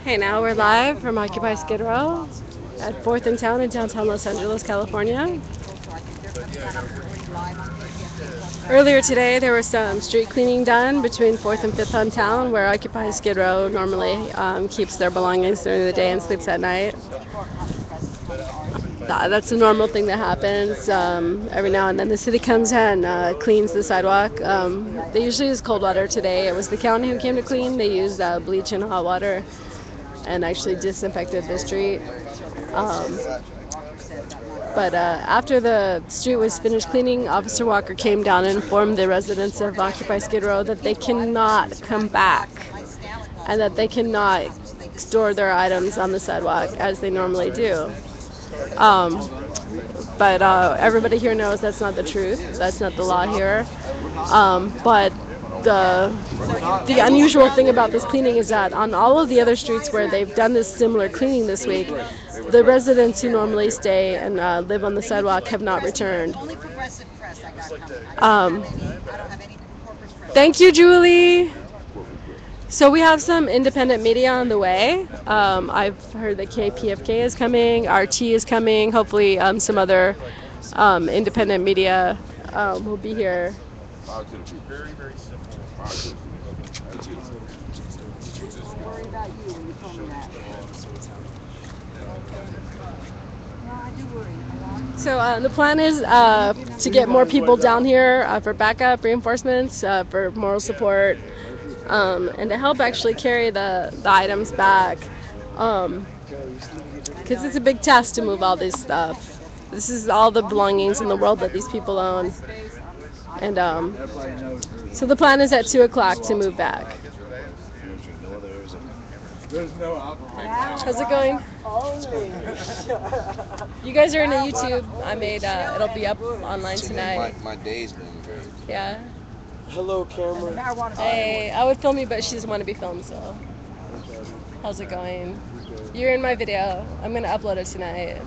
Hey, now we're live from Occupy Skid Row at 4th and Town in downtown Los Angeles, California. Earlier today, there was some street cleaning done between 4th and 5th on Town, where Occupy Skid Row normally keeps their belongings during the day and sleeps at night. That's a normal thing that happens. Every now and then the city comes and cleans the sidewalk. They usually use cold water. Today it was the county who came to clean. They used bleach and hot water and actually disinfected the street. But after the street was finished cleaning, Officer Walker came down and informed the residents of Occupy Skid Row that they cannot come back and that they cannot store their items on the sidewalk as they normally do. But everybody here knows that's not the truth. That's not the law here. But the unusual thing about this cleaning is that on all of the other streets where they've done this similar cleaning this week, the residents who normally stay and live on the sidewalk have not returned. Thank you, Julie. So we have some independent media on the way. I've heard that KPFK is coming, RT is coming, hopefully some other independent media will be here. Very, very simple. Don't worry about you when you told me that. No, I do worry. So the plan is to get more people down here for backup, reinforcements, for moral support, and to help actually carry the items back. Because it's a big task to move all this stuff. This is all the belongings in the world that these people own. And so the plan is at 2 o'clock to move back. How's it going? You guys are in a YouTube. I made it'll be up online tonight. My day's been great. Yeah. Hello, camera. Hey, I would film you, but she doesn't want to be filmed, so. How's it going? You're in my video. I'm gonna upload it tonight.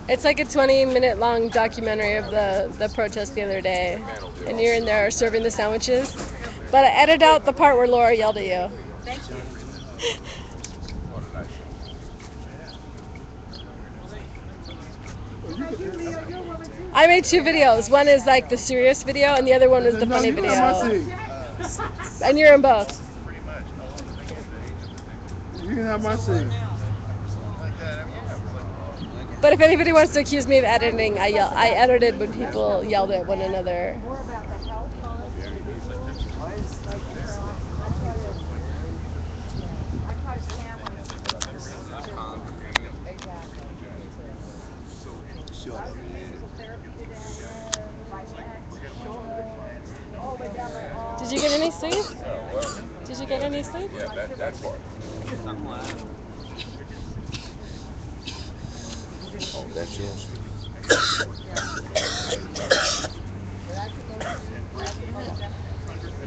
It's like a 20-minute long documentary of the protest the other day, and you're in there serving the sandwiches. But I edited out the part where Laura yelled at you. Thank you. I made 2 videos. One is like the serious video, and the other one was the funny video. And you're in both. You can have my seat. But if anybody wants to accuse me of editing, I edited when people yelled at one another. Did you get any sleep? Did you get any sleep? Yeah, that part. Oh, that's yours.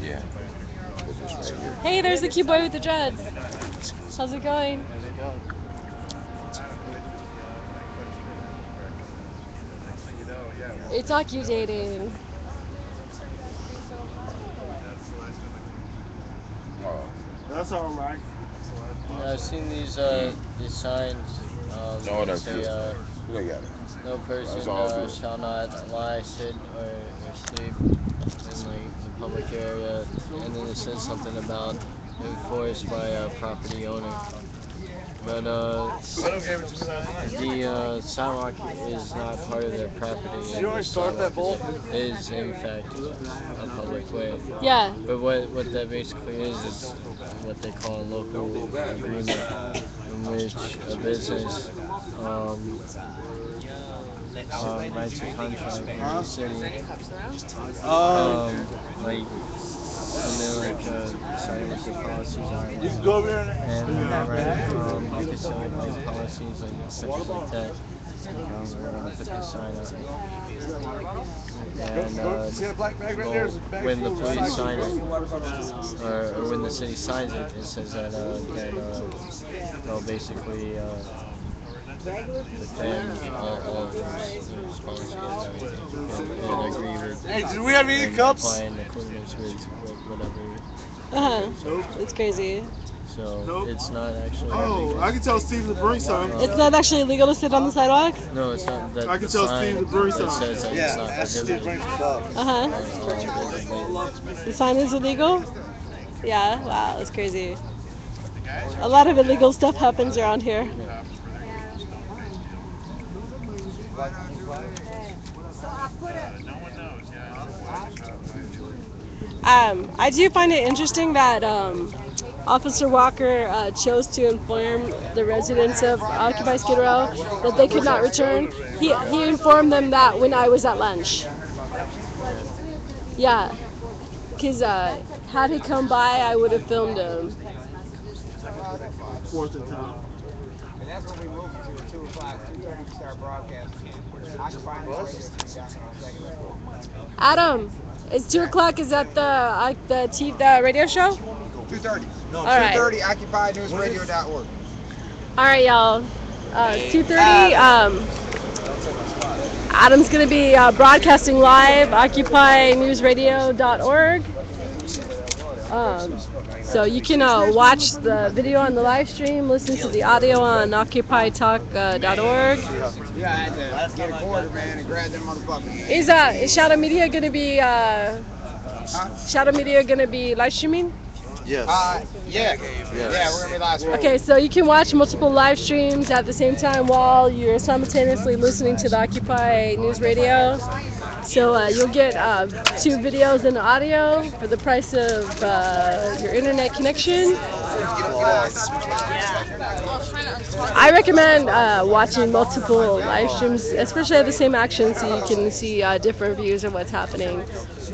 Yeah. Put this right here. Hey, there's the cute boy with the dreads. How's it going? It's dating. That's all right. Yeah, I've seen these signs. No, that's say, good. They got it. no person shall not lie, sit, or sleep in like the public area, and then it says something about enforced by a property owner. But the sidewalk is not part of their property. You already start that bowl? It is in fact a public way. Yeah. But what that basically is what they call a local agreement, in which a business writes a contract with the city, like, and then deciding what the policies are, You can go over there and then write like facility policies and stuff like that. We're gonna put this sign up. And see the black bag right there? when the police sign it, or when the city signs it, it says that they'll basically defend all of his policies and everything, and agree with Hey, did we have any and cups? applying accordance with whatever. It's crazy. So Nope. it's not actually Oh, illegal. I can tell Steve to bring some. It's not actually illegal to sit on the sidewalk. No, it's not. That I can the tell sign Steve to bring that some. says that it's not prohibited. Uh-huh. on The sign is illegal? Yeah, wow, that's crazy. A lot of illegal stuff happens around here. I do find it interesting that Officer Walker chose to inform the residents of Occupy Skid Row that they could not return. He informed them that when I was at lunch. Yeah, because had he come by, I would have filmed him. 4th and town. And that's when we moved to 2 o'clock, 2:30 we start broadcasting. Occupying this radio station down on 2nd Street. Adam, it's 2 o'clock. Is that the radio show? 2:30. No, All right. 2:30, occupynewsradio.org. All right, y'all. It's 2:30. Adam's gonna be broadcasting live. OccupyNewsRadio.org. So you can watch the video on the live stream, listen to the audio on OccupyTalk.org. Yeah, I had to get a quarter, man, and grab them motherfuckers. Is Shadow Media gonna be live streaming? Yeah. Yeah, we're gonna be live streaming. Okay, so you can watch multiple live streams at the same time while you're simultaneously listening to the Occupy News Radio. So you'll get 2 videos and audio for the price of your internet connection. I recommend watching multiple live streams, especially at the same action, so you can see different views of what's happening.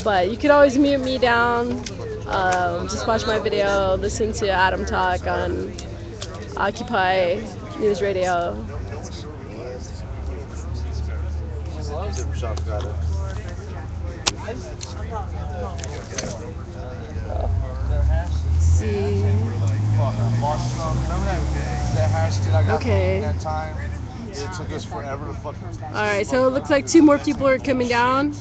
But you can always mute me down. Just watch my video, listen to Adam talk on Occupy News Radio. See. Okay. It took us forever to fucking. All right, so it looks like 2 more people are coming down.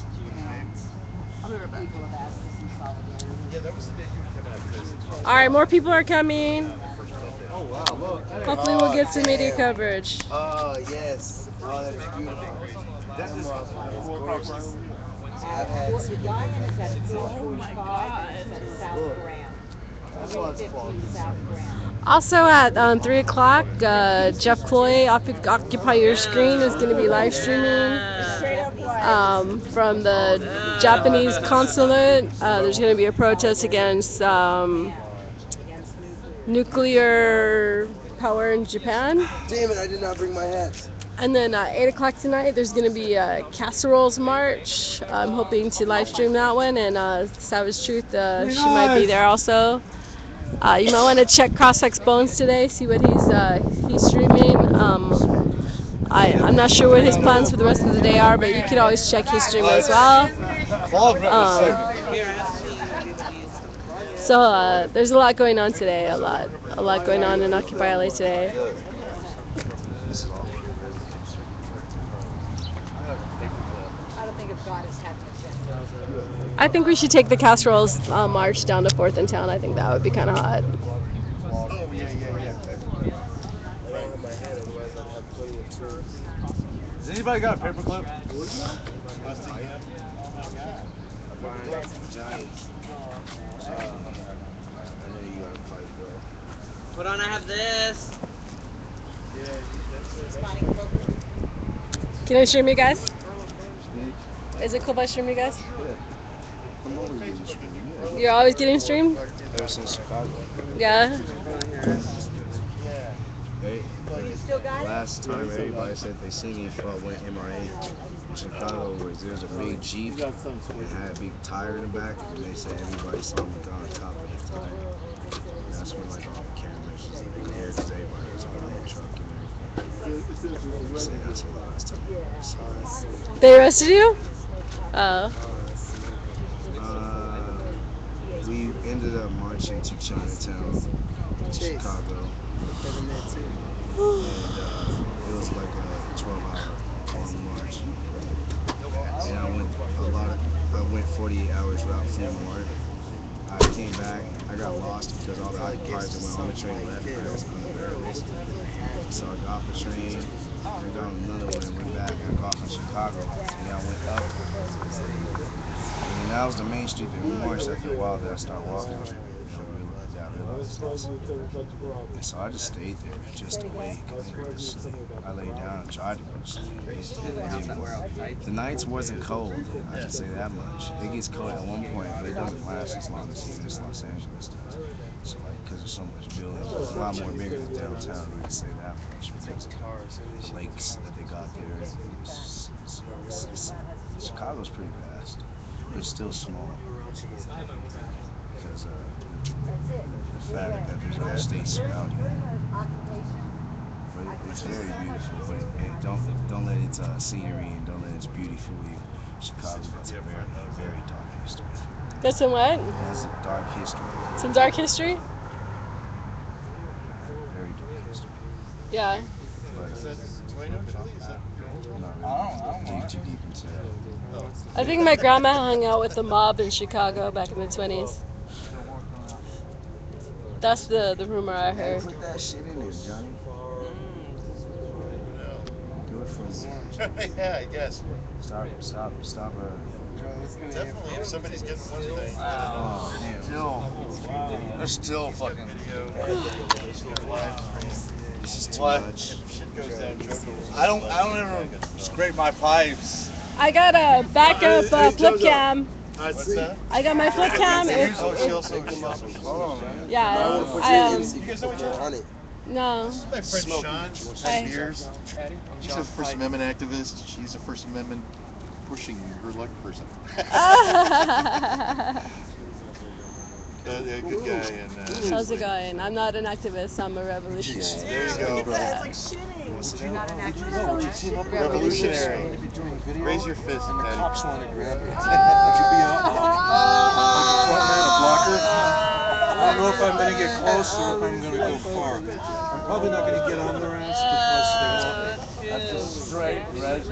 All right, more people are coming. Hopefully we'll get some media coverage. Oh, yes. Oh, that's beautiful. That's gorgeous. I've had some. Also at 3 o'clock, Jeff Cloy, Occupy Your Screen, is going to be live streaming from the Japanese consulate. There's going to be a protest against nuclear power in Japan. Damn it, I did not bring my hat. And then 8 o'clock tonight, there's going to be a Casseroles March. I'm hoping to live stream that one, and Savage Truth, she might be there also. You might want to check Crossflex Bones today, see what he's streaming. I'm not sure what his plans for the rest of the day are, but you can always check his stream as well. So there's a lot going on today, a lot going on in Occupy LA today. I don't think if God is having a I think we should take the Casseroles March down to 4th and Town. I think that would be kind of hot. Has anybody got a paperclip? Hold on, I have this. Can I stream you guys? Is it cool if I stream you guys? I'm always getting streamed. Yeah. You're always getting streamed? Ever since Chicago. Yeah. Last time everybody said they seen me for when MRA in Chicago, where there was a big Jeep and had a big tire in the back, and they said everybody saw me on top of the tire. And that's when like all the cameras was like there because everybody was on the truck and everything. They said that's the last time I saw it. They arrested you? Oh. We ended up marching to Chinatown, Chicago. It was like a 12-hour long march. And I went 48 hours without food and water. I came back. I got lost because all the occupiers that went on the train left. I was unavailable. So I got off the train, I got on another one and went back. I got off in Chicago, and I went up. And that was the main street that we marched. After a while, that I started walking. And so I just stayed there, just awake. I laid down and tried to go to sleep. The nights wasn't cold, I can say that much. It gets cold at one point, but it doesn't last as long as even in Los Angeles does. So like, because there's so much building, a lot more bigger than downtown, we can say that much, because of the lakes that they got there. Chicago's pretty vast, but it's still small. Because the fact that there's other states surrounding it. But it's very beautiful. But don't let its scenery and don't let its beauty fool you. Chicago has a very, very dark history. Got some what? It has a dark history. Some dark history? Very dark history. Yeah. Not really too deep into that. I think my grandma hung out with the mob in Chicago back in the 20s. That's the rumor I heard. Put that shit in there, Johnny. Do it for me. Yeah, I guess. Stop. Definitely, if somebody's getting one thing. Oh, They're still fucking. this is too What? much. Shit goes down. I don't ever scrape my pipes. I got a backup flip cam. What's that? I got my flip cam. Oh, she also. Yeah. You guys know each other? No. This is my friend Sean. Hi. PMbeers. He's a First Amendment activist. She's a First Amendment pushing her luck person. Yeah, good guy. And, How's it going? I'm not an activist. I'm a revolutionary. there you go. It's like shitting. You're not an activist. Revolutionary. Raise your fist, And the Daddy. cops want to grab you. Would you be a frontman, a blocker? I don't know if I'm going to get close or if I'm going to go far. I'm probably not going to get on their ass because they won't. That's great, Reg.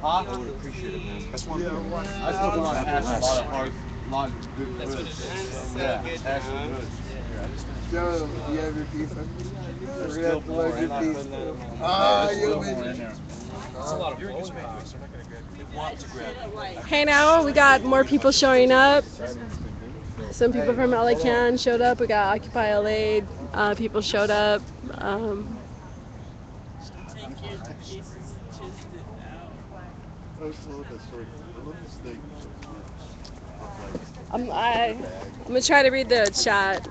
I would appreciate it, man. That's one thing. I smoke a lot of hash, a lot of hard, a lot of good goods. Yeah, hash and goods. Joe, do you have your beef? There's still more in there. There's still more in there. That's a lot of bullshit. They want to grab you. Hey now, we got more people showing up. Some people from LA Can showed up. We got Occupy LA people showed up. I was told that story. I love this thing. I'm gonna try to read the chat.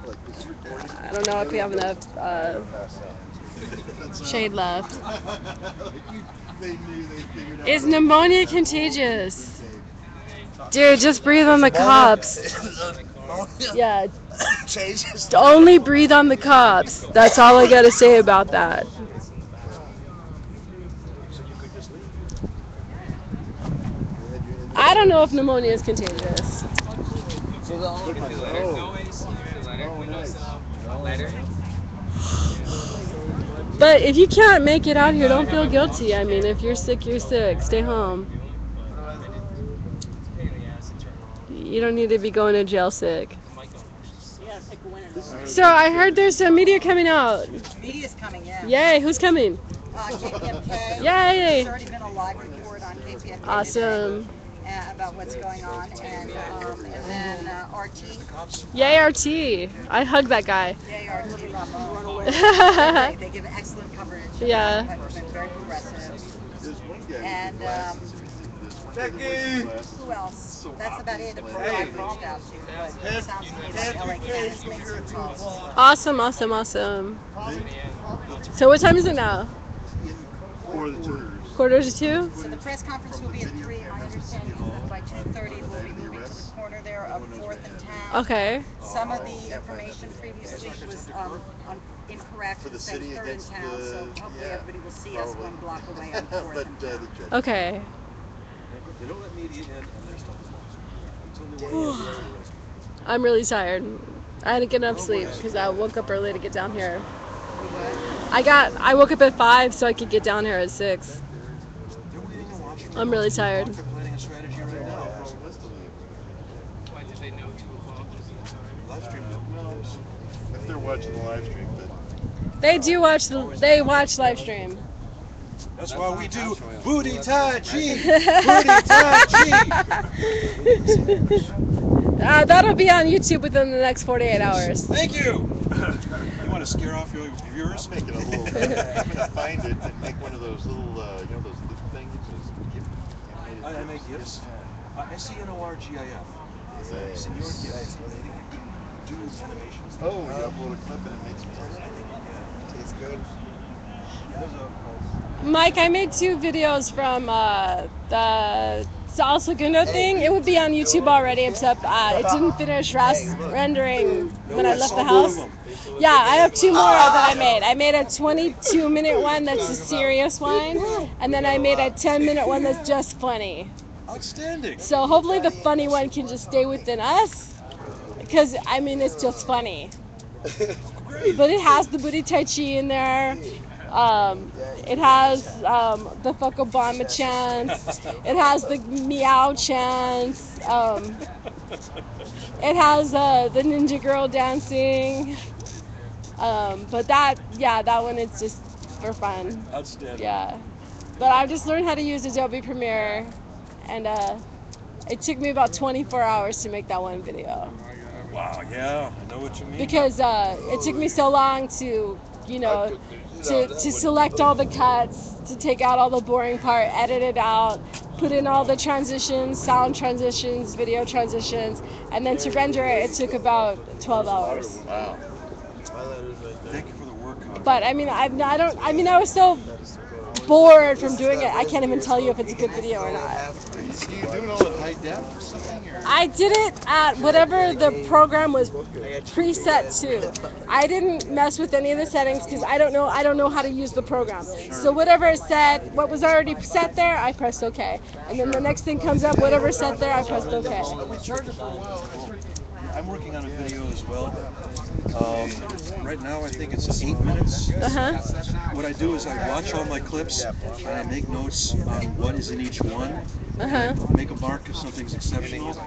I don't know if we have enough shade left. Is pneumonia contagious? Dude, just breathe on the cops. Yeah. Only breathe on the cops. That's all I gotta say about that. I don't know if pneumonia is contagious. But if you can't make it out here, don't feel guilty. I mean, if you're sick, you're sick. Stay home. You don't need to be going to jail sick. So I heard there's some media coming out. Media's coming, yeah. Yay, who's coming? KPFK. Yay. There's already been a live report on KPFK. Awesome. Today, about what's going on, and then RT. Yay, RT. I hug that guy. Yay, RT. They give excellent coverage. Yeah. Been very progressive. And who else? That's about it. The people I've reached out to. But it sounds to me like LA Can is making some calls. Awesome, awesome, awesome. So what time is it now? 1:45. So the press conference will be at 3. My understanding is that by 2:30 we'll be moving to the corner there of 4th and Town. Okay. Some of the information previously was incorrect, saying 3rd and Town, so hopefully everybody will see us 1 block away on 4th and Town. Okay. I'm really tired. I had to get enough sleep because I woke up early to get down here. I woke up at 5 so I could get down here at 6. I'm really tired. They're planning a strategy right now. Why did they know 2 o'clock was the time? Live stream. If they're watching the live stream, then They do watch they watch live stream. That's why we do booty tai chi. Booty tai chi. That'll be on YouTube within the next 48 hours. Thank you. You want to scare off your viewers? I'm making a little. I'm gonna find it and make one of those little, you know, those loop things. I make gifs. SENORGIF. Senior GIF. Do animations. Oh, you upload a clip and it makes me. Tastes good. Mike, I made 2 videos from the Sal Segundo thing. It would be on YouTube already, except it didn't finish rendering when I left the house. Yeah, I have 2 more that I made. I made a 22-minute one that's a serious one, and then I made a 10-minute one that's just funny. Outstanding. So hopefully the funny one can just stay within us, because, I mean, it's just funny. But it has the booty tai chi in there. It has the fuck Obama chants. It has the meow chants. It has the ninja girl dancing. But that one is just for fun. Outstanding. Yeah. But I've just learned how to use Adobe Premiere, and it took me about 24 hours to make that one video. Wow, yeah, I know what you mean. Because it took me so long to, you know, to select all the cuts, to take out all the boring part, edit it out, put in all the transitions, sound transitions, video transitions, and then to render it, it took about 12 hours. Wow. Thank you for the work. But I mean, I was so bored from doing it, I can't even tell you if it's a good video or not. Are you doing all in high def or something? Or? I did it at whatever the program was preset to. I didn't mess with any of the settings because I don't know how to use the program. So whatever it said, what was already set there, I pressed OK. And then the next thing comes up, whatever's set there, I pressed OK. I'm working on a video as well. Right now I think it's 8 minutes. What I do is I watch all my clips and I make notes on what is in each one. Make a mark if something's exceptional.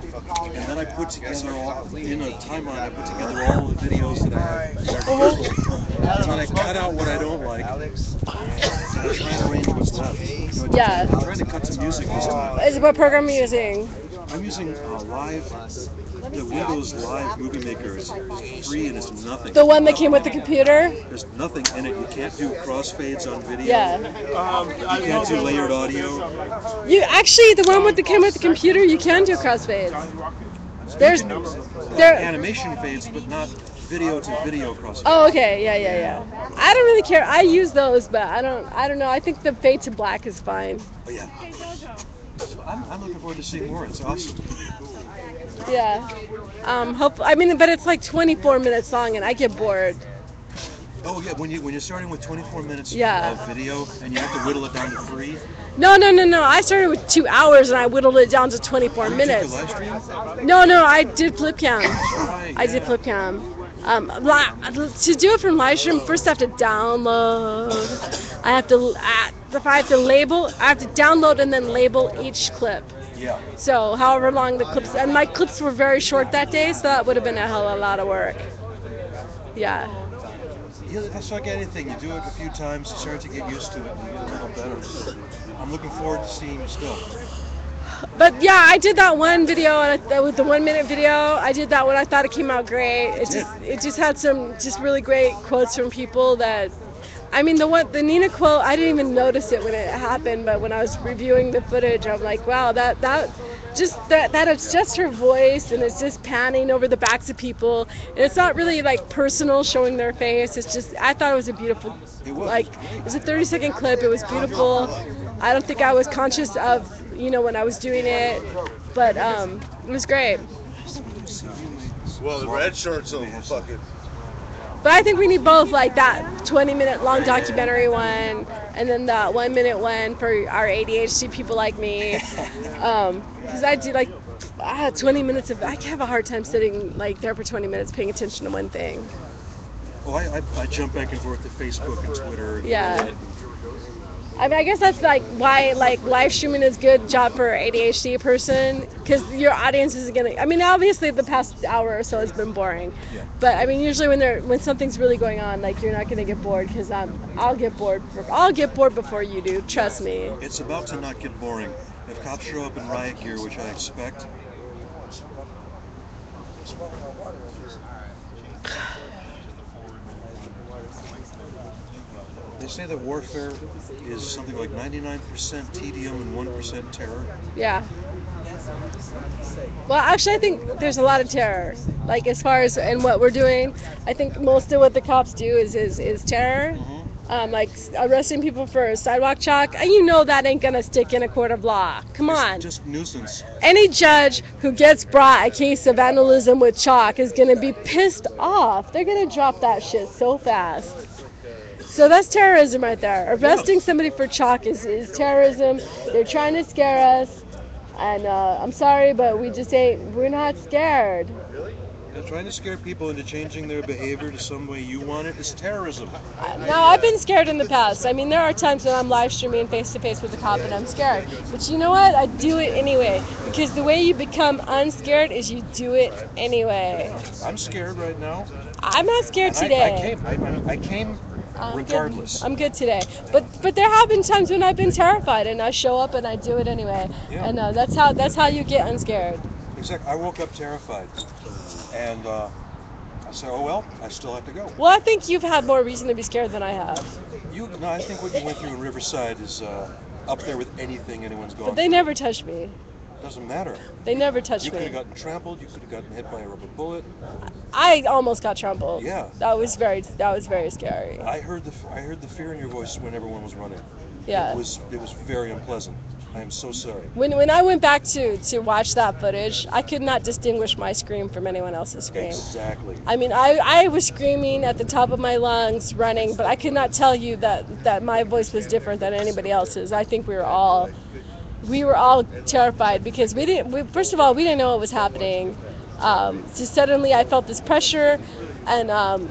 And then I put together in a timeline, I put together all the videos that I have. And then I cut out what I don't like. And I try and arrange what's left. Yeah. I'm trying to cut some music this time. What program are you using? I'm using the Windows Live Movie Maker. It's free and it's nothing. The one that came with the computer? There's nothing in it. You can't do crossfades on video. Yeah. You can't do layered audio. You actually, the one that came with the computer, you can do crossfades. There's animation fades, but not video to video crossfades. Oh, okay, yeah. I don't really care. I use those, but I don't know. I think the fade to black is fine. Oh yeah. I'm looking forward to seeing more. It's awesome. Yeah. But it's like 24 minutes long, and I get bored. Oh yeah, when you're starting with 24 minutes Yeah. of video and you have to whittle it down to 3. No. I started with 2 hours, and I whittled it down to 24 minutes. Live stream? No, I did flip cam. I did flip cam. To do it from live stream, first I have to download. I have to download and then label each clip. Yeah. So however long the clips, and my clips were very short that day, so that would have been a hell of a lot of work. Yeah. That's like anything. You do it a few times, you start to get used to it, and you get a little better. I'm looking forward to seeing you still. But yeah, I did that one video, with the 1 minute video. I did that one. I thought it came out great. It just had some really great quotes from people that. I mean, the Nina quote, I didn't even notice it when it happened, but when I was reviewing the footage, I'm like, wow, that it's just her voice, and it's just panning over the backs of people, and it's not really like personal, showing their face. It's just, I thought it was a beautiful, it was a 30-second clip. It was beautiful. I don't think I was conscious of, when I was doing it, but it was great. Well, the red shirts will fucking. But I think we need both, like that 20-minute long documentary one, and then that 1 minute one for our ADHD people like me. Because I do 20 minutes of, I have a hard time sitting there for 20 minutes paying attention to one thing. Oh, I jump back and forth to Facebook and Twitter and Yeah. Reddit. I mean, I guess that's like why like live streaming is good job for ADHD person because your audience isn't gonna. I mean, obviously the past hour or so has been boring, Yeah. but I mean, usually when something's really going on, like you're not gonna get bored because I'll get bored. I'll get bored before you do. Trust me. It's about to not get boring. If cops show up in riot gear, which I expect, they say that warfare is something like 99% tedium and 1% terror. Yeah. Well, actually, I think there's a lot of terror. Like as far as and what we're doing, I think most of what the cops do is terror. Like arresting people for sidewalk chalk, and you know that ain't gonna stick in a court of law. Come on. Just nuisance. Any judge who gets brought a case of vandalism with chalk is gonna be pissed off. They're gonna drop that shit so fast. So that's terrorism right there. Arresting somebody for chalk is terrorism. They're trying to scare us. And I'm sorry, but we're not scared. And trying to scare people into changing their behavior to some way you want it is terrorism. Now, I've been scared in the past. I mean, there are times when I'm live streaming face to face with a cop and I'm scared. But you know what? I do it anyway. Because the way you become unscared is you do it anyway. I'm scared right now. I'm not scared today. I came regardless. I'm good today. But there have been times when I've been terrified and I show up and I do it anyway. Yeah. And that's how you get unscared. Exactly. I woke up terrified. And I said, oh well, I still have to go. Well, I think you've had more reason to be scared than I have. No, I think what you went through in Riverside is up there with anything anyone's gone But they through. never touched me. Doesn't matter. They never touched You me. could have gotten trampled. You could have gotten hit by a rubber bullet. I almost got trampled. Yeah. That was very scary. I heard the fear in your voice when everyone was running. Yeah. It was very unpleasant. I am so sorry. When I went back to watch that footage, I could not distinguish my scream from anyone else's scream. Exactly. I mean, I was screaming at the top of my lungs, running, but I could not tell you that my voice was different than anybody else's. I think we were all terrified because first of all, we didn't know what was happening. So suddenly I felt this pressure, and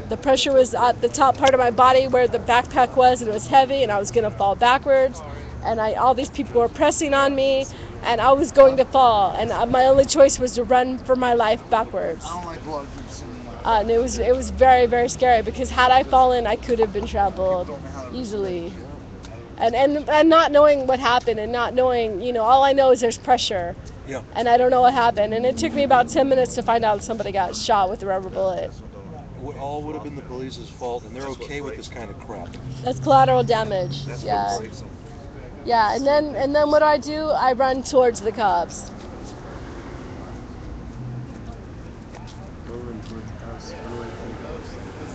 the pressure was at the top part of my body where the backpack was, and it was heavy, and I was going to fall backwards. And all these people were pressing on me, and I was going to fall. And my only choice was to run for my life backwards. And it was very, very scary because had I fallen, I could have been trampled easily. And not knowing what happened and not knowing, all I know is there's pressure. Yeah. And I don't know what happened. And it took me about 10 minutes to find out somebody got shot with a rubber bullet. All would have been the police's fault, and they're okay with this kind of crap. That's collateral damage. That's Yeah. what it's like. Yeah, and then what do? I run towards the cops.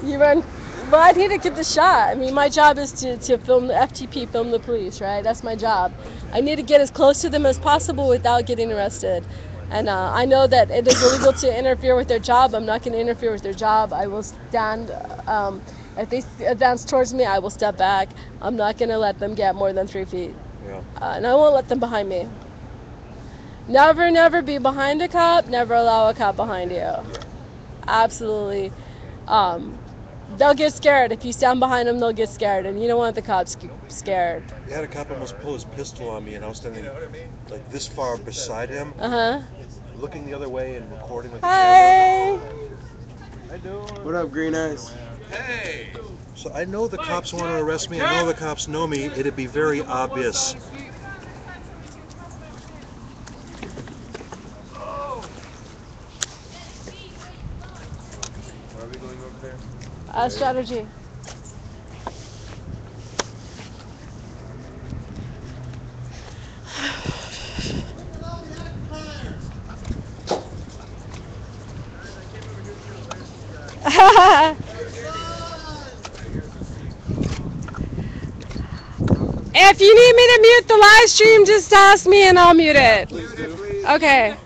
You run. Well, I need to get the shot. I mean, my job is to film the FTP, film the police, right? That's my job. I need to get as close to them as possible without getting arrested. And I know that it is illegal to interfere with their job. I'm not going to interfere with their job. I will stand. If they advance towards me, I will step back. I'm not going to let them get more than 3 feet. Yeah. And I won't let them behind me. Never be behind a cop. Never allow a cop behind you. Absolutely. They'll get scared. If you stand behind them, they'll get scared. And you don't want the cops scared. They had a cop almost pull his pistol on me, and I was standing like this far beside him, looking the other way and recording with the camera. Hi, what up, Green Eyes? Hey! So I know the cops want to arrest me. I know the cops know me. It'd be very obvious. Where are we going over there? Strategy. If you need me to mute the live stream, just ask me and I'll mute it. Okay.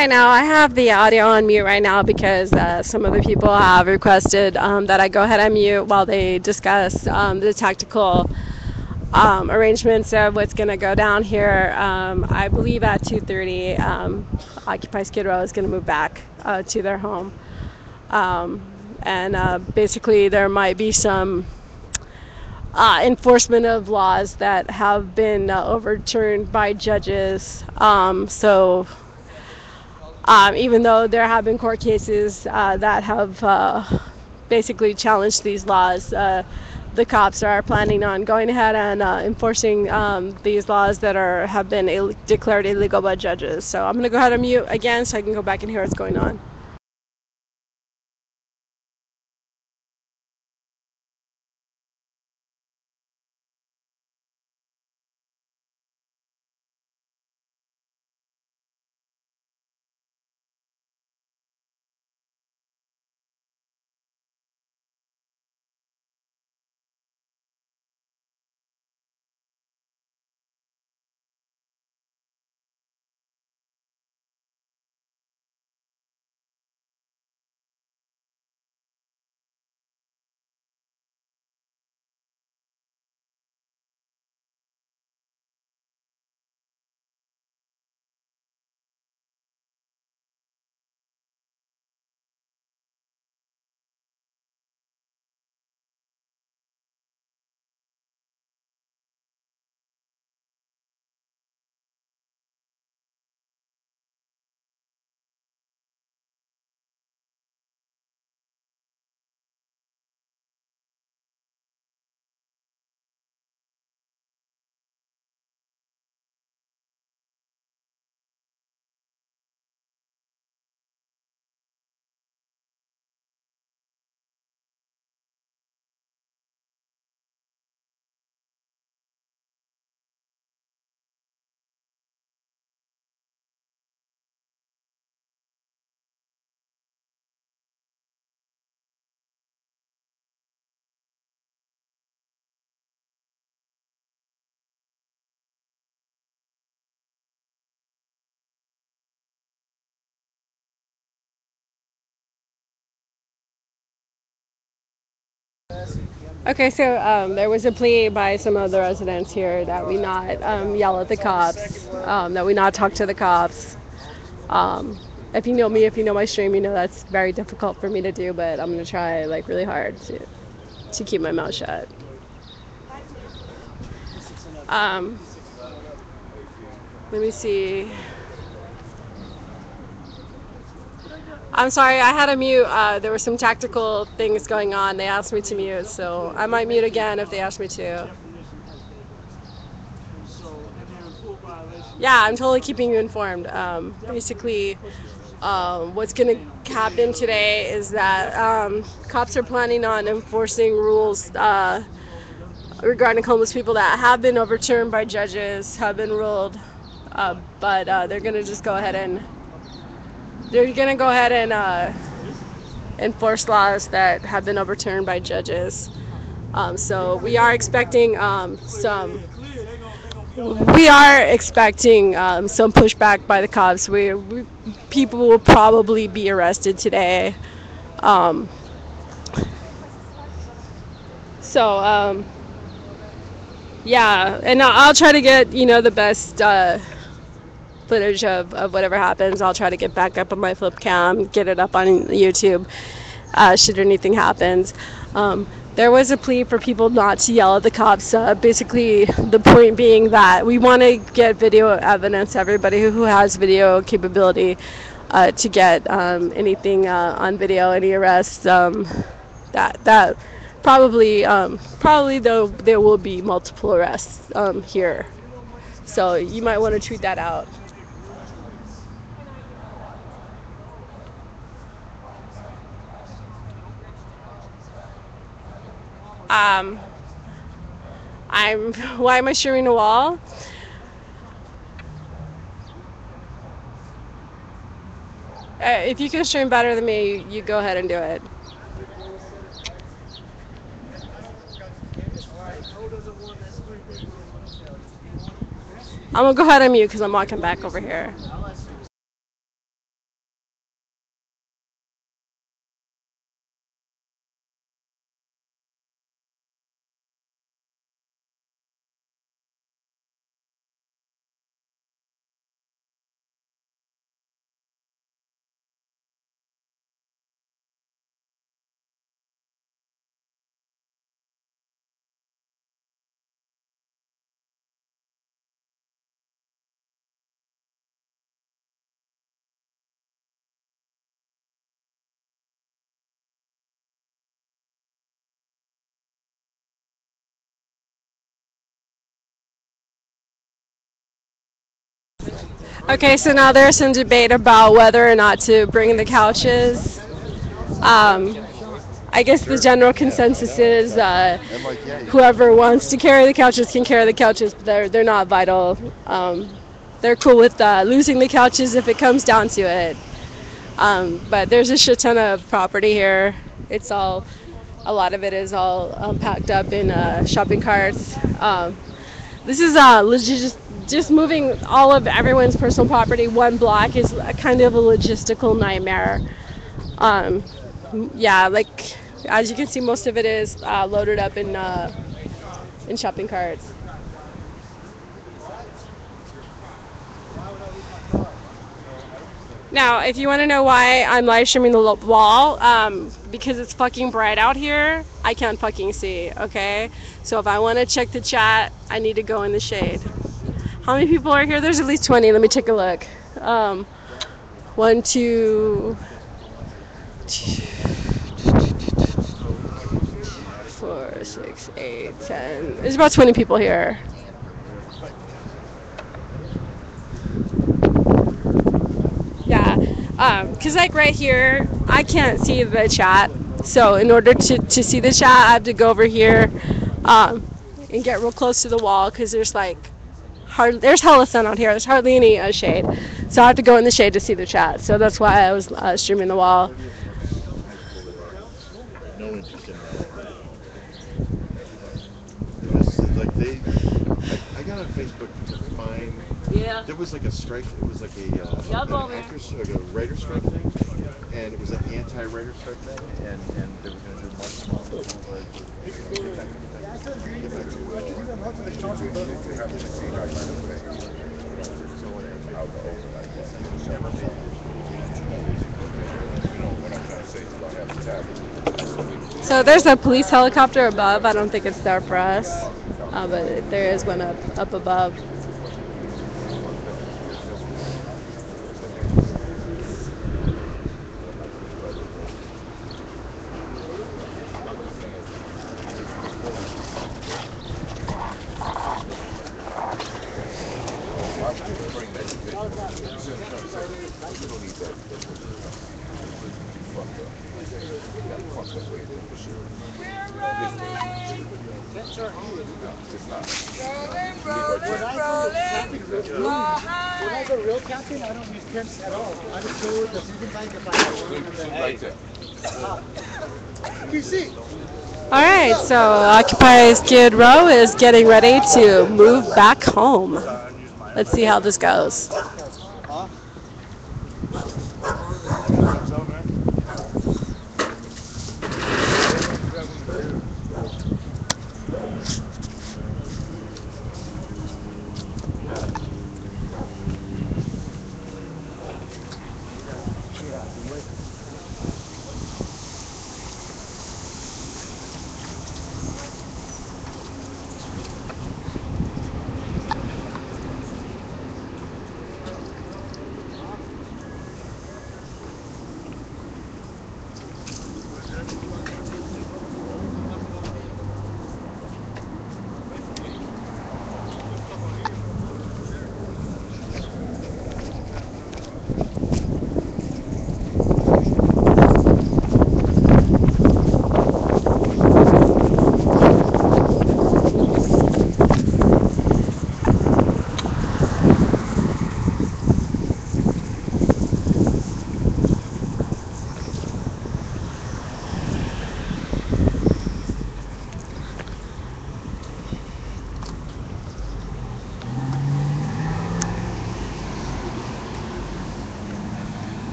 Hi, now I have the audio on mute right now because some of the people have requested that I go ahead and mute while they discuss the tactical arrangements of what's going to go down here. I believe at 2:30, Occupy Skid Row is going to move back to their home. And basically there might be some enforcement of laws that have been overturned by judges. Even though there have been court cases that have basically challenged these laws, the cops are planning on going ahead and enforcing these laws that have been declared illegal by judges. So I'm going to go ahead and mute again so I can go back and hear what's going on. Okay, so there was a plea by some of the residents here that we not yell at the cops, that we not talk to the cops. If you know me, if you know my stream, you know that's very difficult for me to do, but I'm gonna try like really hard to keep my mouth shut. Let me see. I'm sorry, I had to mute. There were some tactical things going on. They asked me to mute, so I might mute again if they ask me to. Yeah, I'm totally keeping you informed. Basically, what's going to happen today is that cops are planning on enforcing rules regarding homeless people that have been overturned by judges, have been ruled, but they're going to just go ahead and enforce laws that have been overturned by judges. So we are expecting some pushback by the cops. People will probably be arrested today. Yeah, and I'll try to get the best footage of whatever happens. I'll try to get back up on my flip cam, get it up on YouTube, should anything happens. There was a plea for people not to yell at the cops. Basically, the point being that we want to get video evidence, everybody who has video capability, to get anything on video, any arrests. That probably though there will be multiple arrests here, so you might want to tweet that out. Why am I sharing a wall? If you can stream better than me, you go ahead and do it. I'm gonna go ahead and mute because I'm walking back over here. Okay, so now there's some debate about whether or not to bring the couches. Um, I guess the general consensus is And like, yeah, you whoever wants to carry the couches can carry the couches, but they're not vital. They're cool with losing the couches if it comes down to it. But there's a shit ton of property here. It's all, a lot of it is all packed up in shopping carts. This is legit just moving all of everyone's personal property one block is a kind of a logistical nightmare. Um, yeah, like as you can see, most of it is loaded up in shopping carts. Now, if you want to know why I'm live streaming the wall, because it's fucking bright out here, I can't fucking see, okay? So if I want to check the chat, I need to go in the shade. How many people are here? There's at least 20. Let me take a look. 1, 2, 4, 6, 8, 10. There's about 20 people here. Yeah, because like right here, I can't see the chat. So in order to see the chat, I have to go over here and get real close to the wall because there's like there's hella sun out here. There's hardly any shade. So I have to go in the shade to see the chat. So that's why I was streaming the wall. no interest in that. This is like I got on Facebook to find. Yeah. There was like a strike. It was like an actors, like a writer strike thing, and it was an anti-writer strike thing, and they were going to do much smaller. So there's a police helicopter above. I don't think it's there for us, but there is one up above. When I go real camping, I don't use tents at all. I just go with the sleeping bag if I have one. PC. All right, so Occupy Skid Row is getting ready to move back home. Let's see how this goes.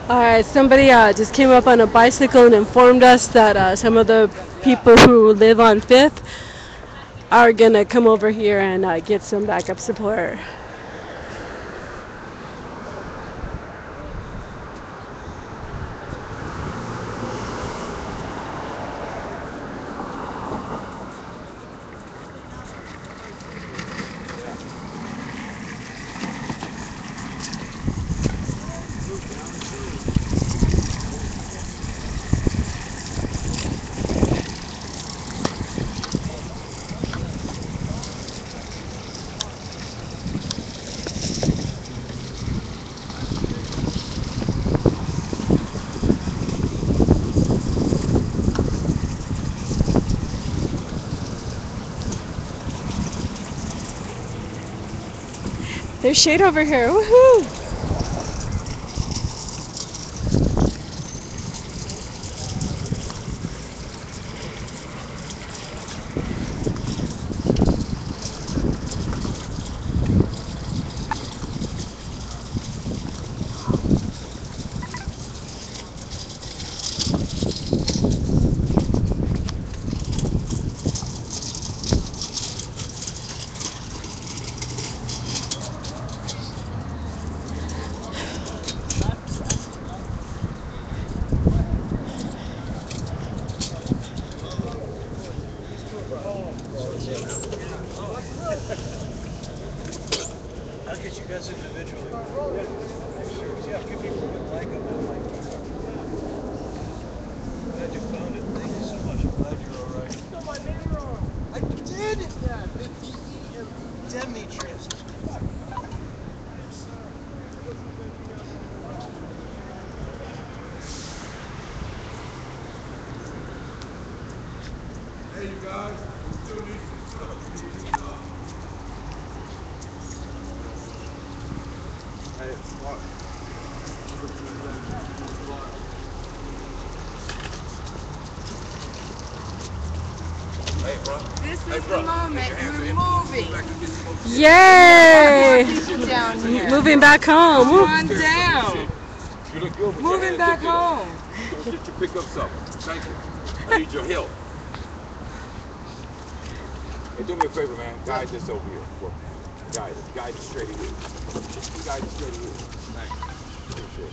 All right, somebody just came up on a bicycle and informed us that some of the people who live on 5th are going to come over here and get some backup support. There's shade over here. Woohoo! I'll get you guys individually. Yeah, a few people would like them. Glad you found it. Thank you so much. I'm glad you're all right. You know my name wrong. I did. Yeah, Demetrius. Hey, you guys. We still need some stuff. Hey, what? Hey, bro. This Hey, is bro. the moment. Put your hands We're up. moving. Yay! Down here. Moving back home. Come on down. You look good with Moving your hands back up there. home. Don't get you pick up something. Thank you. I need your help. Hey, do me a favor, man. Guide this over here. Well, guide it. Guide it straight ahead. Guide it straight ahead. Thank you. Appreciate it.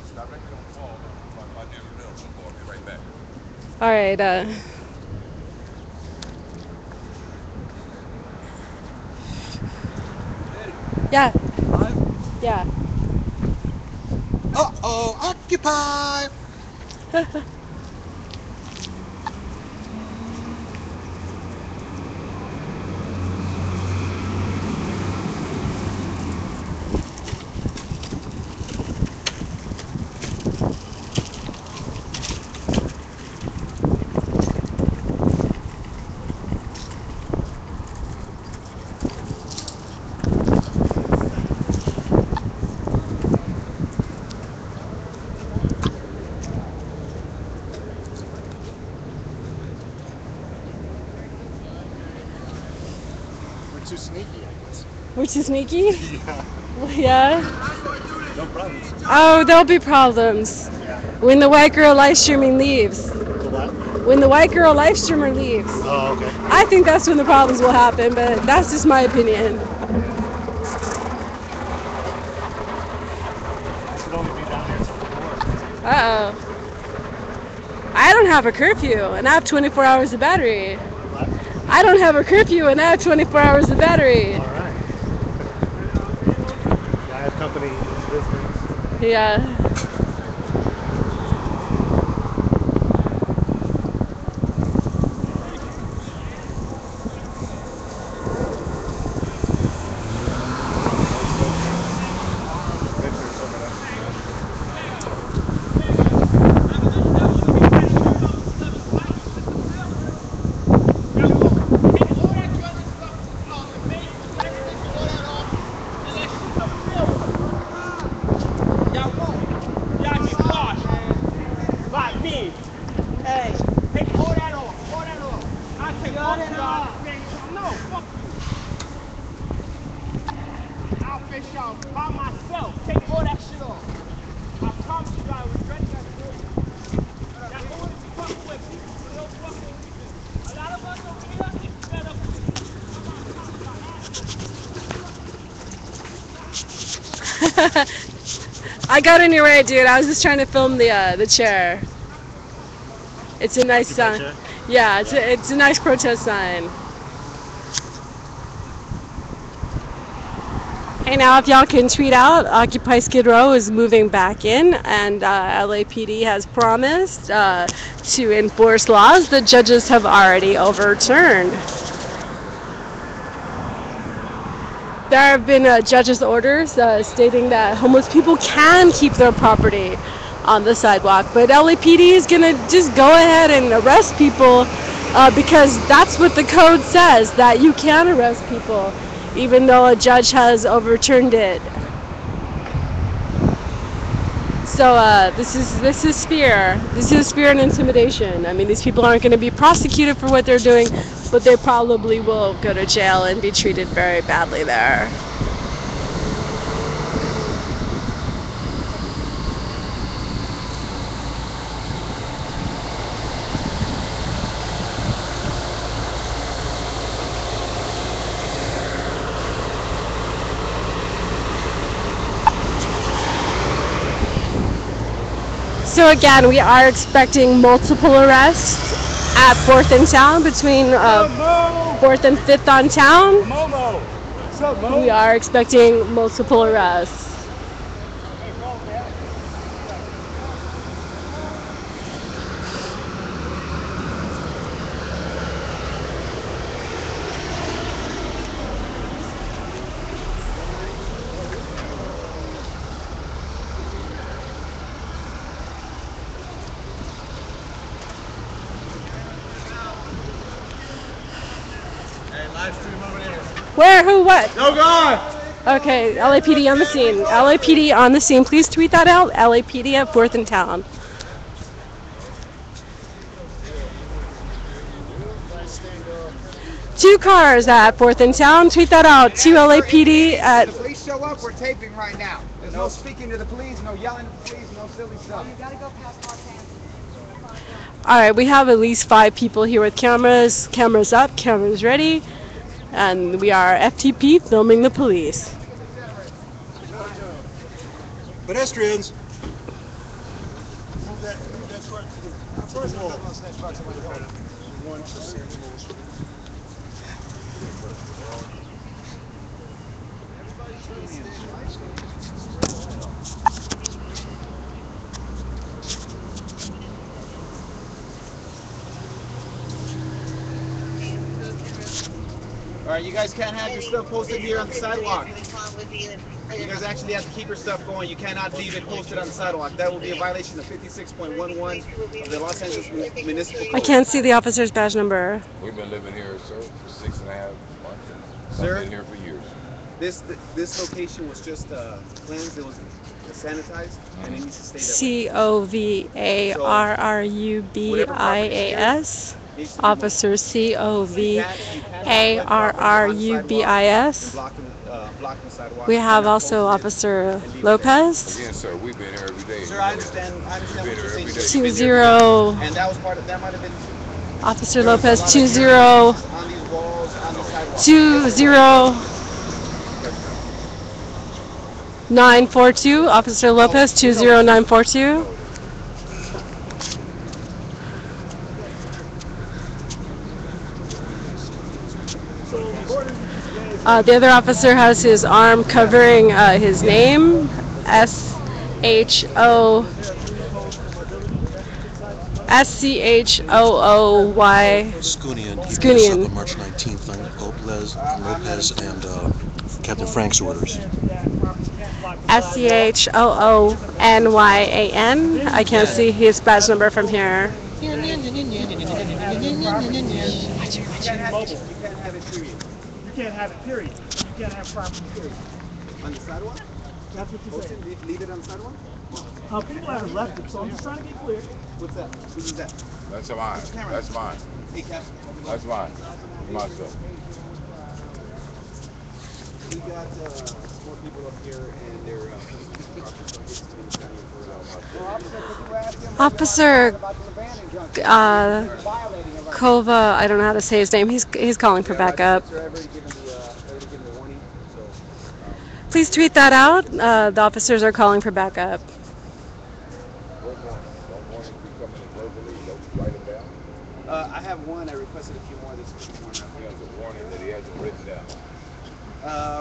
Stop right there on the wall. My dear little boy, I'll be right back. All right. Yeah. Yeah. Uh-oh, occupy! We're too sneaky, I guess. We're too sneaky? Yeah. Yeah. No problems. Oh, there'll be problems when the white girl live streaming leaves. The what? When the white girl live streamer leaves. Oh, okay. I think that's when the problems will happen, but that's just my opinion. I should only be down there till 4. Uh-oh. I don't have a curfew, and I have 24 hours of battery. What? I don't have a curfew, and I have 24 hours of battery. All right. Yeah, I have company in this. Yeah. I got in your way, dude. I was just trying to film the chair. It's a nice sign. Yeah, it's a nice protest sign. Hey, now if y'all can tweet out, Occupy Skid Row is moving back in, and LAPD has promised to enforce laws that judges have already overturned. There have been judges' orders stating that homeless people can keep their property, on the sidewalk. But LAPD is going to just go ahead and arrest people because that's what the code says, that you can arrest people, even though a judge has overturned it. So this is fear. This is fear and intimidation. I mean, these people aren't going to be prosecuted for what they're doing, but they probably will go to jail and be treated very badly there. So again, we are expecting multiple arrests at 4th and Town, between 4th and 5th on Town. We are expecting multiple arrests. Where? Who? What? No God! Okay, LAPD on the scene. LAPD on the scene. Please tweet that out. LAPD at 4th and Town. Two cars at 4th and Town. Tweet that out. 2 LAPD at... The police show up, we're taping right now. There's no speaking to the police, no yelling at the police, no silly stuff. You gotta go past Alright, we have at least 5 people here with cameras. Cameras up, cameras ready. And we are FTP filming the police. Pedestrians. All right, you guys can't have your stuff posted here on the sidewalk. You guys actually have to keep your stuff going. You cannot leave it posted on the sidewalk. That will be a violation of 56.11 of the Los Angeles Municipal Code. I can't see the officer's badge number. We've been living here, sir, for 6.5 months. Sir? I've been here for years. This location was just cleansed. It was sanitized, and it needs to stay that COVARRUBIAS. Officer COVARRUBIS. We have also Officer Lopez. Again, sir, we've been here every day. Sir, I understand what you're saying. 20. And that was part of that might have been. Officer Lopez 20. On these walls, on the sidewalk. 20942. Officer Lopez 20942. The other officer has his arm covering his name, SCHOOY. Skunian. Skunian. On March 19th on Lopez and Captain Frank's orders. SCHOONYAN. I can't see his badge number from here. You can't have it, period. You can't have it, period. You can't have property, period. On the sidewalk? That's what you say. Leave it on the sidewalk? People haven't left it, so I'm just trying to get clear. What's that? Who is that? That's mine. That's mine. Hey, Cap. That's mine. My stuff. We got more people up here, and they're Officer Kova, I don't know how to say his name. He's calling for backup. Please tweet that out. The officers are calling for backup. I have one. I requested a few more. There's a few more. He has a warning that he hasn't written down.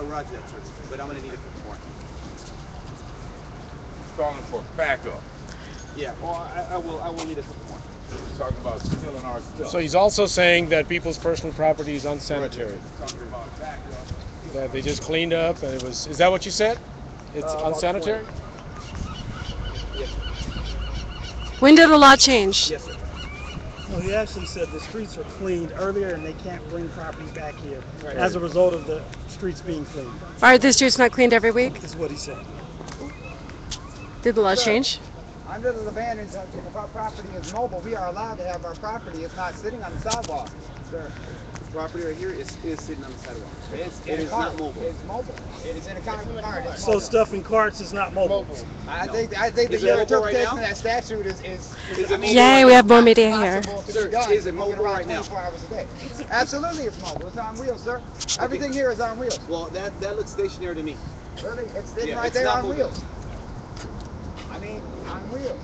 Roger that, sir. But I'm going to need a few more. Calling for backup. Yeah, well, I will need a couple more. He's talking about stealing our stuff. So he's also saying that people's personal property is unsanitary. Talking about backup. That they just cleaned up and it was, is that what you said? It's unsanitary? Yes. When did the law change? Yes, sir. Well, he actually said the streets were cleaned earlier and they can't bring property back here Right. as a result of the streets being cleaned. Are the streets not cleaned every week? Is what he said. Did the law change? Under the advantage of if our property is mobile, we are allowed to have our property. It's not sitting on the sidewalk. Sir, this property right here is sitting on the sidewalk. It is not mobile. It's mobile. It is in a concrete cart. So stuff in carts is not mobile. I think that your interpretation of that statute is Yay, we have more media here. Sir, is it mobile right now? 24 hours a day. Absolutely, it's mobile. It's on wheels, sir. Everything here is on wheels. Well, that looks stationary to me. Really? It's sitting right there on wheels. I mean, on wheels.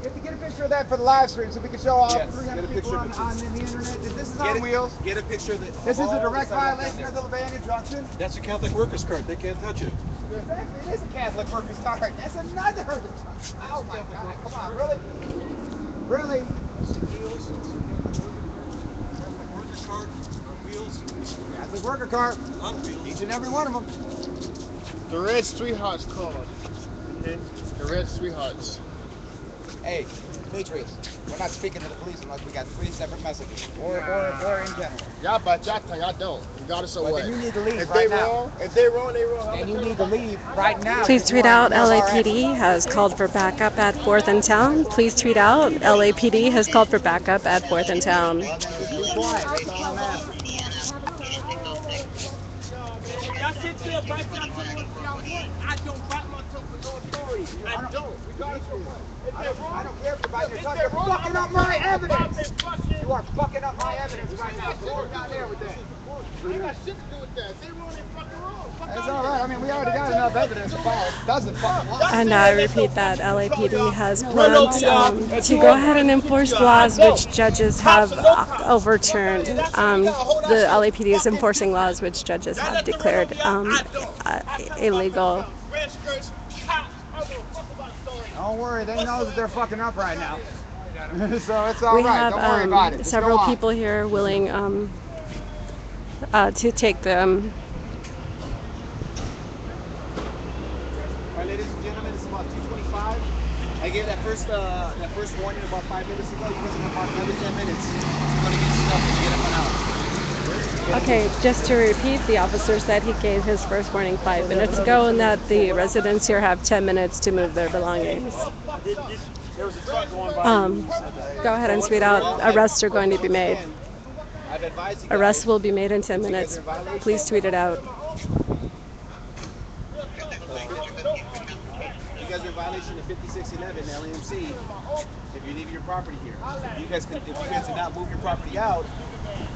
You have to get a picture of that for the live stream so we can show all 300 people on the internet that this is on wheels. Get a picture of it. This is a direct violation of the Lebanon Junction. That's a Catholic workers' cart. They can't touch it. Exactly, it is a Catholic workers' cart. That's another. Oh my God! Come on, really? Really? Workers' cart on wheels. Catholic worker cart. On wheels. Each and every one of them. The Red Sweethearts called. The Red Sweethearts. Hey, Patriots, we're not speaking to the police unless we got 3 separate messages, or in general. Y'all but y'all don't. Regardless of But what. then you need to leave If right they now. wrong, if they wrong, they wrong. And you need to leave right now. Please tweet out LAPD has called for backup at 4th and Town. Please tweet out LAPD has called for backup at 4th and Town. Be quiet. That's all I'm asking. Y'all sit there, bite y'all tongue what y'all want. I don't bite my tongue for no authority. I don't. Regardless of what. I don't care if you're biting your tongue. You're fucking up my evidence. You are fucking up my evidence right now. So we're not there with that. I got shit to do with that. They wrong, they fucking wrong. That's all right. I mean, we already got enough evidence to file. It doesn't fucking lie. And I repeat that LAPD has planned to go ahead and enforce laws which judges have overturned. The LAPD is enforcing laws which judges have declared illegal. Don't worry, they know that they're fucking up right now. So it's all We right. Don't worry about have it. Just several go on. people here willing to take them. All right, ladies and gentlemen, it's about 2:25. I gave that first warning about 5 minutes ago. You guys have about another 10 minutes. You're going to get stuff and get up and out. Okay, just to repeat, the officer said he gave his first warning 5 minutes ago and that the residents here have 10 minutes to move their belongings. Go ahead and tweet out, arrests are going to be made. Arrests will be made in 10 minutes. Please tweet it out. You guys are in violation of 5611 LAMC. If you leave your property here, if you guys do not move your property out,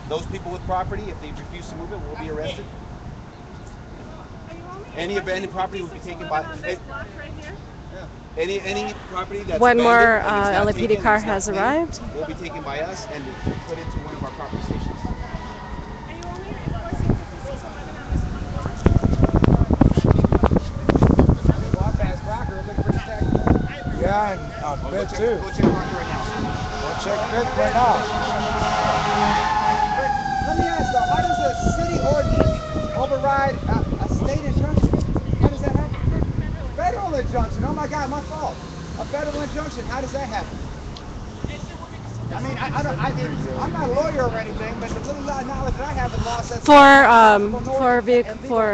those people with property, if they refuse to move it, will be arrested. Any abandoned property will be taken by. Any property that's One more LAPD car has arrived. Will be taken by us and put into one of our property stations. Yeah, I bet too. Go check Rocker right now. Go check this right now. Let me ask though, how does a city ordinance override a state injunction? How does that happen? Federal injunction. Oh my God, my fault. A federal injunction. How does that happen? I mean, I'm not a lawyer or anything, but the little knowledge that I have in law says For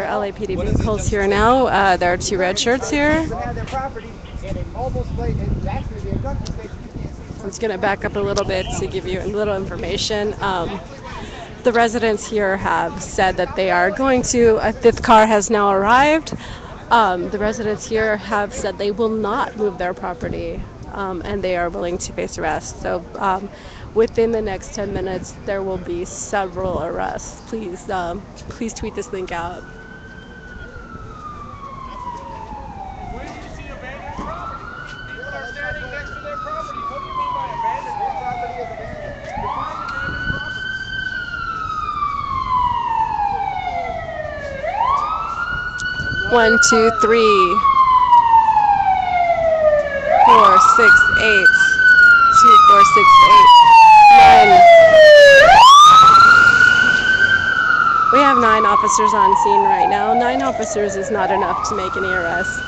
LAPD vehicles here now, there are 2 red shirts here. I'm just going to back up a little bit to give you a little information. The residents here have said that they are going to, a 5th car has now arrived. The residents here have said they will not move their property, and they are willing to face arrest. So within the next 10 minutes, there will be several arrests. Please tweet this link out. Where do you see abandoned property? People are standing next to their property. What do you mean by abandoned? Their property is abandoned. Define abandoned property. 1, 2, 3, 4, 6, 8, 2, 4, 6, 8, 9. We have 9 officers on scene right now. 9 officers is not enough to make any arrests.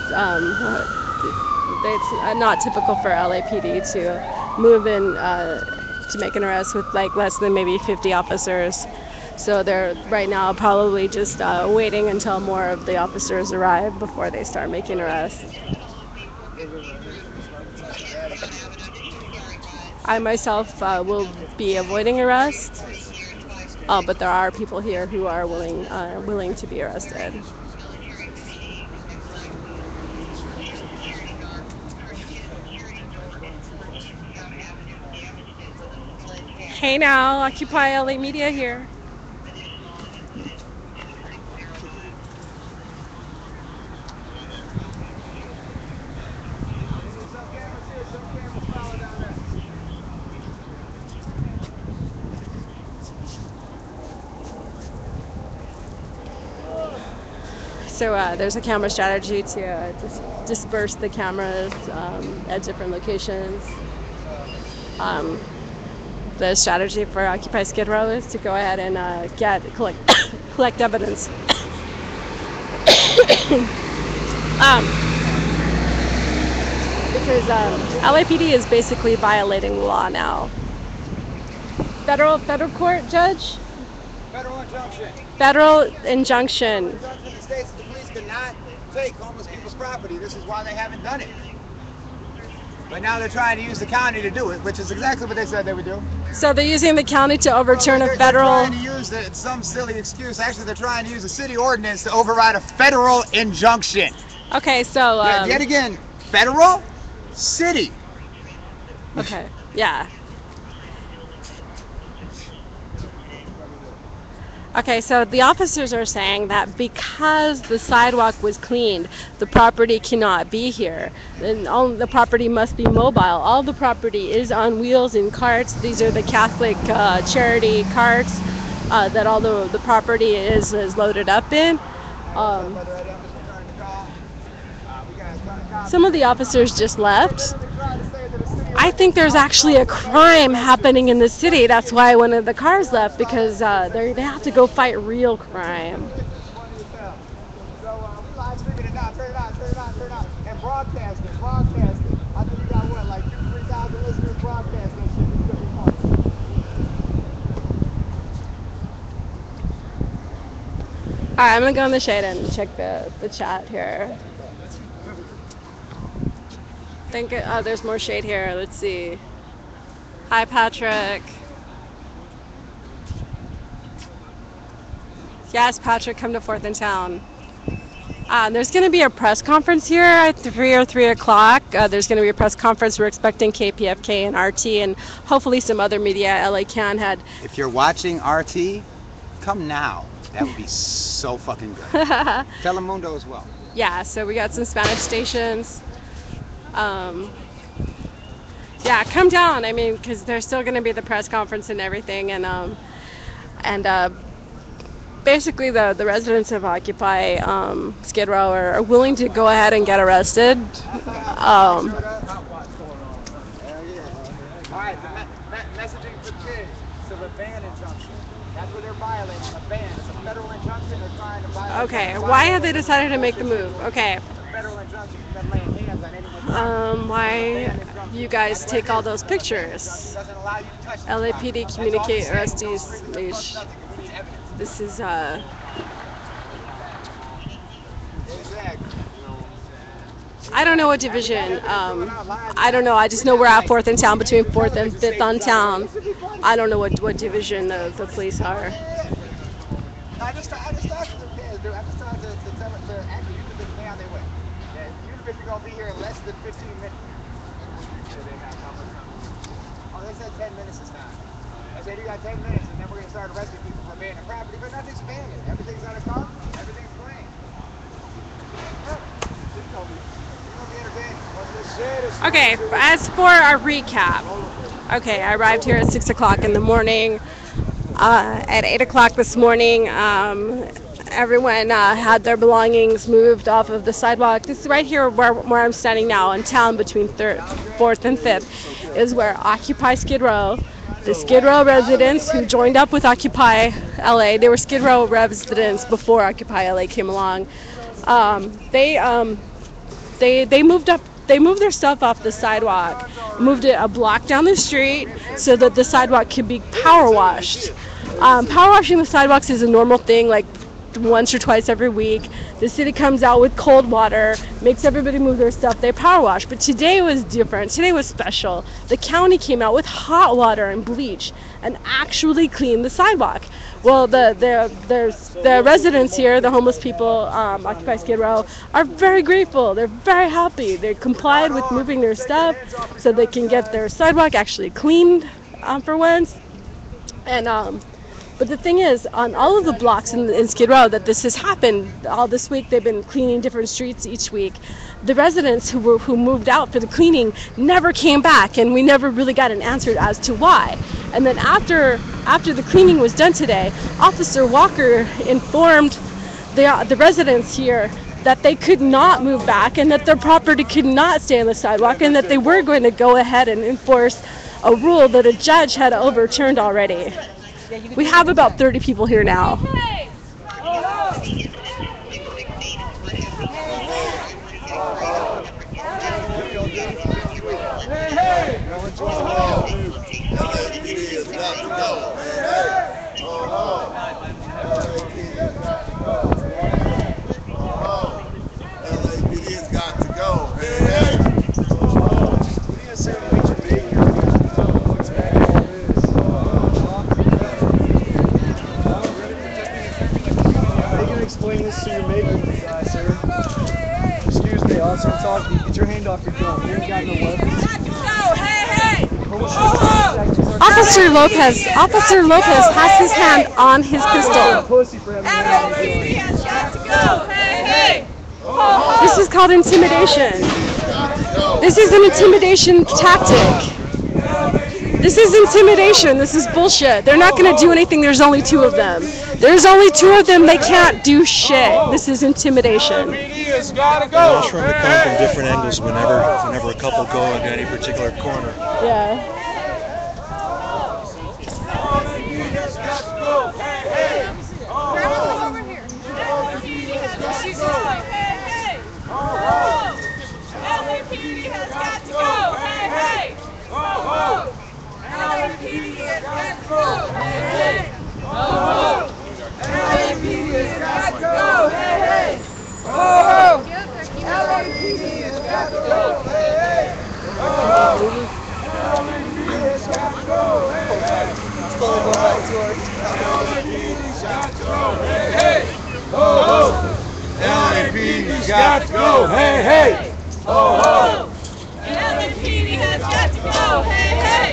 It's not typical for LAPD to move in to make an arrest with like less than maybe 50 officers. So they're right now probably just waiting until more of the officers arrive before they start making arrests. I myself will be avoiding arrest, but there are people here who are willing to be arrested. Hey now, Occupy LA Media here. So there's a camera strategy to disperse the cameras at different locations. The strategy for Occupy Skid Row is to go ahead and collect evidence. Because LAPD is basically violating the law now. Federal court judge? Federal injunction. Federal injunction. The injunction states that the police cannot take homeless people's property. This is why they haven't done it. But now they're trying to use the county to do it, which is exactly what they said they would do. So they're using the county to overturn a federal... They're trying to use some silly excuse. Actually, they're trying to use a city ordinance to override a federal injunction. Okay, so... Yet again, federal, city. Okay, yeah. Okay, so the officers are saying that because the sidewalk was cleaned, the property cannot be here. And all the property must be mobile. All the property is on wheels and carts. These are the Catholic charity carts that all the property is loaded up in. Some of the officers just left. I think there's actually a crime happening in the city. That's why one of the cars left, because they have to go fight real crime. So we live streaming it now. Turn it on. And broadcasting. I think we got what, like 2,000-3,000 listeners broadcasting shit. This could be fun. Alright, I'm gonna go in the shade and check the chat here. There's more shade here. Let's see. Hi, Patrick. Yes, Patrick, come to 4th and Town. There's going to be a press conference here at 3 or 3 o'clock. There's going to be a press conference. We're expecting KPFK and RT and hopefully some other media. LA Can had. If you're watching RT, come now. That would be so fucking good. Telemundo as well. Yeah, so we got some Spanish stations. Yeah, come down. I mean, because there's still going to be the press conference and everything, and basically the residents of Occupy Skid Row are willing to go ahead and get arrested. All right, the messaging for kids. So the ban injunction. That's what they're violating. A ban. It's a federal injunction. They're trying to violate. Okay, why have they decided to make the move? Okay. Federal injunction. You've been laying hands on anyone. Why you guys take all those pictures? LAPD communicate arrestees leash. This is I don't know what division. I don't know. I just know we're at 4th and Town, between 4th and 5th on Town. I don't know what division the police are. I just talked to the kids, dude. I just talked to actually Univision, they on their way. Yeah, Univision gonna be here in less than 15 minutes. Oh, they said 10 minutes this time. I said you got 10 minutes, and then we're gonna start arresting people for abandoning property, but nothing's abandoned. Everything's on a car. Everything's clean. Okay, as for our recap. Okay, I arrived here at 6 o'clock in the morning. At 8 o'clock this morning, everyone had their belongings moved off of the sidewalk. This is right here where I'm standing now in Town, between 4th and 5th, is where Occupy Skid Row, the Skid Row residents who joined up with Occupy LA, they were Skid Row residents before Occupy LA came along. They moved up they moved their stuff off the sidewalk, moved it a block down the street so that the sidewalk could be power washed. Power washing the sidewalks is a normal thing, like once or twice every week. The city comes out with cold water, makes everybody move their stuff, they power wash. But today was different. Today was special. The county came out with hot water and bleach and actually cleaned the sidewalk. Well, the residents here, the homeless people, Occupy Skid Row, are very grateful. They're very happy. They complied with moving their stuff so they can get their sidewalk actually cleaned for once. And but the thing is, on all of the blocks in Skid Row that this has happened, all this week they've been cleaning different streets each week. The residents who moved out for the cleaning never came back, and we never really got an answer as to why. And then after the cleaning was done today, Officer Walker informed the residents here that they could not move back and that their property could not stay on the sidewalk, and that they were going to go ahead and enforce a rule that a judge had overturned already. We have about 30 people here now. Explain this to your maker, sir. Excuse me, officer, I'm talking. Get your hand off your gun. You ain't got no weapons. Officer Lopez has his hand on his pistol. This is called intimidation. This is an intimidation tactic. This is intimidation. This is bullshit. They're not going to do anything. There's only two of them. There's only two of them. They can't do shit. This is intimidation. They're all trying to come from different angles whenever a couple go in any particular corner. Yeah. LAPD's got to go, hey, hey! Ho, ho! LAPD has got to go, hey, hey! Ho, ho! LAPD has got to go! LAPD has got to go, hey, hey! Ho, ho! LAPD has got to go, hey, hey!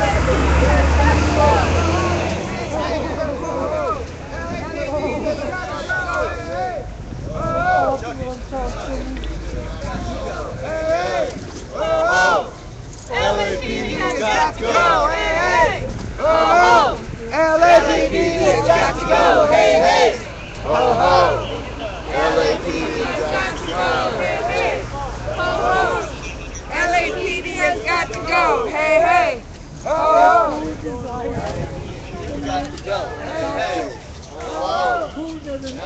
Ho, ho! LAPD has got to go, hey, hey! Ho, ho! LAPD has got to go, hey, hey! Ho, ho! Got to go, hey, hey! Ho, ho!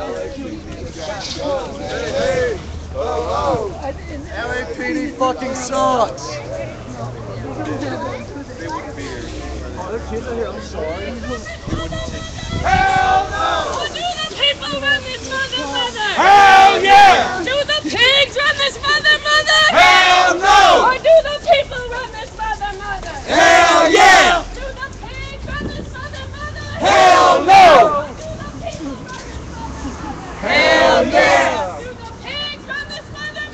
LAPD got to go, hey, hey! Ho, ho! LAPD fucking sucks! They wouldn't be here. Oh, their kids are here, I'm sorry. Hell no! Do the people run this mother? Hell yeah! Do the pigs run this mother? Hell no! Or do the people run this mother? Hell yeah! Do the pigs run this mother? Hell no! Do the people run this mother? Hell yeah! Do the pigs run this mother?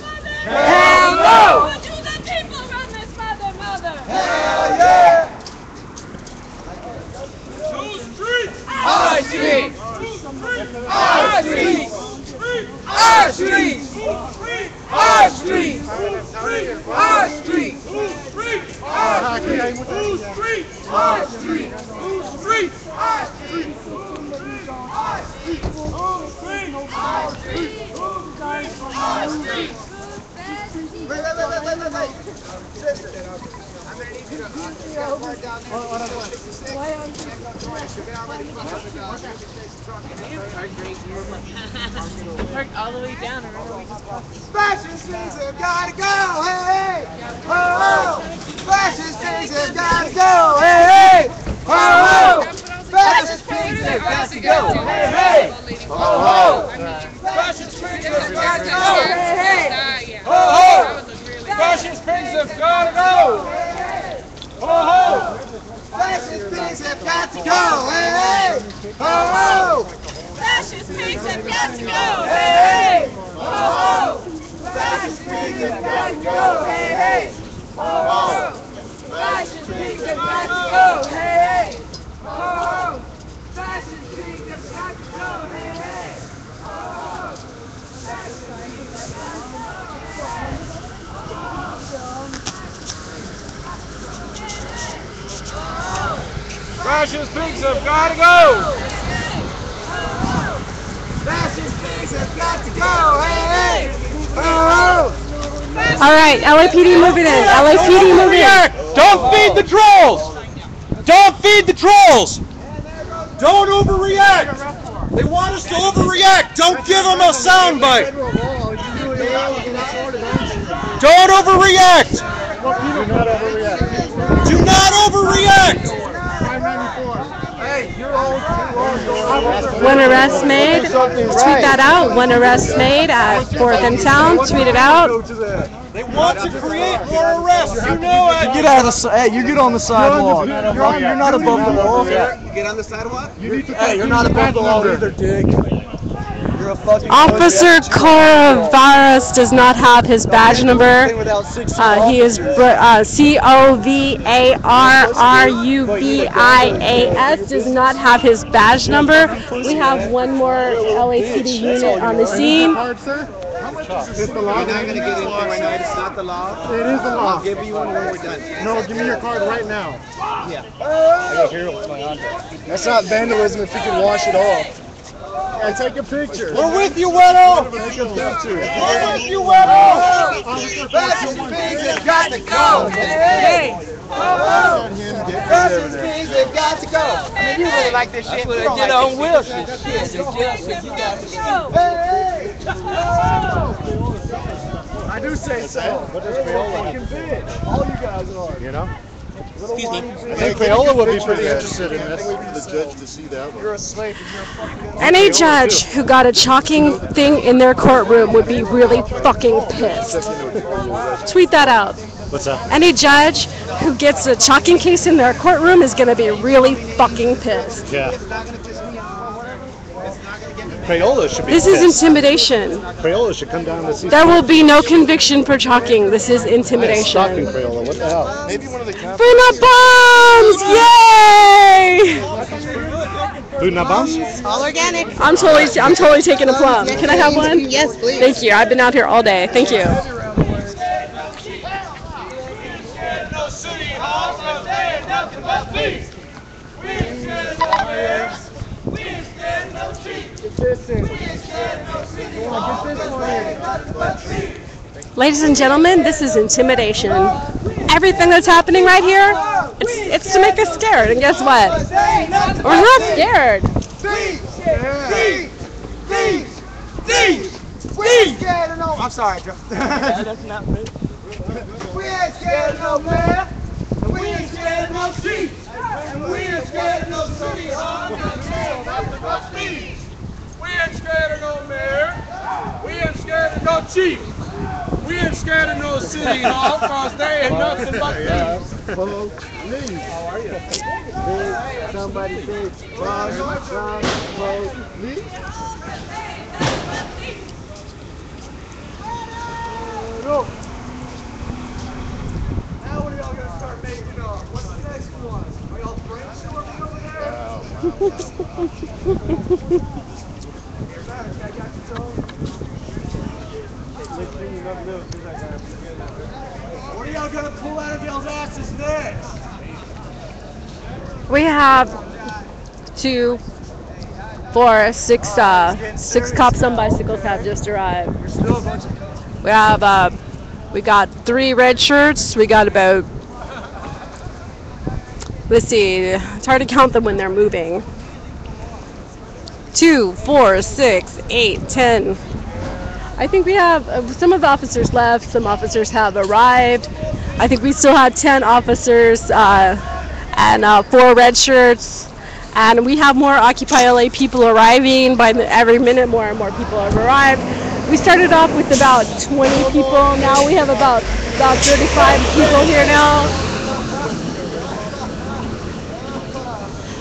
Hell no! Or do the people run this mother? Hell yeah! Our street! Our street! Our street! Our street! Our street! Our street! Our street! Our street! Our street! Parked all the way down. Remember we just parked. Fashion streets have gotta go, hey, hey, ho, ho. Fashion streets have gotta go, hey, hey, ho, ho. Fashion streets have got to go, hey, hey, ho, ho. Fashion streets have got to go, hey, hey, ho, ho. Fashion streets have gotta go, hey, hey, ho, ho. Fashion streets have got to go, hey, hey, ho, ho. Fashion streets have got to go, hey, hey, ho, ho. Fashion streets have got to go, hey, hey, ho, ho. Fashion streets have got to go, hey, hey, ho, ho. Fashion streets have got to go, hey, hey, ho, ho. Fashion pigs have got to go! Fashion pigs have got to go! Hey, hey! Oh! All right, LAPD moving in. LAPD moving in. Don't feed the trolls! Don't feed the trolls! Don't overreact! They want us to overreact! Don't give them a soundbite! Don't overreact! Do not overreact! One arrest made. Tweet that out. One arrest made at 4th and Town. Tweet it out. They want to create more arrests. You know it. Get out of the. Hey, you get on the sidewalk. You're not above the law. You get on the sidewalk? Hey, you're not above the law either, Dick. You're a fucking. Officer Coravarus does not have his badge number. He is Covarrubias does not have his badge number. We have one more LAPD unit on the scene. It's the law. We're not going to get into it right now. It's not the law. It is the law. I'll give you one when we're done. No, give me your card right now. Yeah. I gotta hear what's going on there. That's not vandalism if you can wash it off. Yeah, take a picture. We're with you, Weddle! Take a picture. We're with you, Weddle! Fashion pigs have got to go! Hey! Fashion pigs have got to go! I mean, you really like this shit. That's what I did on Wilson. Shit, the jail said you got to go. Hey! I do say so. But there's fucking big. All you guys are. You know? Excuse me. I think Paola would be pretty interested in this. The judge to see that one. You're a slave and you're a fucking. Any judge who got a chalking thing in their courtroom would be really fucking pissed. Tweet that out. What's that? Any judge who gets a chalking case in their courtroom is going to be really fucking pissed. Yeah. Paola should be This is intimidation. Paola should come down to see. There will be no conviction for chalking. This is intimidation. Stalking Paola. What the hell? Maybe one of the cops. Food not bombs! Yay! Food not bombs? All organic. I'm totally taking a plum. Can I have one? Yes, please. Thank you. I've been out here all day. Thank you. Ladies and gentlemen, this is intimidation. Everything that's happening right here, it's to make us scared. And guess what? We're not scared. I'm sorry, Joe. That's not me. We ain't scared of no man. We ain't scared of no sheep. And we ain't scared of no city hall. Nothing but thieves. We ain't scared of no mayor. We ain't scared of no chief. We ain't scared of no city hall, cause they ain't nothing but thieves. Police. How are you? Somebody say, police. Now what are y'all gonna start making up? What's the next one? Are y'all brainstorming over there? What are y'all gonna pull out of y'all's asses next? We have 2, 4, 6 cops on bicycles have just arrived. We have we got 3 red shirts. We got about Let's see. It's hard to count them when they're moving. 2, 4, 6, 8, 10. I think we have some of the officers left. Some officers have arrived. I think we still have 10 officers and 4 red shirts. And we have more Occupy LA people arriving. Every minute, more and more people have arrived. We started off with about 20 people. Now we have about 35 people here now.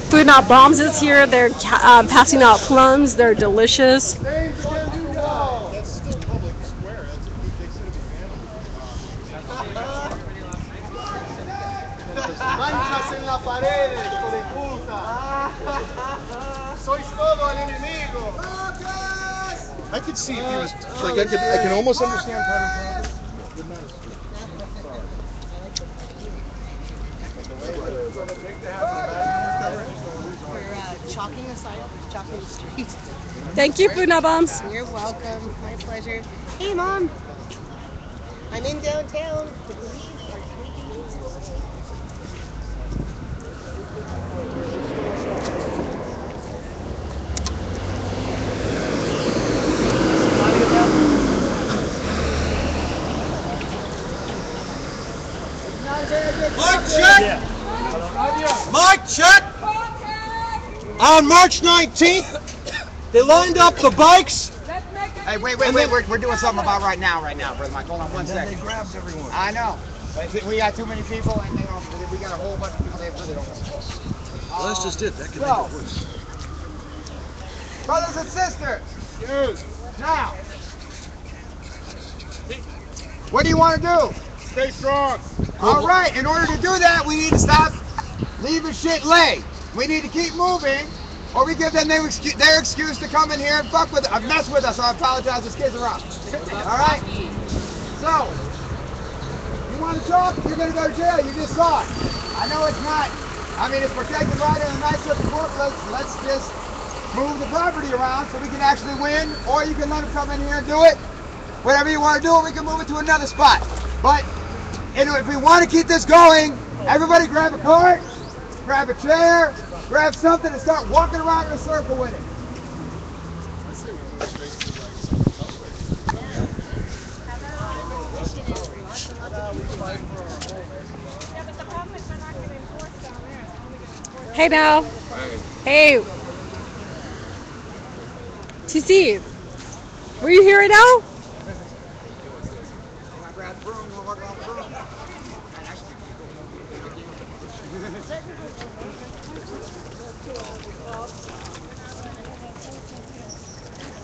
Food Not Bombs is here. They're passing out plums. They're delicious. Manchas en la pared, hijo de puta. Sois todo el enemigo. I could see if he was like I can almost understand part of the medicine. We're chalking the sidewalk, chalking the street. Thank you, Food Not Bombs. You're welcome. My pleasure. Hey, Mom. I'm in downtown. Mic check! Mic check! On March 19th, they lined up the bikes. Hey, wait, we're doing something about right now, Brother Mike. Hold on one second. They grabbed everyone. I know. We got too many people, and we got a whole bunch of people they really don't want. Well, that's just it. That could make it worse. Brothers and sisters, now, what do you want to do? Stay strong. All right, in order to do that, we need to stop leaving shit lay. We need to keep moving, or we give them their excuse to come in here and fuck with us, mess with us. So I apologize, this kid's around. All right? So, you want to talk? You're going to go to jail. You just saw it. I know it's not, I mean, it's protected right in a nice little court. Let's just move the property around so we can actually win, or you can let them come in here and do it. Whatever you want to do, we can move it to another spot. But if we want to keep this going, everybody grab a cart, grab a chair, grab something and start walking around in a circle with it. Hey now. Hey. TC, were you here right now?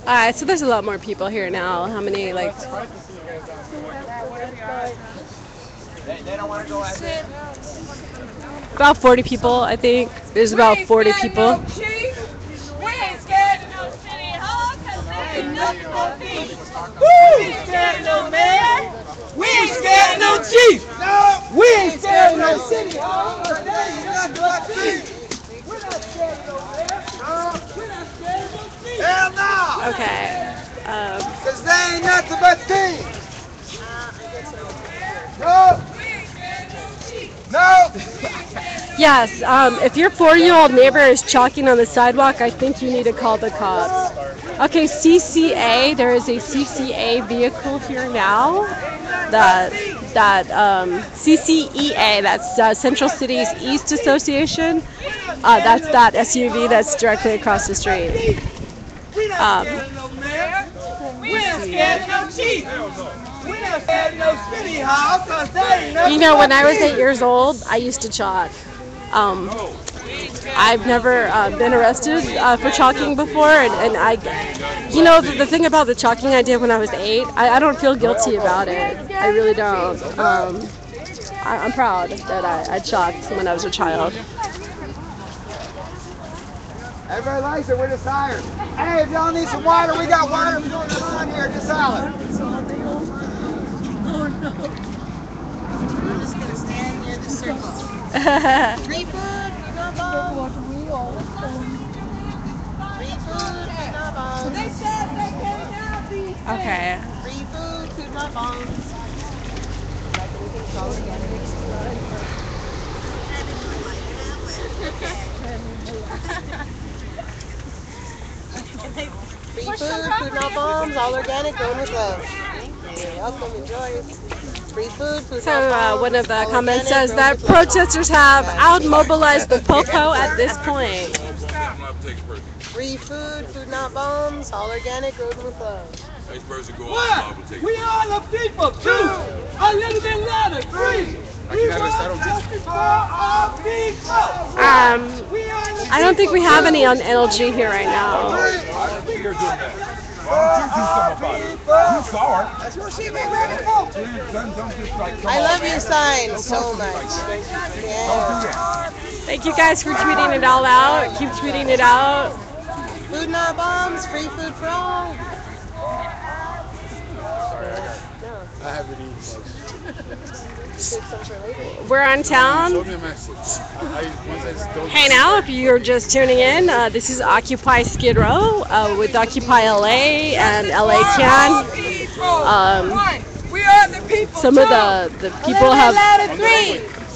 Alright, so there's a lot more people here now. How many, like... They don't want to go out there. About 40 people, I think. There's about 40 people. We ain't scared of no city hall, 'cause there ain't nothing but peace. We ain't scared of no mayor. We ain't scared of no chief. No. We ain't scared of no city hall, 'cause there ain't nothing but peace. We're not scared of no mayor. No. We're not scared of no chief. Hell no. Okay. Because there ain't nothing but peace. No. No. Yes, if your 4-year-old neighbor is chalking on the sidewalk, I think you need to call the cops. Okay, CCA, there is a CCA vehicle here now. CCEA, that's Central Cities East Association. That's that SUV that's directly across the street. We not scared of no mayor. We ain't scared of no chief. We not scared of no city hall, 'cause there ain't nothing. You know, when I was 8 years old, I used to chalk. I've never been arrested for chalking before, and I, you know, the thing about the chalking I did when I was 8, I don't feel guilty about it. I really don't. I'm proud that I chalked when I was a child. Everybody likes it. We're just tired. Hey, if y'all need some water, we got water going on here. Just salad. Oh no. We're just going to stand near the circle. Free food, no bombs. Free food, no bombs. They said they can't have these. Okay. Free food, no bombs. Free food not bombs, all organic, grown with love. You're welcome, enjoy. Free food So not bombs. one of the all comments organic, says grown that with love. protesters have outmobilized the popo at this point. Free food not bombs, all organic, grown with love. What? We are the people too. A little bit louder, please. We want justice for our people. I don't think we have any on LG here right now. I love your sign so much. Yeah. Thank you guys for tweeting it all out. Keep tweeting it out. Food not bombs, free food for all. I haven't eaten We're on town. Hey now, if you're just tuning in, this is Occupy Skid Row with Occupy LA and LA Can. Some of the people have.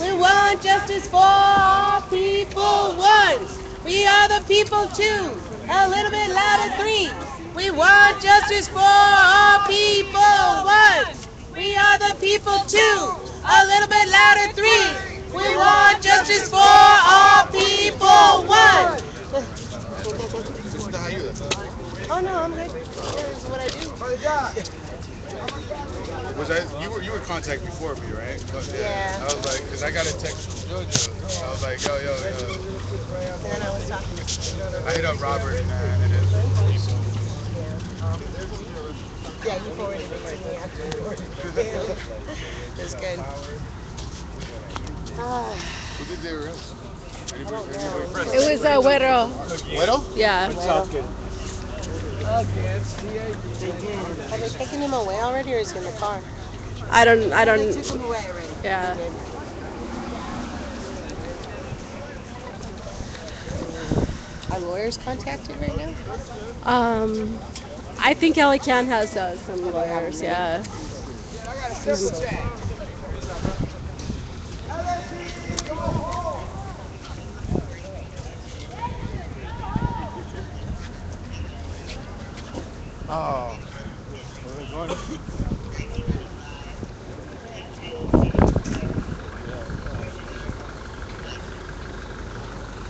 We want justice for our people. 1. We are the people. 2. A little bit louder. 3. We want justice for our people. 1. We are the people. 2. A little bit louder. 3. We want justice for our people. 1. Oh no, I'm good. This is what I do. You were in contact before me, right? Yeah. I was like, because I got a text from JoJo. I was like, yo. And then I was talking. I hit up Robert and it is. Yeah, you forwarded it to me after. It's good. Who did they arrest? It was Güero. Güero? Yeah. Have they taken him away already, or is he in the car? I don't. They took him away already. Yeah. Are lawyers contacted right now? I think LA Can has some lawyers. Yeah. Oh. Where are they going?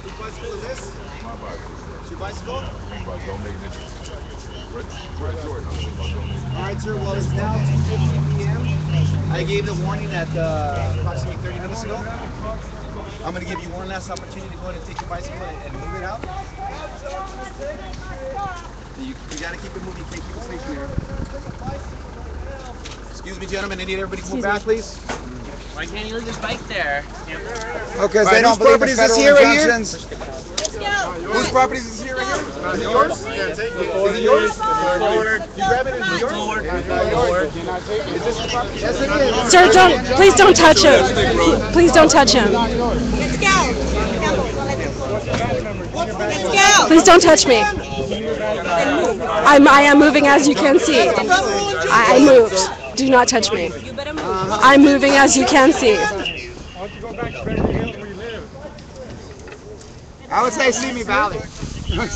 Whose bicycle is this? My bicycle. It's your bicycle? Alright, sir. Well, it's now 2:50 p.m. I gave the warning at approximately 30 minutes ago. I'm going to give you one last opportunity to go ahead and take your bicycle and move it out. You got to keep it moving. You can't keep it stationary. Excuse me, gentlemen. I need everybody to move back, please. Why can't you leave this bike there? Okay, they don't believe in federal injunctions. Whose property is this here right here? Is it yours? Yeah, take it. Is it yours? You grab it, is it yours? Is this your property? Yes, it is. Sir, please don't touch him. Please don't touch him. Let's go. Let's go. Please don't touch me. I am moving, as you can see. I moved. Do not touch me. I'm moving, as you can see. I would say Simi Valley. You got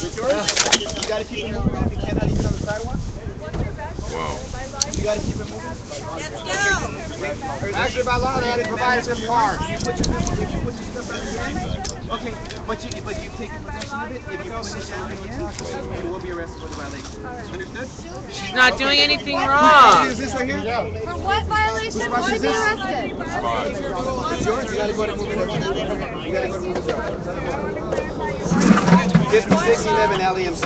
to keep it moving. You cannot leave it on the sidewalk. Wow. You got to keep it moving. Let's go. Actually, by law, they had to provide us with cars. If you put your stuff out again, okay, but you take possession of it. If you put it down again, you will be arrested for the violation. Understood? She's not doing anything wrong. Is this right here? For what violation? Why is he arrested? It's yours. You got to go to move it. You got to go to move it. 5611 LEMC.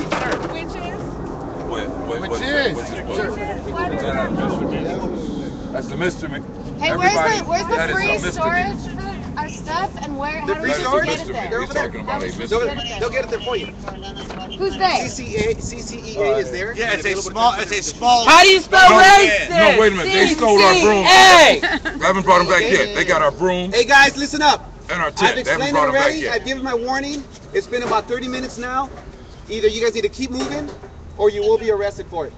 Which is? That's the mystery. Hey, where's the free storage for our stuff and where? How do we get it there? He's talking about a mystery. They'll get it there for you. Who's they? CCEA is there. Yeah, it's a small. How do you spell racist? No, wait a minute. They stole our brooms. Hey! They haven't brought them back yet. They got our brooms Hey guys, listen up. and our I've tent. They haven't explained it brought them back already. yet. I've given my warning. It's been about 30 minutes now. Either you guys need to keep moving or you will be arrested for it.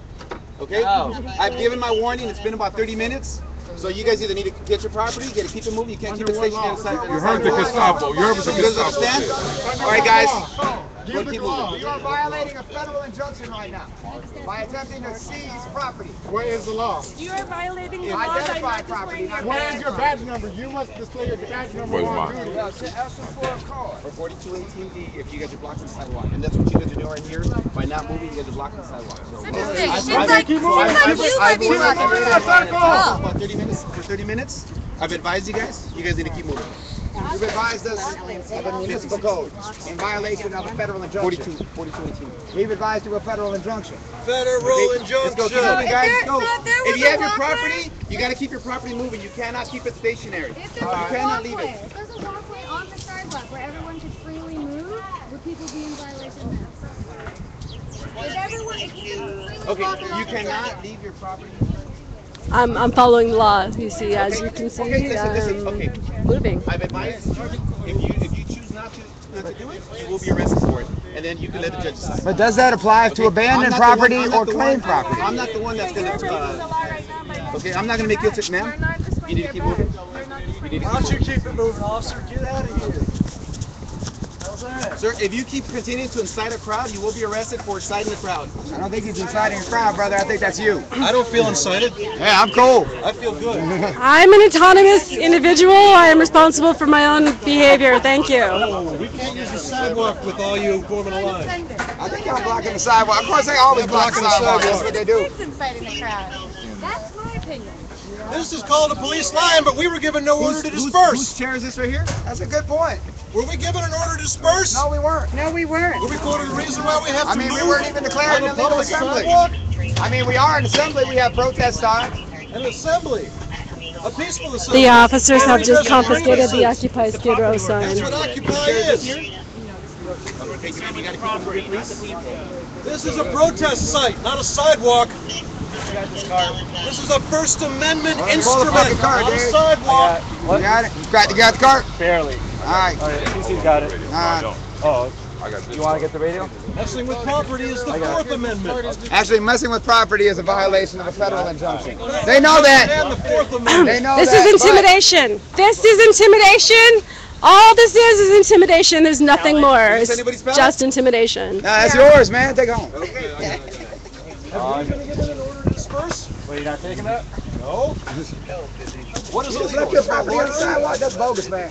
Okay? Oh. I've given my warning. It's been about 30 minutes. So you guys either need to get your property, keep it moving. You can't keep it stationary inside. You heard the Gestapo. You heard what the You guys Gestapo understand? said. All right, guys. Go keep moving. You are violating a federal injunction right now by attempting to seize property. Where is the law? You are violating the law by Identify not property. displaying your Where is badge. your badge number? You must display your badge number on duty. Ask them for a card. For 4218D, if you guys are blocking the sidewalk, and that's what you guys are doing right here. By not moving, you guys are blocking the sidewalk. So, about 30 minutes. For 30 minutes, I've advised you guys. You guys need to keep moving. You've advised us of a municipal code in violation of a federal injunction. 4218. We've advised you of a federal injunction. Federal injunction. Let's go, keep moving, guys. Go. there If was you a have your walkway- property, you got to keep your property moving. You cannot keep it stationary. If You there's a cannot leave walkway, it. if there's a walkway on the sidewalk where everyone could freely move, would people be in violation then? If you can freely walk Okay, along you the cannot sidewalk. leave your property. I'm following the law. You see, as you can see, Okay, listen. Okay, moving. I've advised you. If you choose not to do it, you will be arrested for it, and then you can let the judge decide. But does that apply to abandoned property or claimed property? I'm not the one that's gonna. Okay, I'm not gonna make you a ma'am. You need to keep moving. Why don't you keep it moving, officer? Get out of here. How's that? Sir, if you keep continuing to incite a crowd, you will be arrested for inciting the crowd. I don't think he's inciting a crowd, brother. I think that's you. I don't feel incited. Yeah, I'm cool. I feel good. I'm an autonomous individual. I am responsible for my own behavior. Thank you. We can't use the sidewalk with all you forming a line. I think I'm blocking the sidewalk. Of course, they always block the sidewalk. That's what they do. It's inciting the crowd. That's my opinion. This is called a police line, but we were given no order to disperse. Whose chair is this right here? That's a good point. Were we given an order to disperse? No, we weren't. No, we weren't. Were we quoted the reason why we have to I mean, move? we weren't even declared an on the illegal public assembly. sidewalk? I mean, we are an assembly. We have protest signs. An assembly. A peaceful assembly. The officers have just Doesn't bring confiscated the witnesses. Occupy Skid Row sign. That's what Occupy is. This is a protest site, not a sidewalk. This is a First Amendment instrument, not a sidewalk. You got it? You got the cart? Barely. All right. PC's got it. Oh, You want to get the radio? Messing with property is the Fourth Amendment. actually, messing with property is a violation of a federal injunction. They know that. And the Fourth Amendment. They know This that, is intimidation. This is intimidation. All this is intimidation. There's nothing more. It's just intimidation. Nah, that's yours, man. Take it home. Have you been given an order to disperse? Well, you're not taking that? No. What is You just illegal? left your property on the sidewalk. That's bogus, man.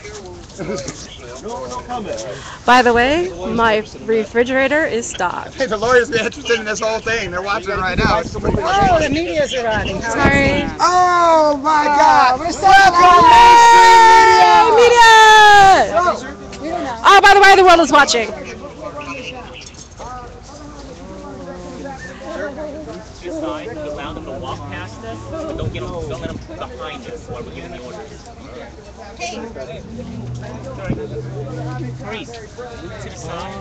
No comment. By the way, my refrigerator is stocked. The lawyers be interested in this whole thing. They're watching it right now. Oh, the media's arriving. Sorry. Oh my God! Welcome, media! Oh, by the way, the world is watching. Allow them to walk past us, but don't let them behind us while we're giving the orders. Maurice, to the side.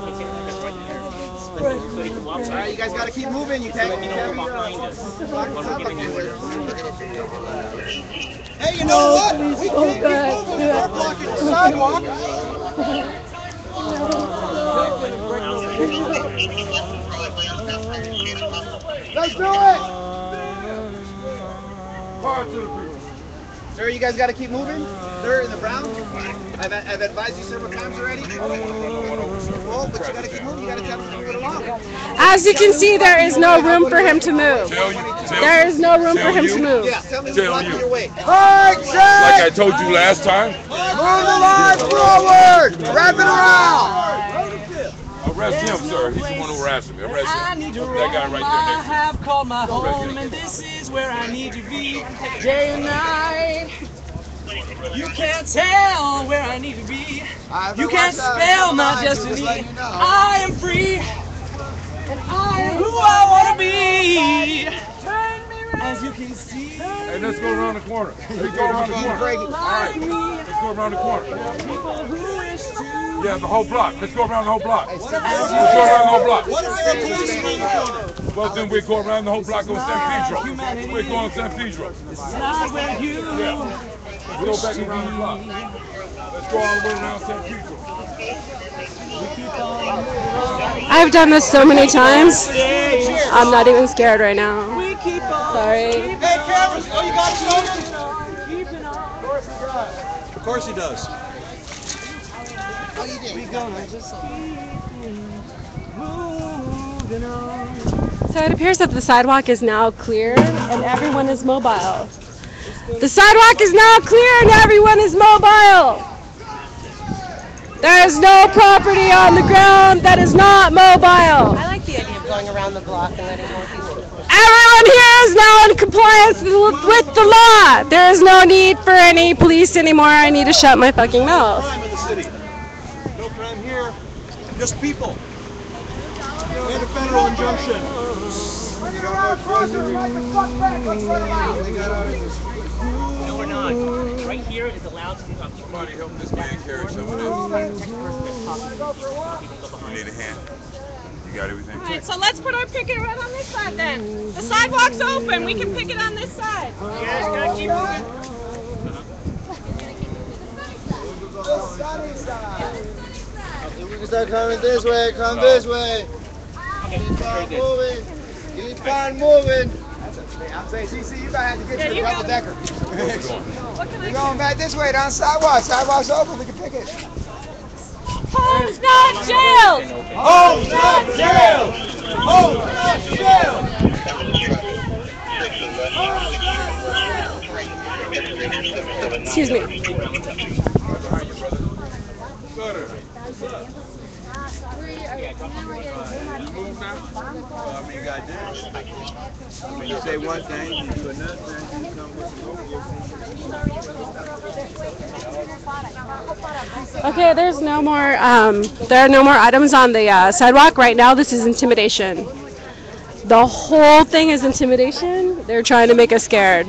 Okay, that's right there. So they can walk All right, you guys got to keep moving. You can't. behind us while we're giving the orders. Hey, you know what? We can't keep moving. We're blocking the sidewalk. Let's do it! Sir, you guys got to keep moving. Sir, in the brown. I've advised you several times already. Oh, but you got to keep moving. You got to tell them to move it along. As you can see, there is no room for him to move. There is no room for him to move. Yeah, tell me who's blocking your way. Like I told you last time. Move the line forward! Wrap it around! Arrest him, sir. He's the one who harassed me. Arrest him. I need to That guy right I there. have called my home, and this is where I need to be day and night. You can't tell where I need to be. You can't spell my destiny. I am free, and I am who I want to be. As you can see. Hey, let's go around the corner. Let's go around the corner. All right, let's go around the corner. Yeah, the whole block. Let's go around the whole block. Let's go around the whole block. What if there are police around the corner? Well, then we go around the whole block on San Pedro. We're going to San Pedro. Not where you. Yeah. Let's go back around the block. Let's go all the way around San Pedro. I've done this so many times. I'm not even scared right now. Sorry. Hey, cameras! Oh, you got it, Logan? Of course he does. Oh, you We gonna just keep moving on. So it appears that the sidewalk is now clear and everyone is mobile. The sidewalk is now clear and everyone is mobile. There is no property on the ground that is not mobile. I like the idea of going around the block and letting more people know. Everyone here is now in compliance with the law. There is no need for any police anymore. I need to shut my fucking mouth. Crime in the city. No crime here. Just people. And a federal injunction. No, we're not. Right here is allowed to people. Somebody help this man carry some of this. You need a hand? You got everything? All right, so let's put our picket right on this side then. The sidewalk's open. We can pick it on this side. You guys gotta keep moving. Start coming this way, come this way. Keep on moving. Keep on moving. I'm saying, CC, you gotta have to get to the you double go. decker. We're going back this way down sidewalk. Sidewalk's open. We can pick it. Home's not jail. Home's not jail. Home's not jail. Excuse me. When you say one thing, you do another thing, you come with some Okay, there's no more. There are no more items on the sidewalk right now. This is intimidation. The whole thing is intimidation. They're trying to make us scared.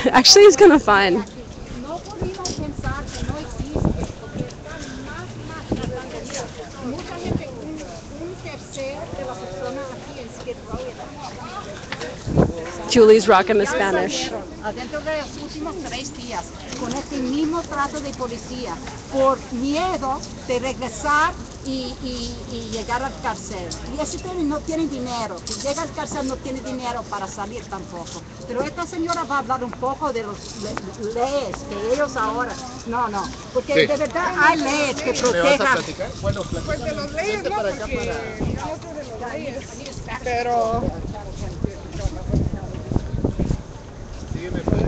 Actually, it's kind of fun. Julie's rocking the Spanish. Adentro de los últimos 3 días, con este mismo trato de policía, por miedo de regresar y llegar al cárcel. Y ese no tiene dinero, si llega al cárcel no tiene dinero para salir tampoco. Pero esta señora va a hablar un poco de las leyes que ellos ahora, no, porque Sí. de verdad hay leyes que ¿Me vas a protejan. platicar? Bueno, Pues de las leyes no, para acá porque para... yo sé de las leyes, pero...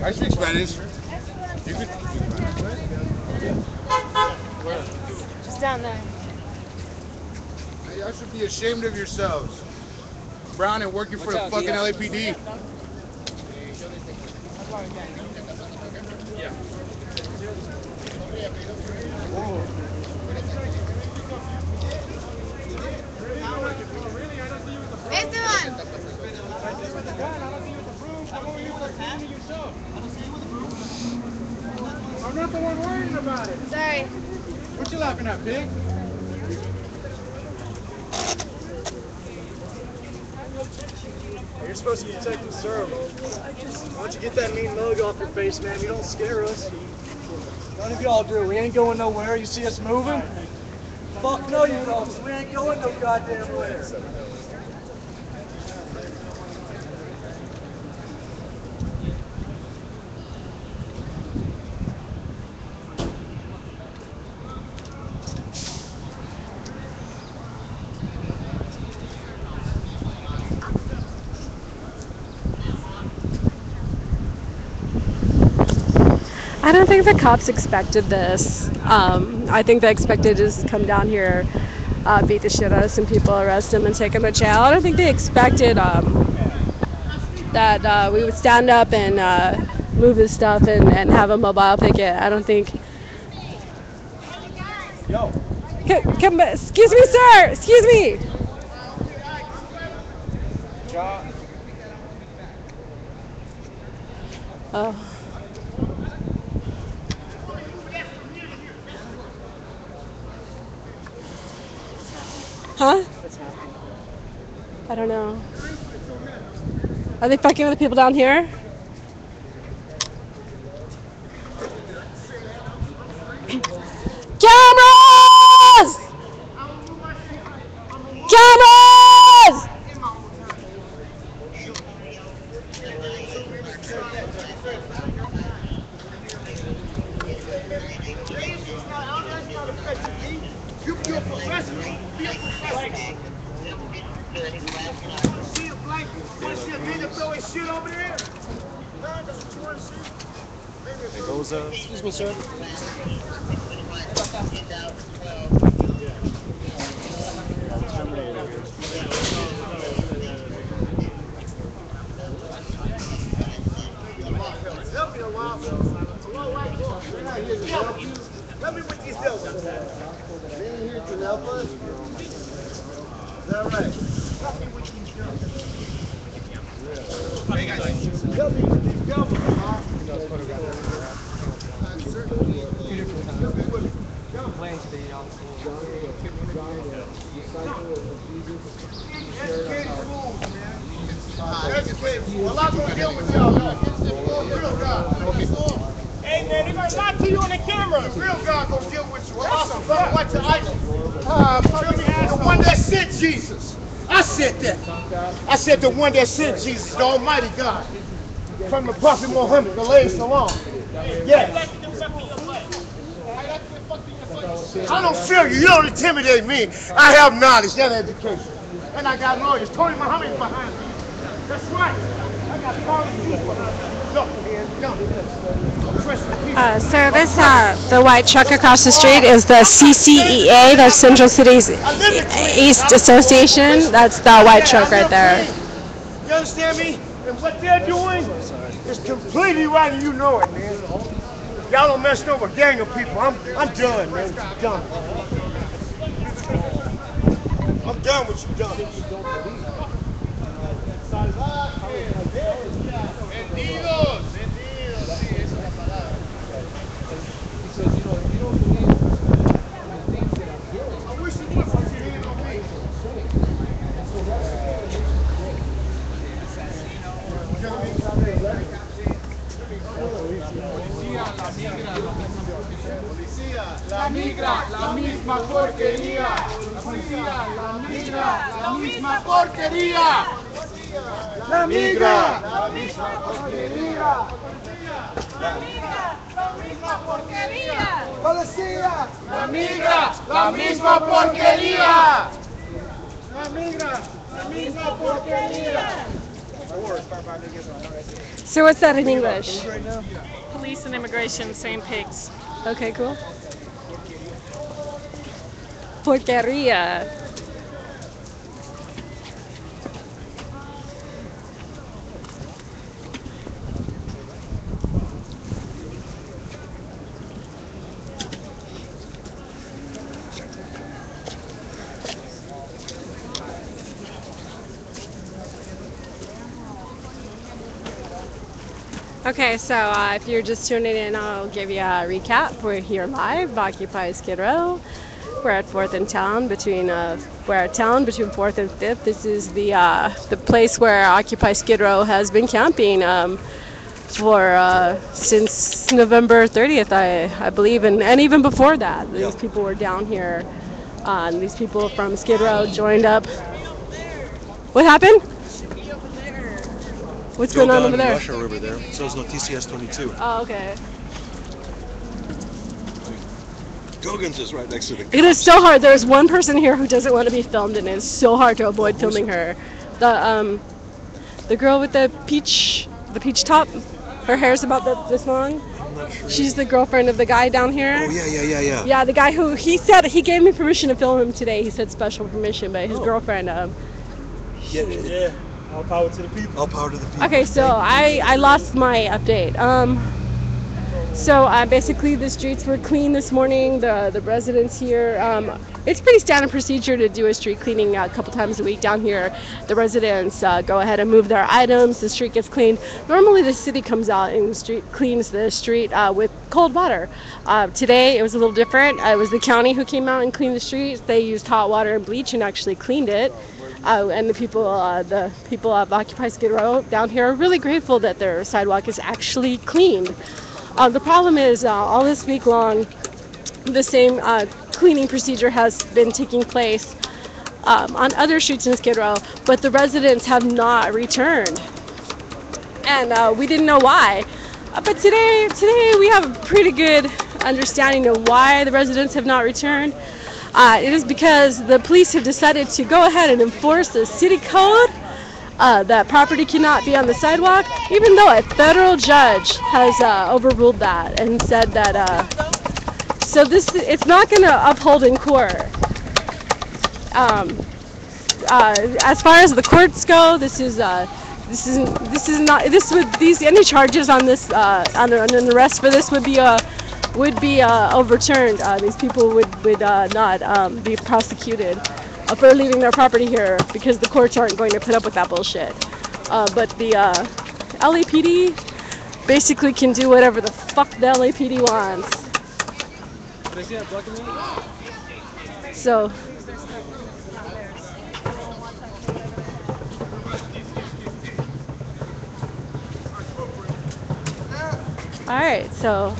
I speak Spanish. You could... Just down there. Y'all should be ashamed of yourselves. Brown and working for the fucking LAPD. I'm not the one worrying about it. Sorry. What you laughing at, pig? You're supposed to protect and serve. Why don't you get that mean mug off your face, man? You don't scare us. None of y'all do. We ain't going nowhere. You see us moving? Fuck no, you don't. We ain't going no goddamn where. I don't think the cops expected this. I think they expected us to come down here, beat the shit out of some people, arrest them, and take them to jail. I don't think they expected that we would stand up and move this stuff and have a mobile picket. I don't think. Yo. Come, excuse me, sir. Excuse me. Oh. Huh? I don't know. Are they fucking with the people down here? Cameras! Cameras! Mendoza. Excuse me, sir. Help me with these bills. Man here to help us. Is that right? Help me with these bills. Hey guys, help me with these bills. Hey man, if I lie to you on the camera, real God gonna deal with you. Awesome, brother. Watch your eyes. The one that sent Jesus. I said that. I said the one that sent Jesus, the Almighty God. From the Prophet Muhammad, the latest along. Yes. I don't fear you. You don't intimidate me. I have knowledge and education. And I got lawyers. Tony Muhammad is behind me. That's right. I got quality people behind me. Look, Sir, this the white truck across the street is the CCEA, that's Central Cities East Association. That's the white truck right there. You understand me? And what they're doing is completely right, and you know it, man. Y'all don't mess over a gang of people. I'm done, man. Done. I'm done with you, done. La migra, la misma porquería. Policía, la migra, la misma porquería. La migra, la misma porquería. La migra, la misma porquería. Policía, la migra, la misma porquería. La migra, la misma porquería. So what's that in English? Police and immigration, same pigs. Okay, cool. Porqueria. Okay, so if you're just tuning in, I'll give you a recap. We're here live, Occupy Skid Row. We're at 4th and Town between 4th and 5th. This is the place where Occupy Skid Row has been camping for since November 30th, I believe, and even before that. These people were down here. These people from Skid Row joined up. What happened? What's going on over there? Russia River there. So it's Noticias 22. Oh, okay. Gogan's is right next to the cops. It is so hard. There's one person here who doesn't want to be filmed, and it's so hard to avoid filming her. The girl with the peach top. Her hair's about this long. I'm not sure. She's the girlfriend of the guy down here. Oh yeah. Yeah, the guy who he gave me permission to film him today. He said special permission, but his girlfriend. Yeah. All power to the people. All power to the people. Okay, so I lost my update. So basically the streets were clean this morning. The residents here, it's pretty standard procedure to do a street cleaning a couple times a week down here. The residents go ahead and move their items. The street gets cleaned. Normally the city comes out and cleans the street with cold water. Today it was a little different. It was the county who came out and cleaned the streets. They used hot water and bleach and actually cleaned it. And the people of Occupy Skid Row down here are really grateful that their sidewalk is actually cleaned. The problem is all this week long, the same cleaning procedure has been taking place on other streets in Skid Row, but the residents have not returned. And we didn't know why. But today we have a pretty good understanding of why the residents have not returned. It is because the police have decided to go ahead and enforce the city code that property cannot be on the sidewalk, even though a federal judge has overruled that and said that. So it's not going to uphold in court. As far as the courts go, any charges on this on an arrest for this would be overturned. These people would not be prosecuted for leaving their property here because the courts aren't going to put up with that bullshit. But the LAPD basically can do whatever the fuck the LAPD wants. So. Alright, so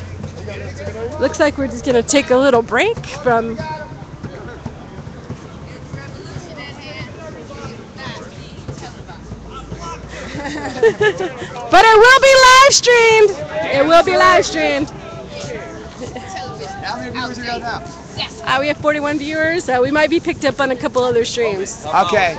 looks like we're just going to take a little break from... But it will be live streamed! It will be live streamed. How many viewers we got now? We have 41 viewers. We might be picked up on a couple other streams. Okay.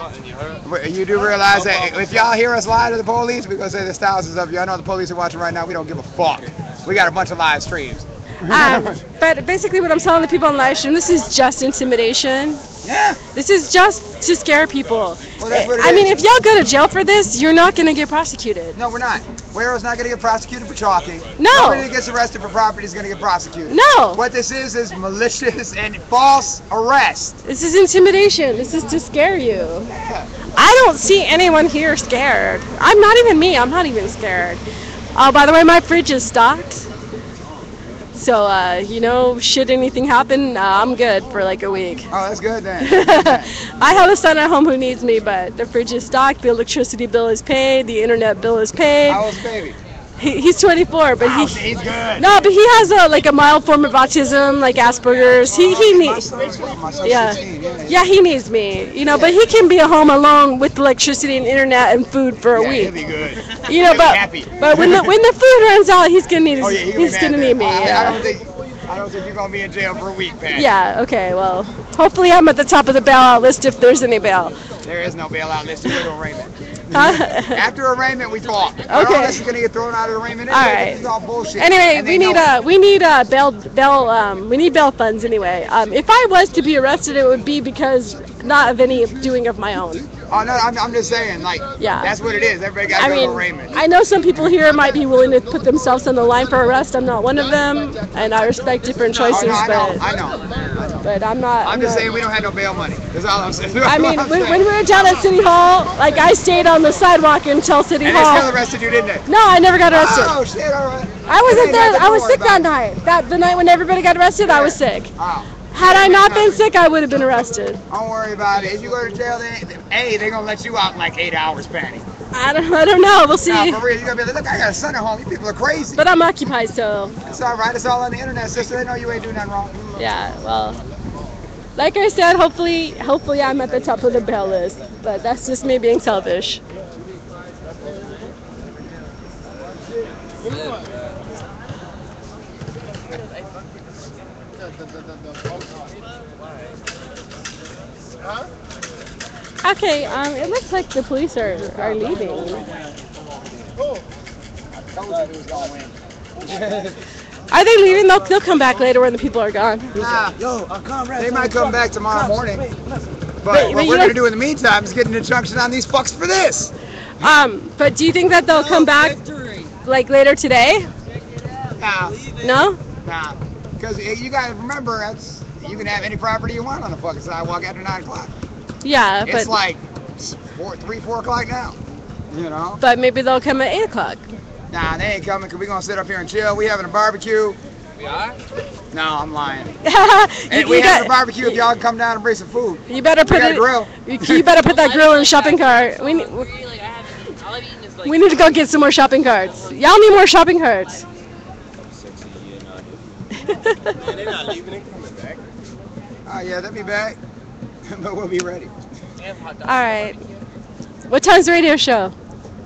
You do realize that if y'all hear us lie to the police, we're going to say there's thousands of you. I know the police are watching right now. We don't give a fuck. We got a bunch of live streams. But basically what I'm telling the people on live stream, this is just intimidation. Yeah. This is just to scare people. Well, that's what it I is. mean, if y'all go to jail for this, you're not going to get prosecuted. No, we're not. Wero's not going to get prosecuted for talking. No. Nobody that gets arrested for property is going to get prosecuted. No. What this is malicious and false arrest. This is intimidation. This is to scare you. I don't see anyone here scared. I'm not even me. I'm not even scared. Oh, by the way, my fridge is stocked. So, should anything happen, I'm good for like a week. Oh, that's good then. I have a son at home who needs me, but the fridge is stocked, the electricity bill is paid, the internet bill is paid. How old's the baby? He's 24, but he's good. No, but he has a mild form of autism, like Asperger's. He needs. Yeah, he needs me. But he can be at home alone with electricity and internet and food for a week. He'll be good. But when the food runs out, he's gonna need me. I don't think you're gonna be in jail for a week, Pat. Yeah. Okay. Well, hopefully I'm at the top of the bailout list if there's any bail. There is no bailout list. You go to arraignment. After arraignment, we talk. Okay. All this is gonna get thrown out of arraignment. Anyway, All right. This is all bullshit. Anyway, we need bail funds anyway. If I was to be arrested, it would be because not of any doing of my own. Oh no, I'm just saying, that's what it is. Everybody got to go to arraignment. I know some people here might be willing to put themselves on the line for arrest. I'm not one of them, and I respect different choices. I know. But I'm not. I'm just saying we don't have no bail money. That's all I'm saying. I mean, when we were down at City Hall, I stayed on the sidewalk until City Hall. And they still arrested you, didn't they? No, I never got arrested. Oh shit! All right. I wasn't there. I was sick that night. The night when everybody got arrested, I was sick. Oh. Had I not been sick, I would have been arrested. Don't worry about it. If you go to jail, they're gonna let you out in like 8 hours, Patty. I don't know. We'll see. No, for real, you're gonna be like, look, I got a son at home. You people are crazy. But I'm occupied, so. It's all right. It's all on the internet, sister. They know you ain't doing nothing wrong. Yeah. Well, like I said, hopefully I'm at the top of the bail list. But that's just me being selfish. Okay, it looks like the police are leaving. Are they leaving? They'll come back later when the people are gone. They might come back tomorrow morning. But what we're going to do in the meantime is get an injunction on these fucks for this. But do you think that they'll come back like later today? No? Nah. Because you guys remember, you can have any property you want on the fucking sidewalk after 9 o'clock. Yeah, but it's like 4 o'clock now. But maybe they'll come at 8 o'clock. Nah, they ain't coming because we're going to sit up here and chill. We having a barbecue. We are? No, I'm lying. And we having a barbecue if y'all can come down and bring some food. You better put a grill. You better put that grill in the shopping cart. We need to go get some more shopping carts. Y'all need more shopping carts. They're not leaving it coming back. Oh yeah, they'll be back. But we'll be ready. Alright. What time's the radio show?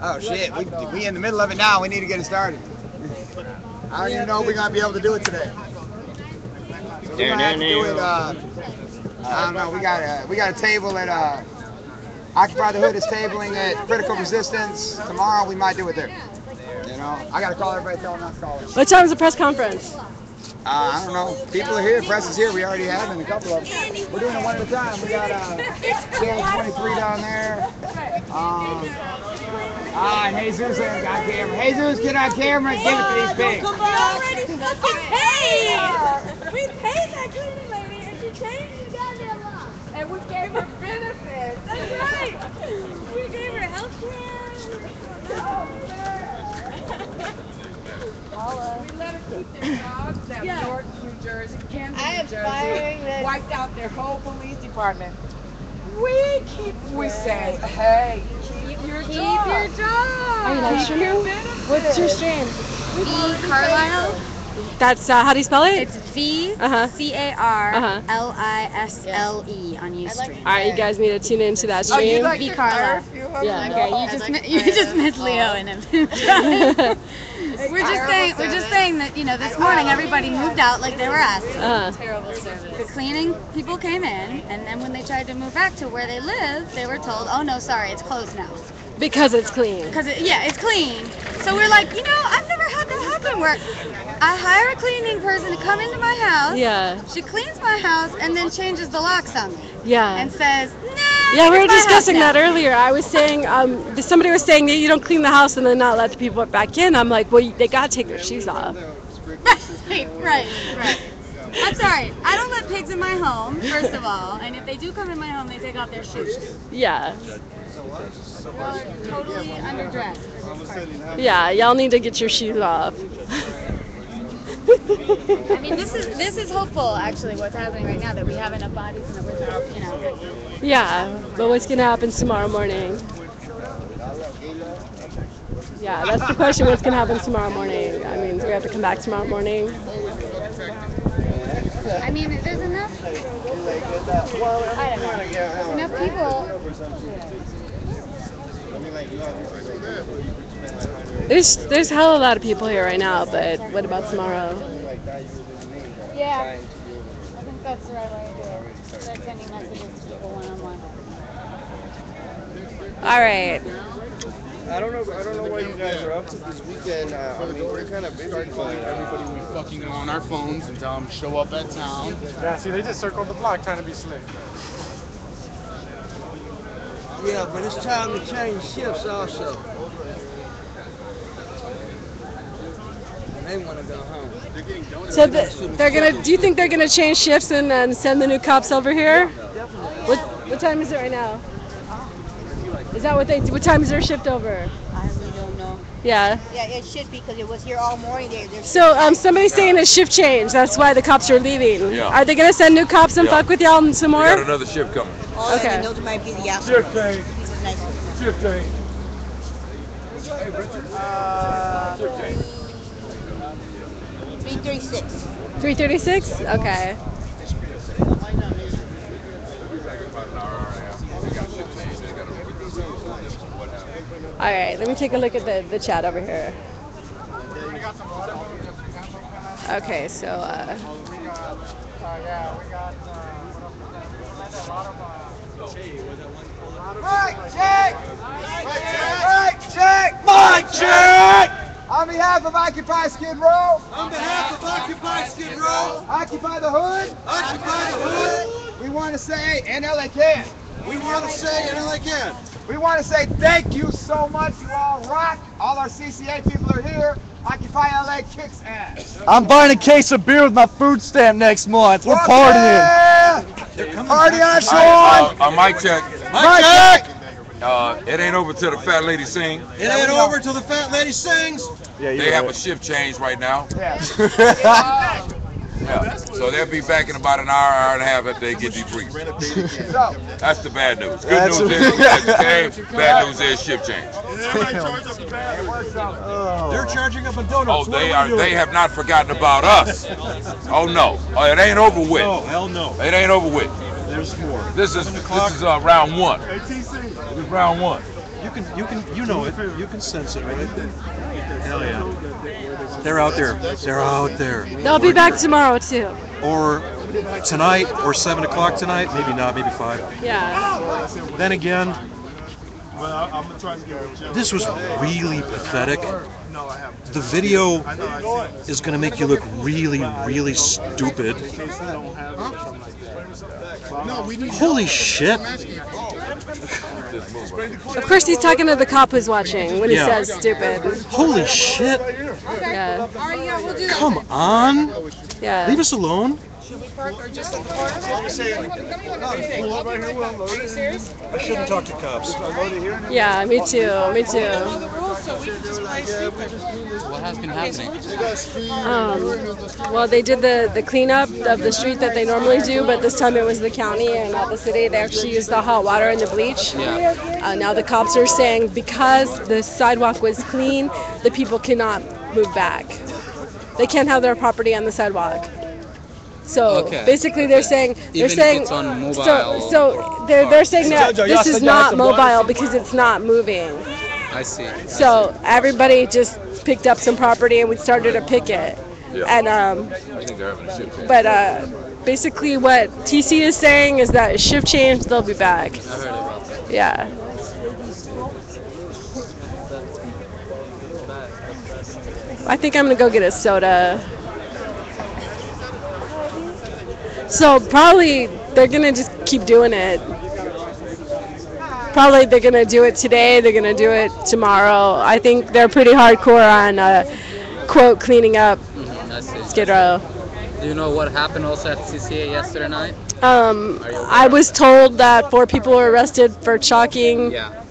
Oh shit, we in the middle of it now. We need to get it started. I don't even know if we're going to be able to do it today. So we're going to have to do it, I don't know, we got a table at Occupy the Hood is tabling at Critical Resistance. Tomorrow we might do it there. You know, I gotta call everybody, tell them not to call it. What time is the press conference? I don't know. People are here. Press is here. We already have a couple of them. We're doing it one at a time. We got Channel 23 down there. And Jesus ain't got camera. Jesus, get on camera and give it to these pigs. We already fucking paid! We paid that cleaning lady and she changed the goddamn law. And we gave her benefits. That's right! We gave her health care. We let her keep their jobs that York, New Jersey, Kansas, New Jersey, wiped out their whole police department. We said, hey, keep your job. Are you live streaming? What's your stream? V Carlisle. That's how do you spell it? It's V CARLISLE on Ustream. All right, you guys need to tune into that stream. Oh, you like V Carlisle. Yeah. Okay, you just missed Leo and him. We're just saying that, you know, this morning everybody moved out like they were asked. Terrible service. The cleaning people came in, and then when they tried to move back to where they live, they were told, oh no, sorry, it's closed now. Because it's clean. It's clean. So we're like, you know, I've never had that happen where I hire a cleaning person to come into my house. Yeah. She cleans my house and then changes the locks on me. Yeah. And says, yeah, we were discussing that earlier. I was saying, somebody was saying that you don't clean the house and then not let the people back in. I'm like, well, they gotta take their shoes off. Right. I'm sorry. I don't let pigs in my home, first of all. And if they do come in my home, they take off their shoes. Yeah. Totally underdressed. Yeah, y'all need to get your shoes off. I mean, this is hopeful, actually, what's happening right now, that we have enough bodies and that we're, you know. Yeah, but what's gonna happen tomorrow morning? Yeah, that's the question. What's gonna happen tomorrow morning? I mean, do we have to come back tomorrow morning? I mean, there's enough. I don't know. Enough people. There's hella a lot of people here right now, but what about tomorrow? Yeah, I think that's the right way to do it. Start sending messages to people one-on-one. All right. I don't know what you guys are up to this weekend. I mean, we're kind of busy. Everybody we fucking on our phones and tell them to show up at town. Yeah, see, they just circled the block trying to be slick. Yeah, but it's time to change shifts also. And they want to go home. So they're gonna. Do you think they're gonna change shifts and then send the new cops over here? Definitely. What time is it right now? Is that what they? What time is their shift over? I really don't know. Yeah. Yeah, it should be because it was here all morning. So somebody's saying a shift change. That's why the cops are leaving. Yeah. Are they gonna send new cops and fuck with y'all some more? We got another shift coming. Oh, Okay. and those might be the after. Shift change. Nice. Shift change. 336. 336? Okay. All right, let me take a look at the chat over here. Okay, so Mike check! On behalf of Occupy Skid Row. On behalf of Occupy Skid Row. Occupy the Hood. Occupy the Hood. We want to say, and LA can. We want to say, and LA can. We want to say thank you so much. You all rock. All our CCA people are here. Occupy LA kicks ass. I'm buying a case of beer with my food stamp next month. We're partying. Party on, Sean. Mic check. Mic check. It ain't over till the fat lady sing. It ain't over till the fat lady sings. Yeah, they have a shift change right now. Yeah. Yeah. So they'll be back in about an hour and a half after they get debriefed. That's the bad news. Good news is bad news is shift change. They're charging up a donut. Oh, they have not forgotten about us. Oh no. Oh, it ain't over with. No, hell no. It ain't over with. There's more. This is round one. This is round one. You know it. You can sense it, right? Hell yeah. They're out there. They're out there. they'll be back tomorrow too. Or tonight, or 7 o'clock tonight. Maybe not. Maybe 5. Yeah. Then again, Well, I'm gonna try to get with Joe. This was really pathetic. No, I haven't. The video is going to make you look really, really stupid. Holy shit. Of course, he's talking to the cop who's watching when he says stupid. Holy shit. Yeah. Come on. Yeah. Leave us alone. Should we park or just in the corner? I shouldn't talk to cops. Yeah, me too. Me too. What has been happening? Well, they did the cleanup of the street that they normally do, but this time it was the county and not the city. They actually used the hot water and the bleach. Yeah. Now the cops are saying because the sidewalk was clean, the people cannot move back. They can't have their property on the sidewalk. So basically, they're saying Even if it's on mobile. So they're saying that this is not mobile because it's not moving. I see. So everybody just picked up some property and we started a picket. And I think they're having a shift change. but basically, what TC is saying is that shift change, they'll be back. I heard about that. Yeah. I think I'm gonna go get a soda. So probably they're gonna just keep doing it. Probably they're gonna do it today. They're gonna do it tomorrow. I think they're pretty hardcore on quote cleaning up I see. Skid Row. Do you know what happened also at CCA yesterday night? I was told that 4 people were arrested for chalking. Yeah.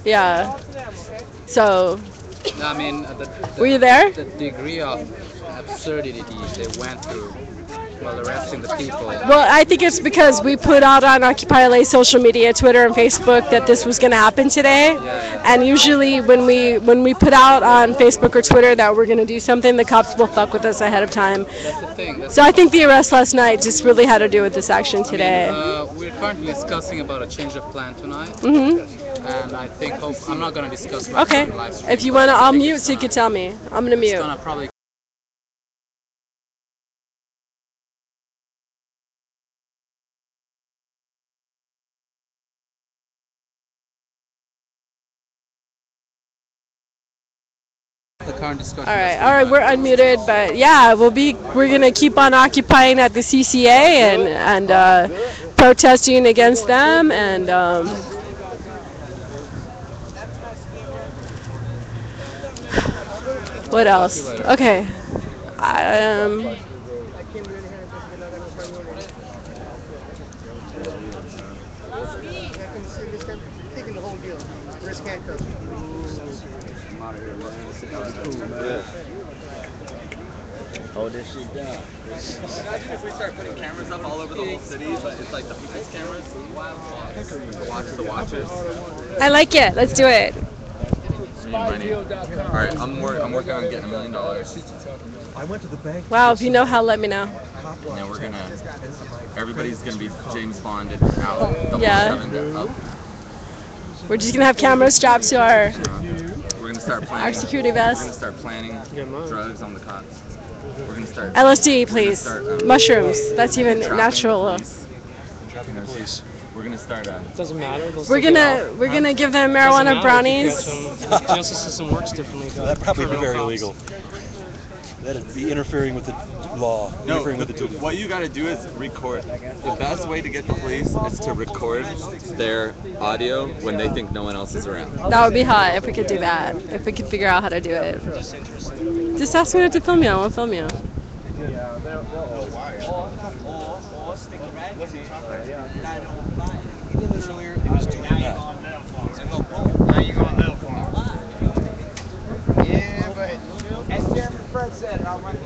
Yeah. So. I mean, Were you there? The degree of absurdity they went through while arresting the people. Well, I think it's because we put out on Occupy LA social media, Twitter and Facebook, that this was going to happen today. And usually when we put out on Facebook or Twitter that we're going to do something, the cops will fuck with us ahead of time. That's the thing. So I think the arrest last night just really had to do with this action today. We're currently discussing about a change of plan tonight. And I think I'm not going to discuss much on the live stream. If you want to, I'll mute so you can tell me. I'm going to mute. It's gonna probably the current discussion. All right, we're unmuted, but yeah, we're gonna keep on occupying at the CCA and protesting against them and. What else? Okay. Hold this shit down. Imagine if we start putting cameras up all over the whole city, but it's like the people's cameras to watch the watchers. I like it. Let's do it. Money. All right, I'm working on getting $1 million. I went to the bank. Wow, if you know how, let me know. And everybody's gonna be James Bonded out. Up. We're just gonna have cameras strapped to our. We're gonna start planning. Our security vests. We're gonna start planning drugs on the cops. We're gonna start. LSD, please. Mushrooms. That's even natural. Trapping the police. We're gonna start. Doesn't matter. We're gonna give them marijuana brownies. The justice system works differently. That'd probably be very illegal. That'd be interfering with the law. No, what you gotta do is record. The best way to get the police is to record their audio when they think no one else is around. That would be hot if we could do that. If we could figure out how to do it. Just ask me not to film you. I won't film you. Yeah, but as Chairman Fred said, I want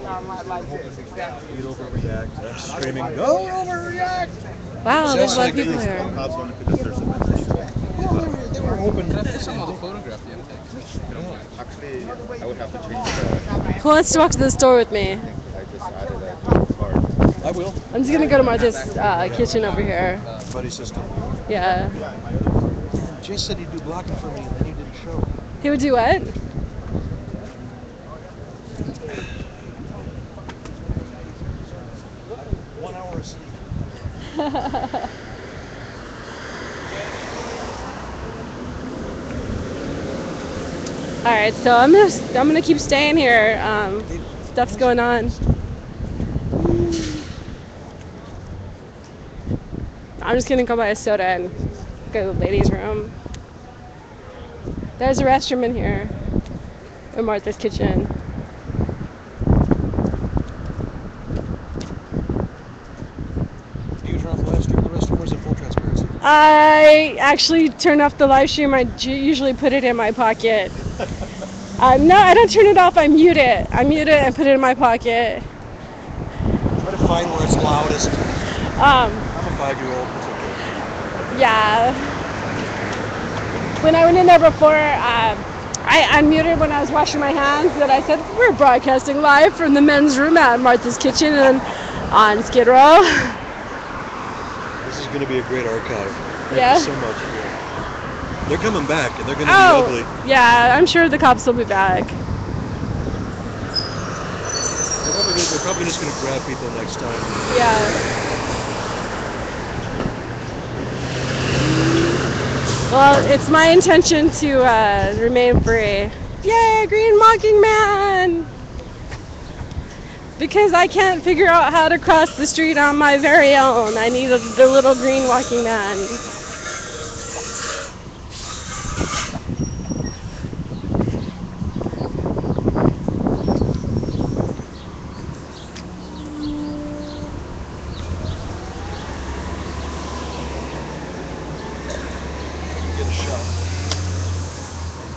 like this. Exactly. You overreact. I'm screaming, go overreact! Wow, there's a lot of people here. They were hoping. Some of the photograph you have Actually, I would have to change Who wants to walk to the store with me? I just added a card. I will. I'm just gonna go to Martha's kitchen over here. Buddy system. Yeah. Jay said he'd do blocking for me, and then he didn't show. He would do what? 1 hour of sleep. All right, so I'm gonna keep staying here. Stuff's going on. I'm just gonna go buy a soda and go to the ladies' room. There's a restroom in here in Martha's Kitchen. You turn off the live stream, the restroom, or is it full transparency? I actually turn off the live stream. I usually put it in my pocket. No, I don't turn it off. I mute it. I mute it and put it in my pocket. Try to find where it's loudest. I'm a 5-year-old. It's okay. Yeah. When I went in there before, I unmuted when I was washing my hands, and I said, we're broadcasting live from the men's room at Martha's Kitchen and on Skid Row. This is going to be a great archive. Thank Yeah. you so much. Yeah. They're coming back, and they're going to be ugly. Yeah, I'm sure the cops will be back. They're probably just going to grab people next time. Yeah. Well, it's my intention to remain free. Yay, Green Walking Man! Because I can't figure out how to cross the street on my very own. I need the little green walking man. Get a shot.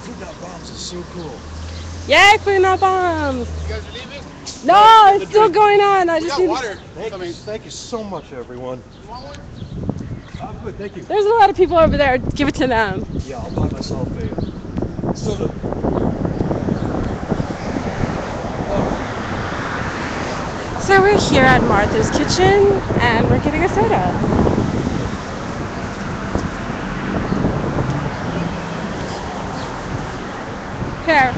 Food Not Bombs is so cool. Yay, clean up bombs! You guys are leaving? No, it's still going on. I just need water. Thank you so much, everyone. Oh, good, thank you. There's a lot of people over there. Give it to them. Yeah, I'll buy myself a soda. So we're here at Martha's Kitchen, and we're getting a soda. Here.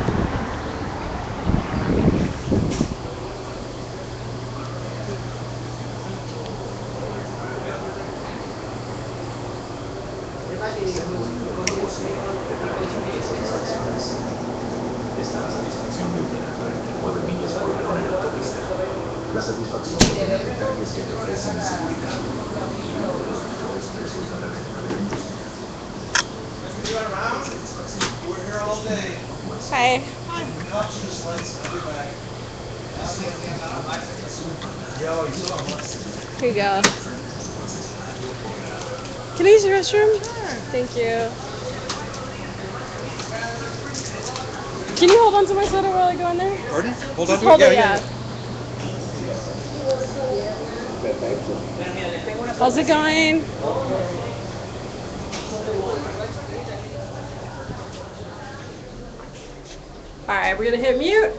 La satisfacción de tener detalles que te ofrecen seguridad y uno de los mejores precios de la Hi. Here you go. Can I use the restroom? Sure. Thank you. Can you hold on to my soda while I go in there? Pardon? Hold Just on hold to it, it? yeah. How's it going? Alright, we're gonna hit mute.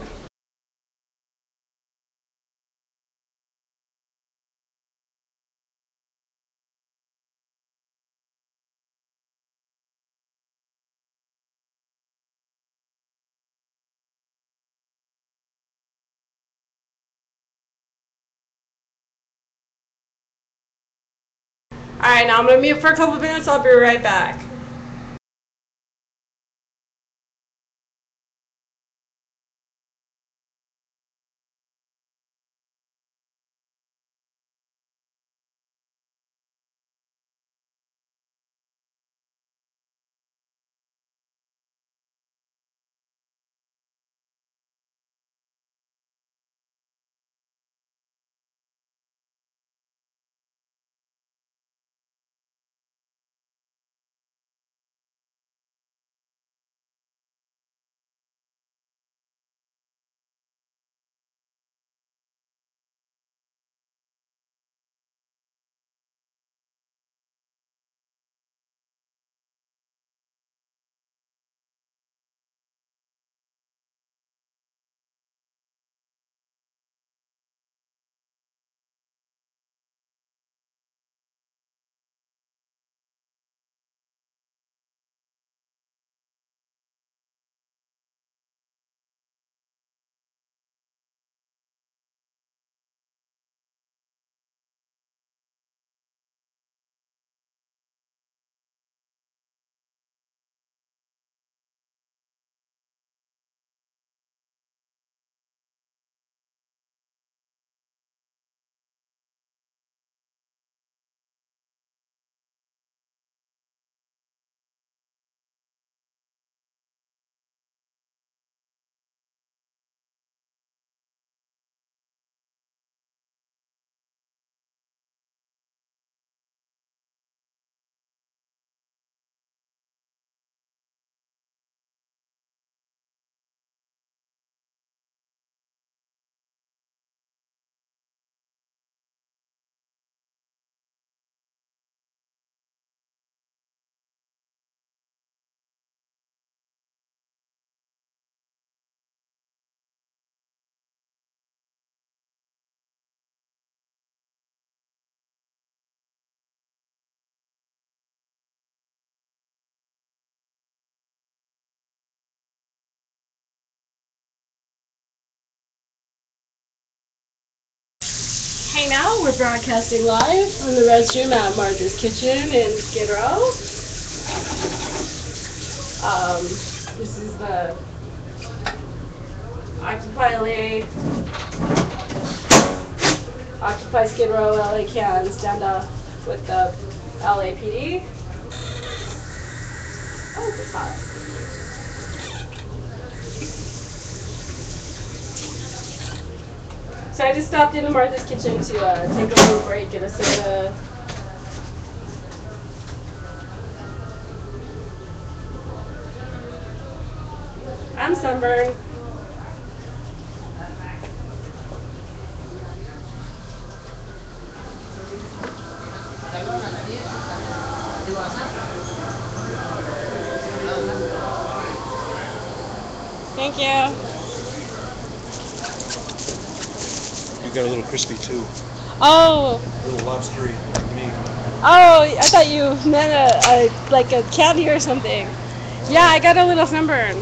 Alright, now I'm gonna mute for a couple of minutes. I'll be right back. Hey now, we're broadcasting live from the restroom at Martha's Kitchen in Skid Row. This is the Occupy Skid Row, LA Can stand up with the LAPD. Oh, it's hot. So I just stopped into Martha's Kitchen to take a little break, get a soda. I'm sunburned. Thank you. You got a little crispy too. Oh. A little lobstery like me. Oh, I thought you meant like a candy or something. Yeah, I got a little sunburn.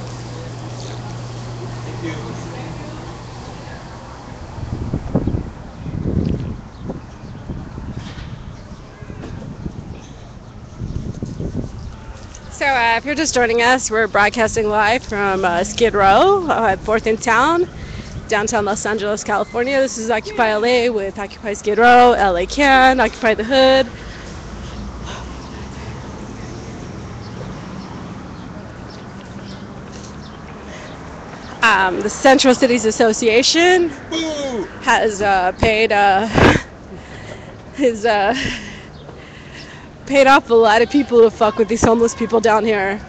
Thank you. So if you're just joining us, we're broadcasting live from Skid Row at 4th and Town, downtown Los Angeles, California. This is Occupy LA with Occupy Skid Row, LA Can, Occupy the Hood. The Central Cities Association has paid off a lot of people to fuck with these homeless people down here.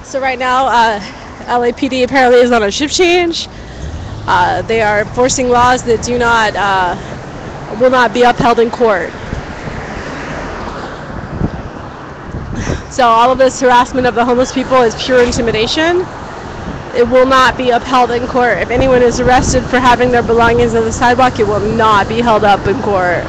So right now, LAPD apparently is on a shift change. They are enforcing laws that will not be upheld in court. So all of this harassment of the homeless people is pure intimidation. It will not be upheld in court. If anyone is arrested for having their belongings on the sidewalk, it will not be held up in court.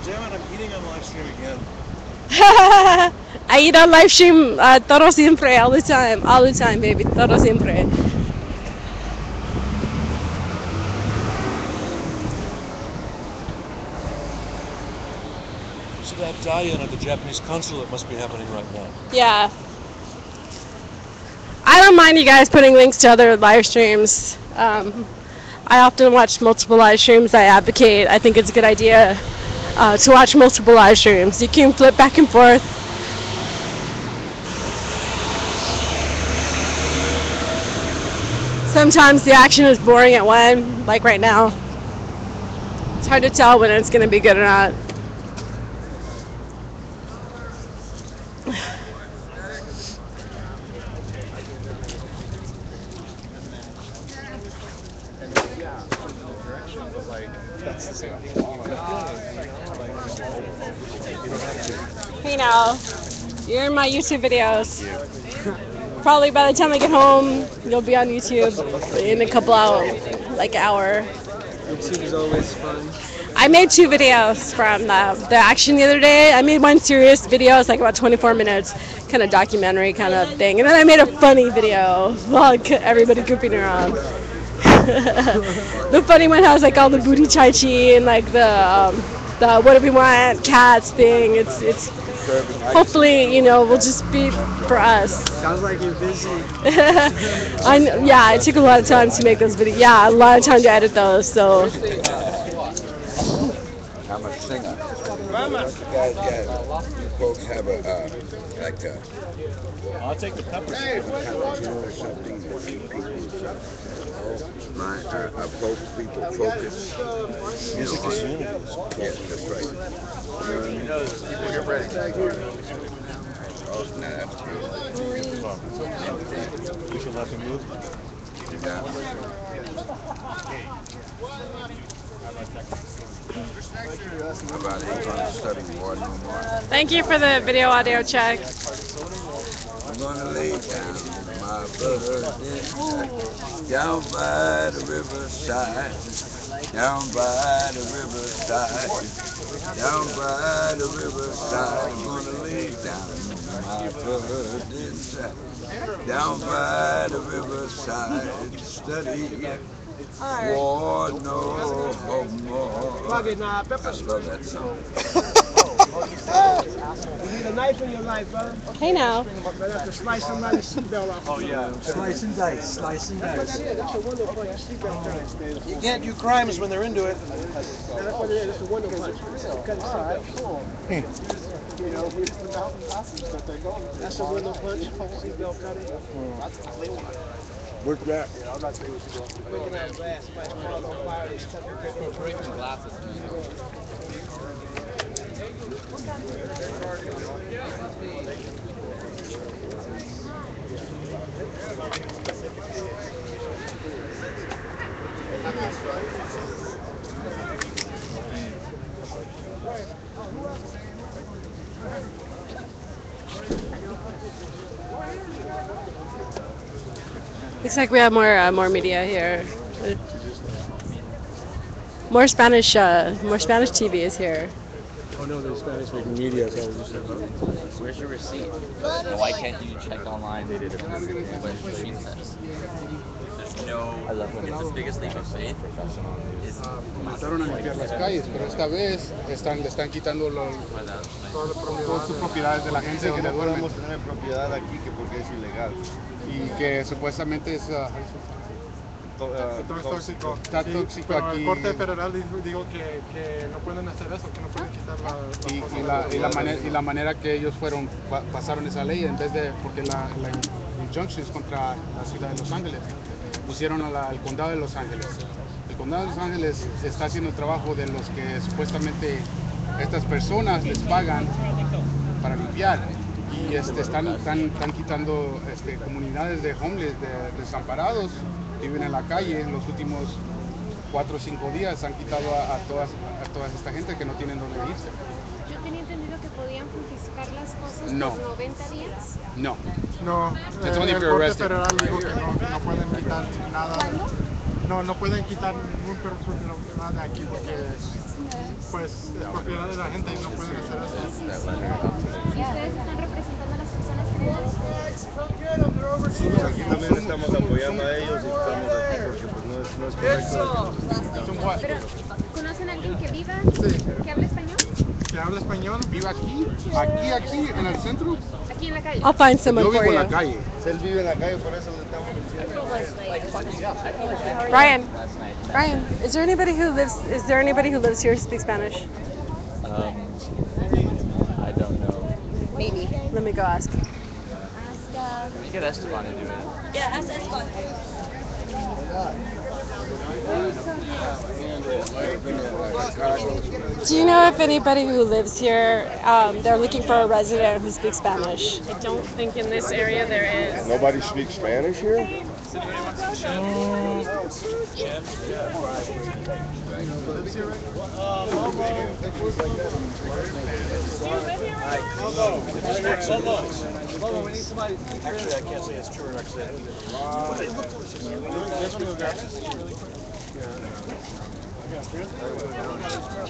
Damn it, I'm eating on live stream again. I eat on live stream todo siempre, all the time, baby, todo siempre. So that die-in at the Japanese consulate must be happening right now. Yeah. I don't mind you guys putting links to other live streams. I often watch multiple live streams. I advocate. I think it's a good idea to watch multiple live streams. You can flip back and forth. Sometimes the action is boring at one, like right now. It's hard to tell when it's going to be good or not. Hey now, you're in my YouTube videos. Probably by the time I get home, you'll be on YouTube in a couple hours, like an hour. YouTube is always fun. I made 2 videos from the action the other day. I made one serious video, it's like about 24 minutes, kind of documentary kind of thing. And then I made a funny video while everybody goofing around. The funny one has like all the booty chai chi and like the what do we want cats thing. It's hopefully, you know, will just be for us. Sounds like you're busy. Yeah, it took a lot of time to make those videos. Yeah, a lot of time to edit those. So. I'm a singer. guys got, you folks have a, like a, I'll take the peppers. or something that you people, people focus. Music is unity. Yes, that's right. You know, there's people here ready. Oh, no, that's good. We should let him move. About ain't gonna study war no more. Thank you for the video audio check. I'm gonna lay down my burden down by the riverside, down by the riverside, down by the riverside. I'm gonna lay down my burden down by the riverside, study war no more. I love that song. You need a knife in your life, brother. Hey now. Might have to slice somebody's seatbelt off. Oh yeah. Slice and dice, slice and dice. That's a window punch. Seatbelt punch. You can't do crimes when they're into it. That's what it is. It's a window punch. Cut the seatbelt. You know, we put out but they go. That's a window punch. Seatbelt cutting. What's that? I'm not saying we should go. Looking at glass, might fall on fire. Breaking glasses. Looks like we have more media here. More Spanish TV is here. Oh no, there's Spanish speaking media. So I was just Where's your receipt? Well, why can't you check online what the machine says? There's no. I love when it's the biggest leap of faith. Comenzaron a limpiar las calles, pero esta vez le están quitando todas sus propiedades de la gente que le duermen. No podemos tener propiedad aquí que porque es ilegal. Y que supuestamente es Tóxico. Está tóxico Pero aquí. el Corte Federal dijo que no pueden hacer eso, que no pueden quitar y la manera que ellos pasaron esa ley, en vez de, porque la injunctions contra la ciudad de Los Ángeles, pusieron al condado de Los Ángeles. El condado de Los Ángeles está haciendo el trabajo de los que supuestamente estas personas les pagan para limpiar. Y están quitando comunidades de homeless, de desamparados, que viven en la calle. En los últimos 4 o 5 días han quitado a toda esta gente que no tienen dónde irse. Yo tenía entendido que podían confiscar las cosas No. por 90 días. No. No, It's only if el you're Corte arrested. Federal dijo que no pueden quitar nada. No pueden quitar ningún nada de aquí porque pues es propiedad de la gente y no pueden hacer eso. ¿Y ustedes están representando a las personas Sí, aquí también estamos apoyando a ellos y estamos aquí porque pues no es correcto. Pero, ¿conocen a alguien que viva? Sí. ¿Que habla español? ¿Que habla español? ¿Vive aquí en el centro? Aquí en la calle. I'll find someone Yo for vivo en you. la calle. Él vive en la calle, por eso le estamos diciendo. Brian, is there anybody who lives here who speaks Spanish? I don't know. Maybe. Let me go ask. Get Esteban to do it. Yeah, ask Esteban. Do you know if anybody who lives here, they're looking for a resident who speaks Spanish? I don't think in this area there is. Nobody speaks Spanish here? Actually, I can't say it's true or accident.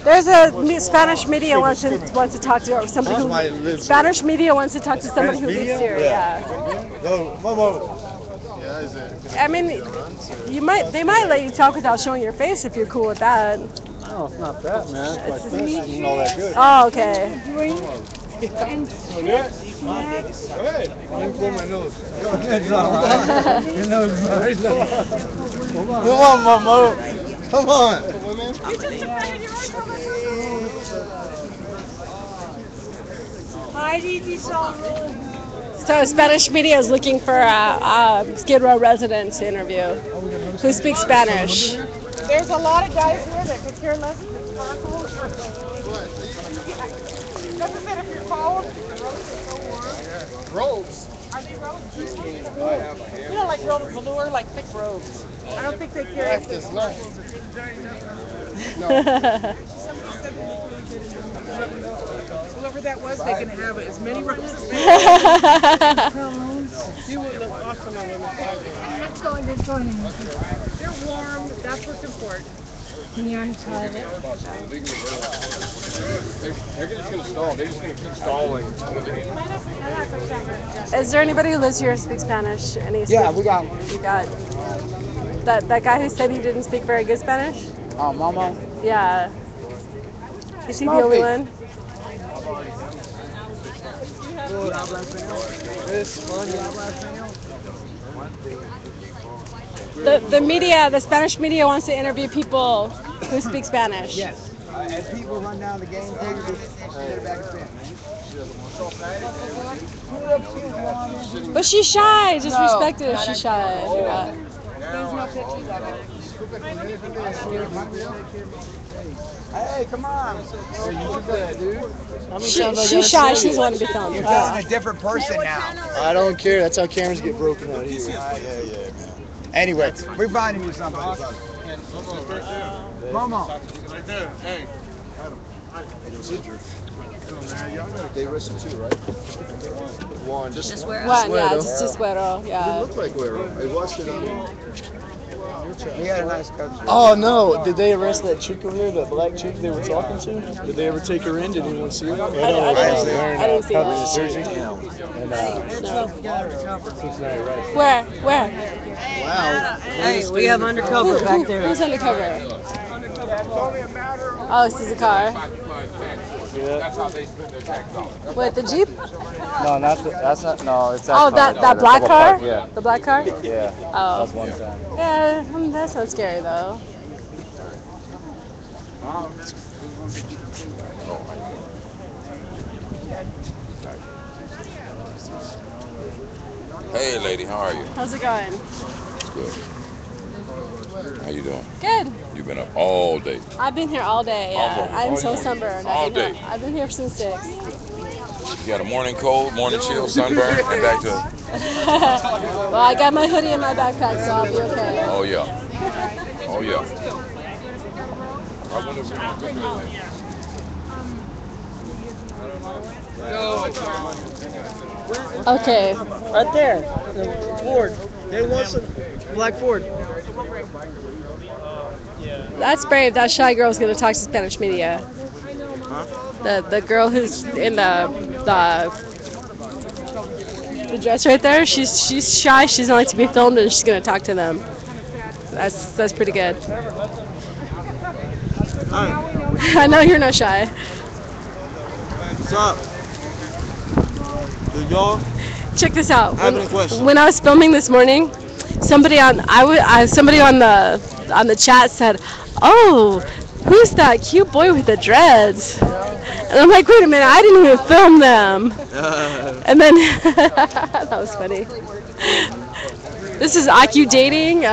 There's a Spanish media wants to talk to somebody who Spanish media wants to talk to somebody who lives here. Yeah. No, Momo. I mean, they might let you talk without showing your face if you're cool with that. No, it's not that, man. It's Like this isn't all that good. Oh, okay. Come on, Momo. Come on. So Spanish media is looking for a Skid Row resident to interview who speaks Spanish. There's a lot of guys here that could care less if it's sparkles or doesn't matter if you're cold. The robes are so warm. Robes? Are they robes? You know, like robes velour, like thick robes. I don't think they care if it's sparkles. No. Whoever that was, they can have it. As many robes as they want. You would look awesome on women's clothing. Let's go in. They're warm. That's what's important. Can you untie it? They're just going to stall. They're just going to keep stalling. Is there anybody who lives here who speaks Spanish? Yeah, we got one. You got that guy who said he didn't speak very good Spanish? Oh, Momo? Yeah. Is he the only one? The media, the Spanish media wants to interview people who speak Spanish. Yes. As people run down the game, just get it back in Spanish. But she's shy. Just respect it if she's shy. Yeah. There's no pictures of it. Hey, come on. She's shy. She doesn't want to be filmed. You're telling a different person now. I don't care. That's how cameras get broken out here. Yeah, man. Anyway, we're finding you somebody. Momo. Right there. Hey. They arrested two, right? One. Just One, yeah, just Güero. It Yeah. looked like Güero. I watched it on. He had a nice country. Oh no! Did they arrest that chick over there, that black chick they were talking to? Did they ever take her in? Did anyone see her? I didn't see that. Where? Wow. Hey, we have undercover back there. Who's undercover? Oh, this is a car. Yeah. Wait, the Jeep? No, that's not. No, it's that. Oh, that black car? Yeah. The black car? Yeah. Oh. That's one time. Yeah, that's not scary though. Hey, lady, how are you? How's it going? It's good. How you doing? Good. You've been up all day. I've been here all day. Yeah. I'm so sunburned. All day. I've been here since 6. You got a morning cold, morning chill, sunburn, and back to it. Well, I got my hoodie in my backpack, so I'll be okay. Oh, yeah. Oh, yeah. Okay. Right there. The Ford. They want some black Ford. That's brave. That shy girl's gonna talk to Spanish media. The girl who's in the dress right there. She's shy. She doesn't like to be filmed, and she's gonna talk to them. That's pretty good. I know you're not shy. What's up? Did y'all? Check this out. I have any questions. When I was filming this morning, somebody on the chat said, "Oh, who's that cute boy with the dreads?" And I'm like, "Wait a minute, I didn't even film them." And then that was funny. This is IQ Dating.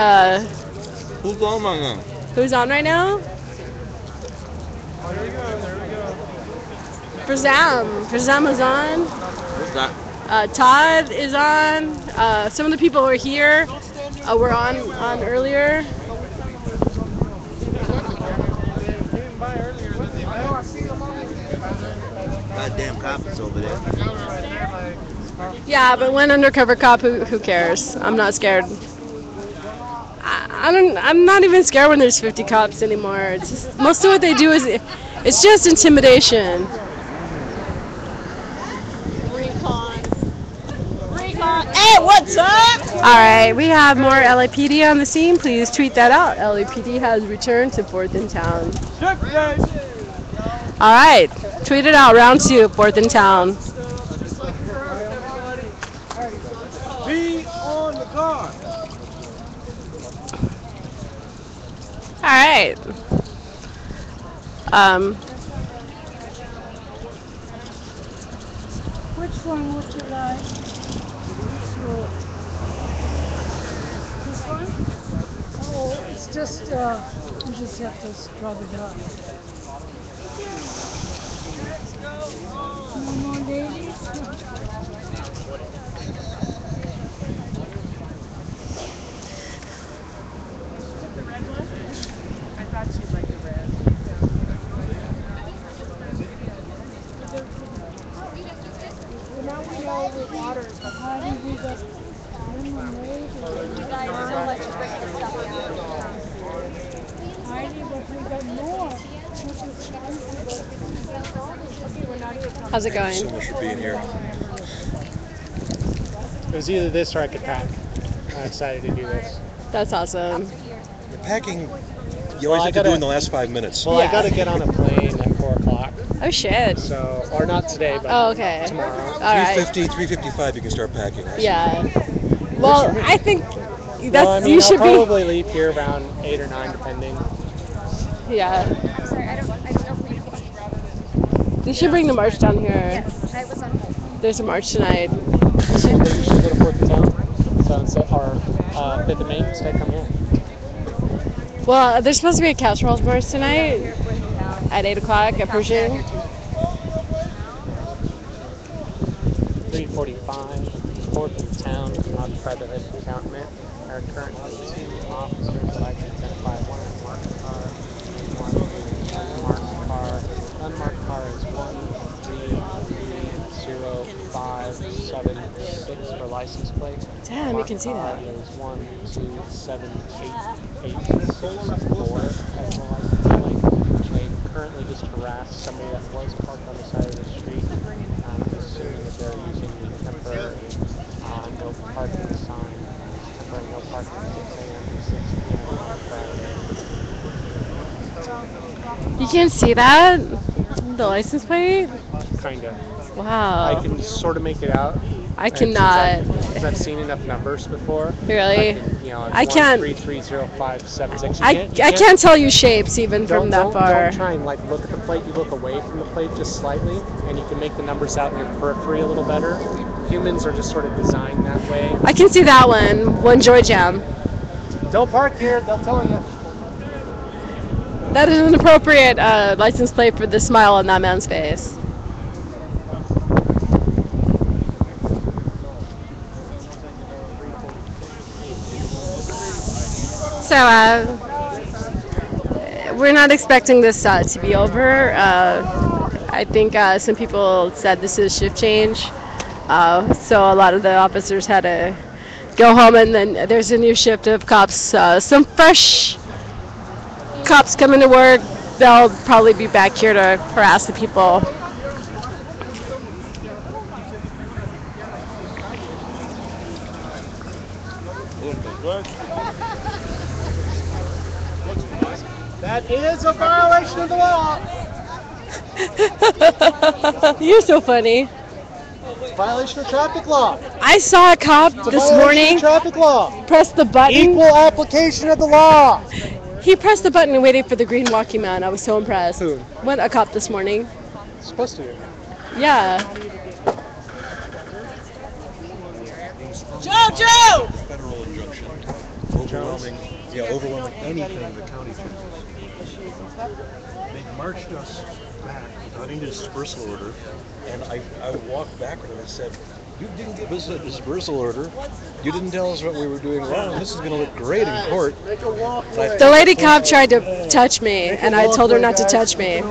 Who's on right now? Who's on right now? Prazam is on. What's that? Todd is on. Some of the people who are here were on earlier. Goddamn cops over there. Yeah, but when undercover cop, who cares? I'm not scared. I'm not even scared when there's 50 cops anymore. It's just, most of what they do it's just intimidation. Hey, what's up? All right, we have more LAPD on the scene. Please tweet that out. LAPD has returned to 4th in Town. All right, tweet it out. Round 2, 4th in Town. Be on the car. All right. Which one would you like? This one? Oh, it's just, you just have to scrub it up. No more ladies? The red one? I thought she'd like the red. Now we know the water is hiding. We got lemonade. Thank you guys so much for bringing this stuff down. Hiding, but we got more. How's it going? So much for being here. It was either this or I could pack. I decided to do this. That's awesome. The packing, you always have to do in the last 5 minutes. Well, I got to get on a plane at 4 o'clock. Oh shit. So, or not today, but okay. tomorrow. All right. 3:50, 3:55, you can start packing. Yeah. Well, I think that's Well, I mean, you should I'll probably leave here around 8 or 9, depending. Yeah. Sorry, I don't know if you can. You should bring the march down here. Yes, I was on hold. There's a march tonight. You should go to 4th of Town. So instead, or 5th of Main, instead come here. Well, there's supposed to be a casseroles march tonight at 8 o'clock at Pershing. 3:45, 4th of Town, occupied by the encampment. There are currently 2 officers that I can identify. One is marked car and one is unmarked car. Unmarked car is 1330576 for license plate. Damn, you can see that. Is 1278864 as the license plate. They currently just harassed somebody that was parked on the side of the street. I'm assuming that they're using the temporary no parking sign. Temporary no parking 6 a.m. to 6 p.m. on Friday. You can't see that? The license plate? Kinda. Wow. I can sort of make it out. I cannot. Because I've seen enough numbers before. Really? I can't. 1330576. I can't tell you shapes even from that far. Don't try and look at the plate. You look away from the plate just slightly, and you can make the numbers out in your periphery a little better. Humans are just sort of designed that way. I can see that one Joy Jam. Don't park here. They'll tell you. That is an appropriate license plate for the smile on that man's face. So, we're not expecting this to be over. I think some people said this is shift change. So a lot of the officers had to go home, and then there's a new shift of cops. Some fresh cops coming to work. They'll probably be back here to harass the people. That is a violation of the law. You're so funny. It's a violation of traffic law. I saw a cop this morning. Traffic law. Press the button. Equal application of the law. He pressed the button and waited for the green walking man. I was so impressed. Who? What, a cop this morning? Supposed to. Yeah. Jojo! Federal injunction. Overwhelming anything the county can do. They marched us back without any dispersal order, and I walked backward and I said, "You didn't give us a dispersal order. You didn't tell us what we were doing wrong. This is going to look great in court." The lady cop tried to touch me, and I told her not to touch me.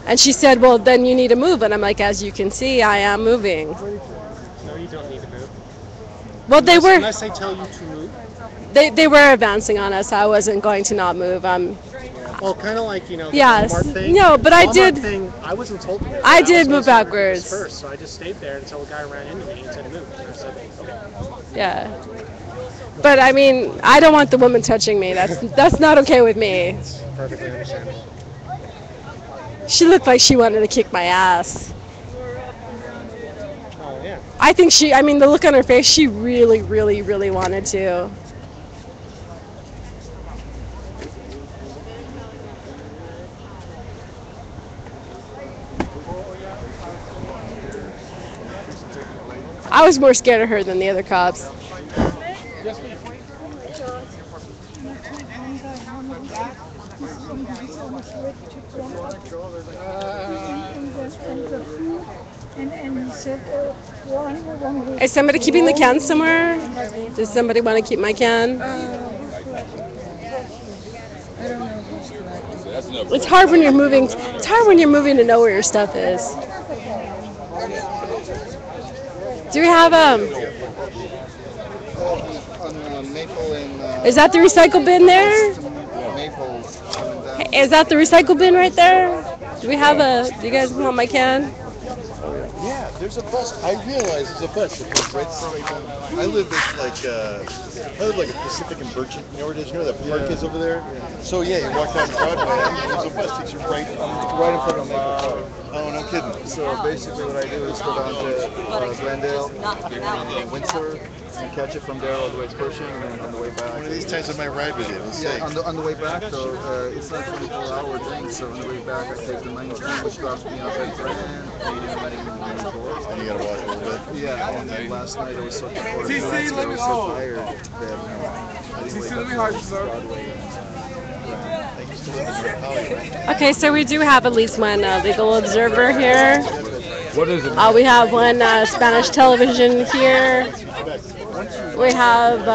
And she said, "Well, then you need to move." And I'm like, "As you can see, I am moving." No, you don't need to move. Well, they were. Unless they tell you to move. They were advancing on us. I wasn't going to not move. Well, kind of like, the yes. Walmart thing. No, but I Walmart did. Thing, I wasn't told to move. I did move backwards. First, so I just stayed there until a guy ran into me and said move. And I said, okay. Yeah. But I mean, I don't want the woman touching me. That's not okay with me. It's perfectly understandable. She looked like she wanted to kick my ass. Oh, yeah. I think the look on her face, she really, really, really wanted to. I was more scared of her than the other cops. And he said, one Is somebody keeping the can somewhere? Does somebody want to keep my can? It's hard when you're moving. It's hard when you're moving to know where your stuff is. Do we have Is that the recycle bin there? Is that the recycle bin right there? Do we have do you guys want my can? Yeah, there's a bus. I realize there's a bus that goes right straight down. I live like a Pacific and Birch. You know where it is? You know where that park is over there? So yeah, you walk down Broadway, and there's a bus that takes you right in front of Maple. Oh, no kidding. So basically what I do is go down to Glendale, and Windsor, and catch it from there all the way to Cushing, and then on the way back. One of these times I might ride with you. We'll see. Yeah, on the way back though, it's not a 24-hour thing, so on the way back I take the 19, which drops me off at Grand, and you gotta walk a little bit. Yeah, and then last night I was so tired that I didn't wake up to Broadway. Okay, so we do have at least one legal observer here. What is it? We have one Spanish television here. We have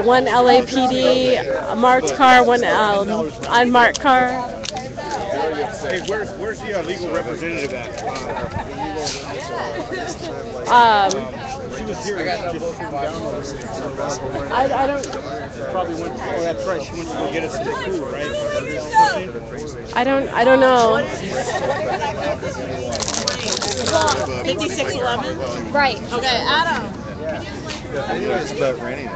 one LAPD marked car, one unmarked car. Hey, where's the legal representative at? She was here. I don't. Probably went. Oh, that's right. She went to go get us to the crew, right? I don't know. 5611. Right. Okay, Adam. It's about rainy days.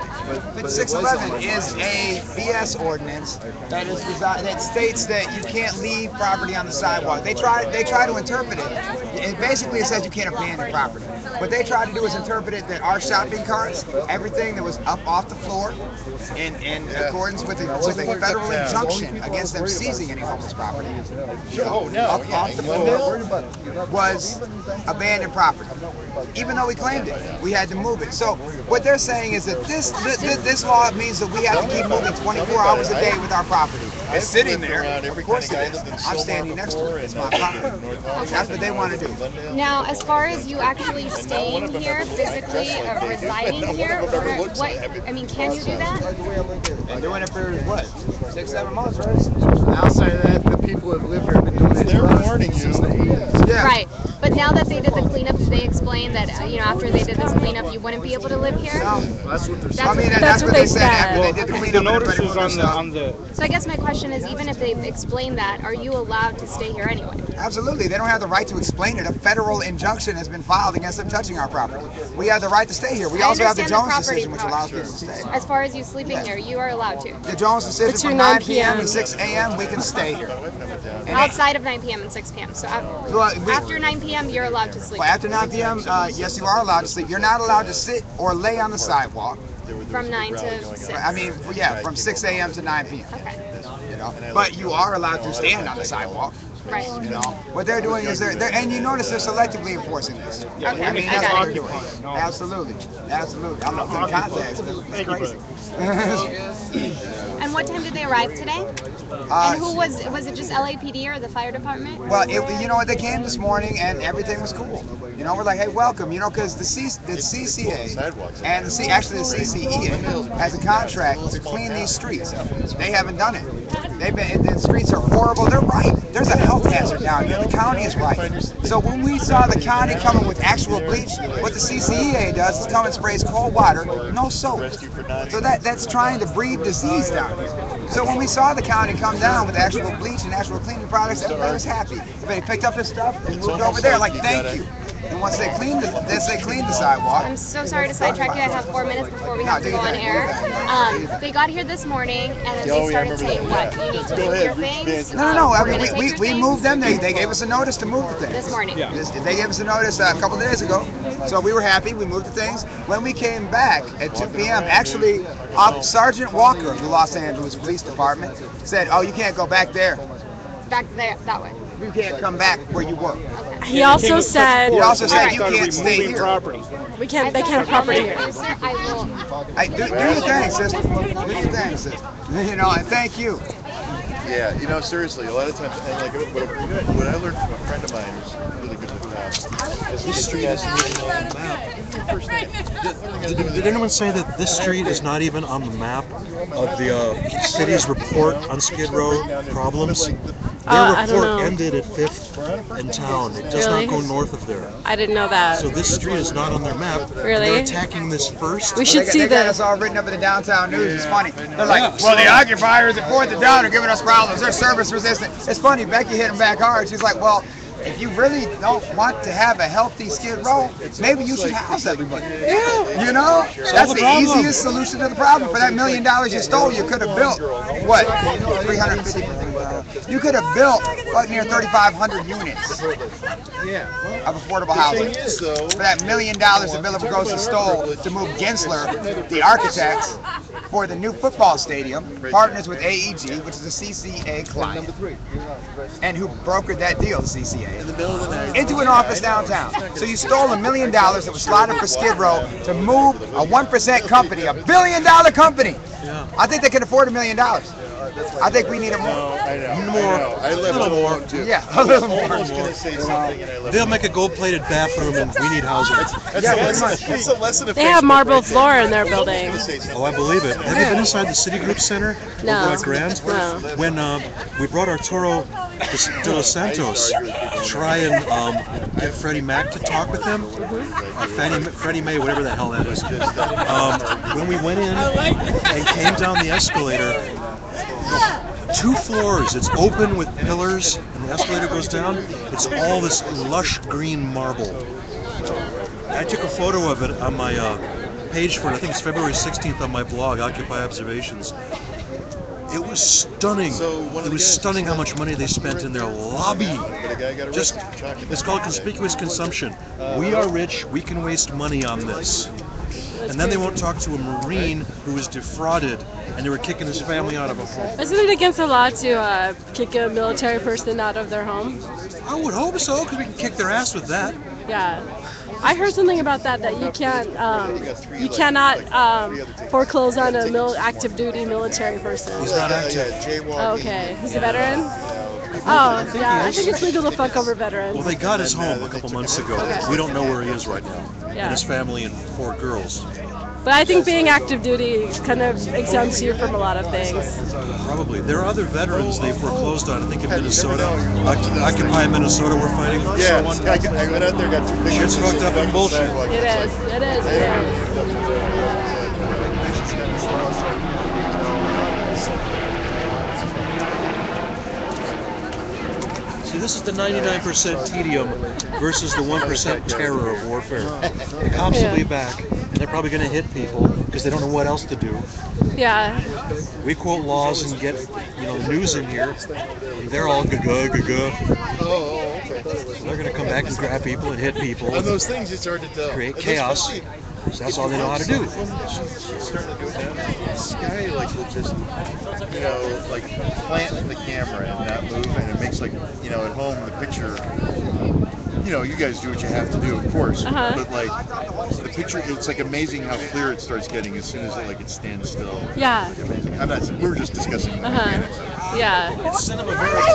But 611 is a BS ordinance that states that you can't leave property on the sidewalk. They try to interpret it. It basically says you can't abandon property. What they try to do is interpret it that our shopping carts, everything that was up off the floor, in accordance with a federal injunction against them seizing any homeless property, up off the floor, was abandoned property. Even though we claimed it, we had to move it. So what they're saying is that this law means that we have to keep moving 24 hours a day with our property. It's sitting there. Of course it is. I'm standing next to it. It's my property. That's what they want to do. Now, as far as you actually staying here, physically residing here, what? I mean, can you do that? Been doing it for what? 6-7 months, right? Outside of that, the people that live here have been doing this since the 80s. Yeah. Right. But now that they did the cleanup, did they explain that after they did this cleanup, you wouldn't be able to live here? No, that's what they're saying. That's what they said after they did the cleanup. The notice was on the. So I guess my question is, even if they've explained that, are you allowed to stay here anyway? Absolutely. They don't have the right to explain it. A federal injunction has been filed against them touching our property. We have the right to stay here. We also have the Jones decision, which allows people to stay. As far as you sleeping here, you are allowed to. The Jones decision from 9 p.m. and 6 a.m. we can stay here. Outside of 9 p.m. and 6 p.m. So after 9 p.m. you're allowed to sleep. Well, after 9 p.m., yes, you are allowed to sleep. You're not allowed to sit or lay on the sidewalk. From 9 to 6. I mean, yeah, from 6 a.m. to 9 p.m. Okay. But you are allowed to stand on the sidewalk. Right. What they're doing is and you notice they're selectively enforcing this. Okay. I mean, that's what they're doing. Absolutely. I'm not in context. It's crazy. And what time did they arrive today? And who was it just LAPD or the fire department? Well, they came this morning and everything was cool. We're like, hey, welcome. Because the CCA and the CCEA has a contract to clean these streets. They haven't done it. The streets are horrible. They're right. There's a health hazard down here. The county is right. So when we saw the county coming with actual bleach, what the CCEA does is come and sprays cold water, no soap. So that's trying to breed disease down here. So when we saw the county come down with actual bleach and actual cleaning products, everybody was happy. Everybody picked up their stuff and moved over there like, thank you. And once they cleaned the sidewalk. I'm so sorry to sidetrack you. I have 4 minutes before we have to go on air. They got here this morning and then they started saying what? You need to move your things? No. I mean, we moved them. They gave us a notice to move the things. This morning. Yeah. They gave us a notice a couple of days ago. So we were happy. We moved the things. When we came back at 2 p.m., actually, Sergeant Walker of the Los Angeles Police Department said, oh, you can't go back there. Back there, that way. You can't come back where you were. Okay. He also said. He also said you can't stay here. We can't. They can't have property here. Hey, do your thing, sister. Do your thing, sister. You know, and thank you. Yeah, you know, seriously, a lot of times, and like what I learned from a friend of mine who's really good with maps, is This street isn't even on the map. Did anyone say that this street is not even on the map of the city's report on Skid Row problems? Their report ended at 5th in town. It does not go north of there. I didn't know that. So this street is not on their map. Really? They're attacking this first. We should see They got us all written up in the downtown news. It's funny. They're like, well, the occupiers at 4th and Down are giving us problems. They're service resistant. It's funny. Becky hit them back hard. She's like, well, if you really don't want to have a healthy Skid Row, maybe you should house everybody. Yeah. You know? That's the easiest solution to the problem. For that $1 million you stole, you could have built, what, 350? You could have built, what, near 3,500 units of affordable housing. For that $1 million that Bill Lugosi stole to move Gensler, the architects, for the new football stadium, partners with AEG, which is a CCA client, and who brokered that deal, the CCA, into an office downtown. So you stole $1 million that was slotted for Skid Row to move a 1% company, $1 billion company. I think they can afford $1 million. I think we need it more. I know. More. I left a little more. too. Yeah, a little more. I was going to say something and I left. They'll make a gold-plated bathroom, and we need housing. That's a lesson of They have marble floor in their building. Oh, I believe it. Have you been inside the Citigroup Center? No. Over at Grand? No. When we brought Arturo de los Santos to try and get Freddie Mac to talk with him, Freddie May, whatever the hell that is. When we went in and came down the escalator, 2 floors, it's open with pillars, and the escalator goes down. It's all this lush green marble. I took a photo of it on my page for it. I think it's February 16th on my blog, Occupy Observations. It was stunning. It was stunning how much money they spent in their lobby. It's called conspicuous consumption. We are rich, we can waste money on this. And then they won't talk to a Marine who was defrauded and they were kicking his family out of a home. Isn't it against the law to kick a military person out of their home? I would hope so, because we can kick their ass with that. Yeah. I heard something about that you cannot foreclose on a active duty military person. He's not active. Oh, okay. He's a veteran? Oh, yeah. I think it's legal to fuck over veterans. Well, they got his home a couple months ago. Okay. We don't know where he is right now. Yeah. And his family and 4 girls. But I think being active duty kind of exempts you from a lot of things. Probably. There are other veterans they foreclosed on. I think in Minnesota. Occupy Minnesota we're fighting. Yeah, I went out there, got 2 pictures. It's fucked up and bullshit. It is. It is. It is. See, this is the 99% tedium versus the 1% terror of warfare. The cops will be back, and they're probably going to hit people because they don't know what else to do. Yeah. We quote laws and get, the news in here. And they're all gaga gaga. Oh, okay. So they're going to come back and grab people and hit people. On those things, it's hard to tell. Create chaos. So that's all they know how to do. She's starting to do it now. This guy will just, plant the camera and not move, and it makes at home the picture. You guys do what you have to do, of course. Uh-huh. But the picture, it's amazing how clear it starts getting as soon as it stands still. Yeah. It's amazing. I'm not. We were just discussing. Yeah. It's cinema verite.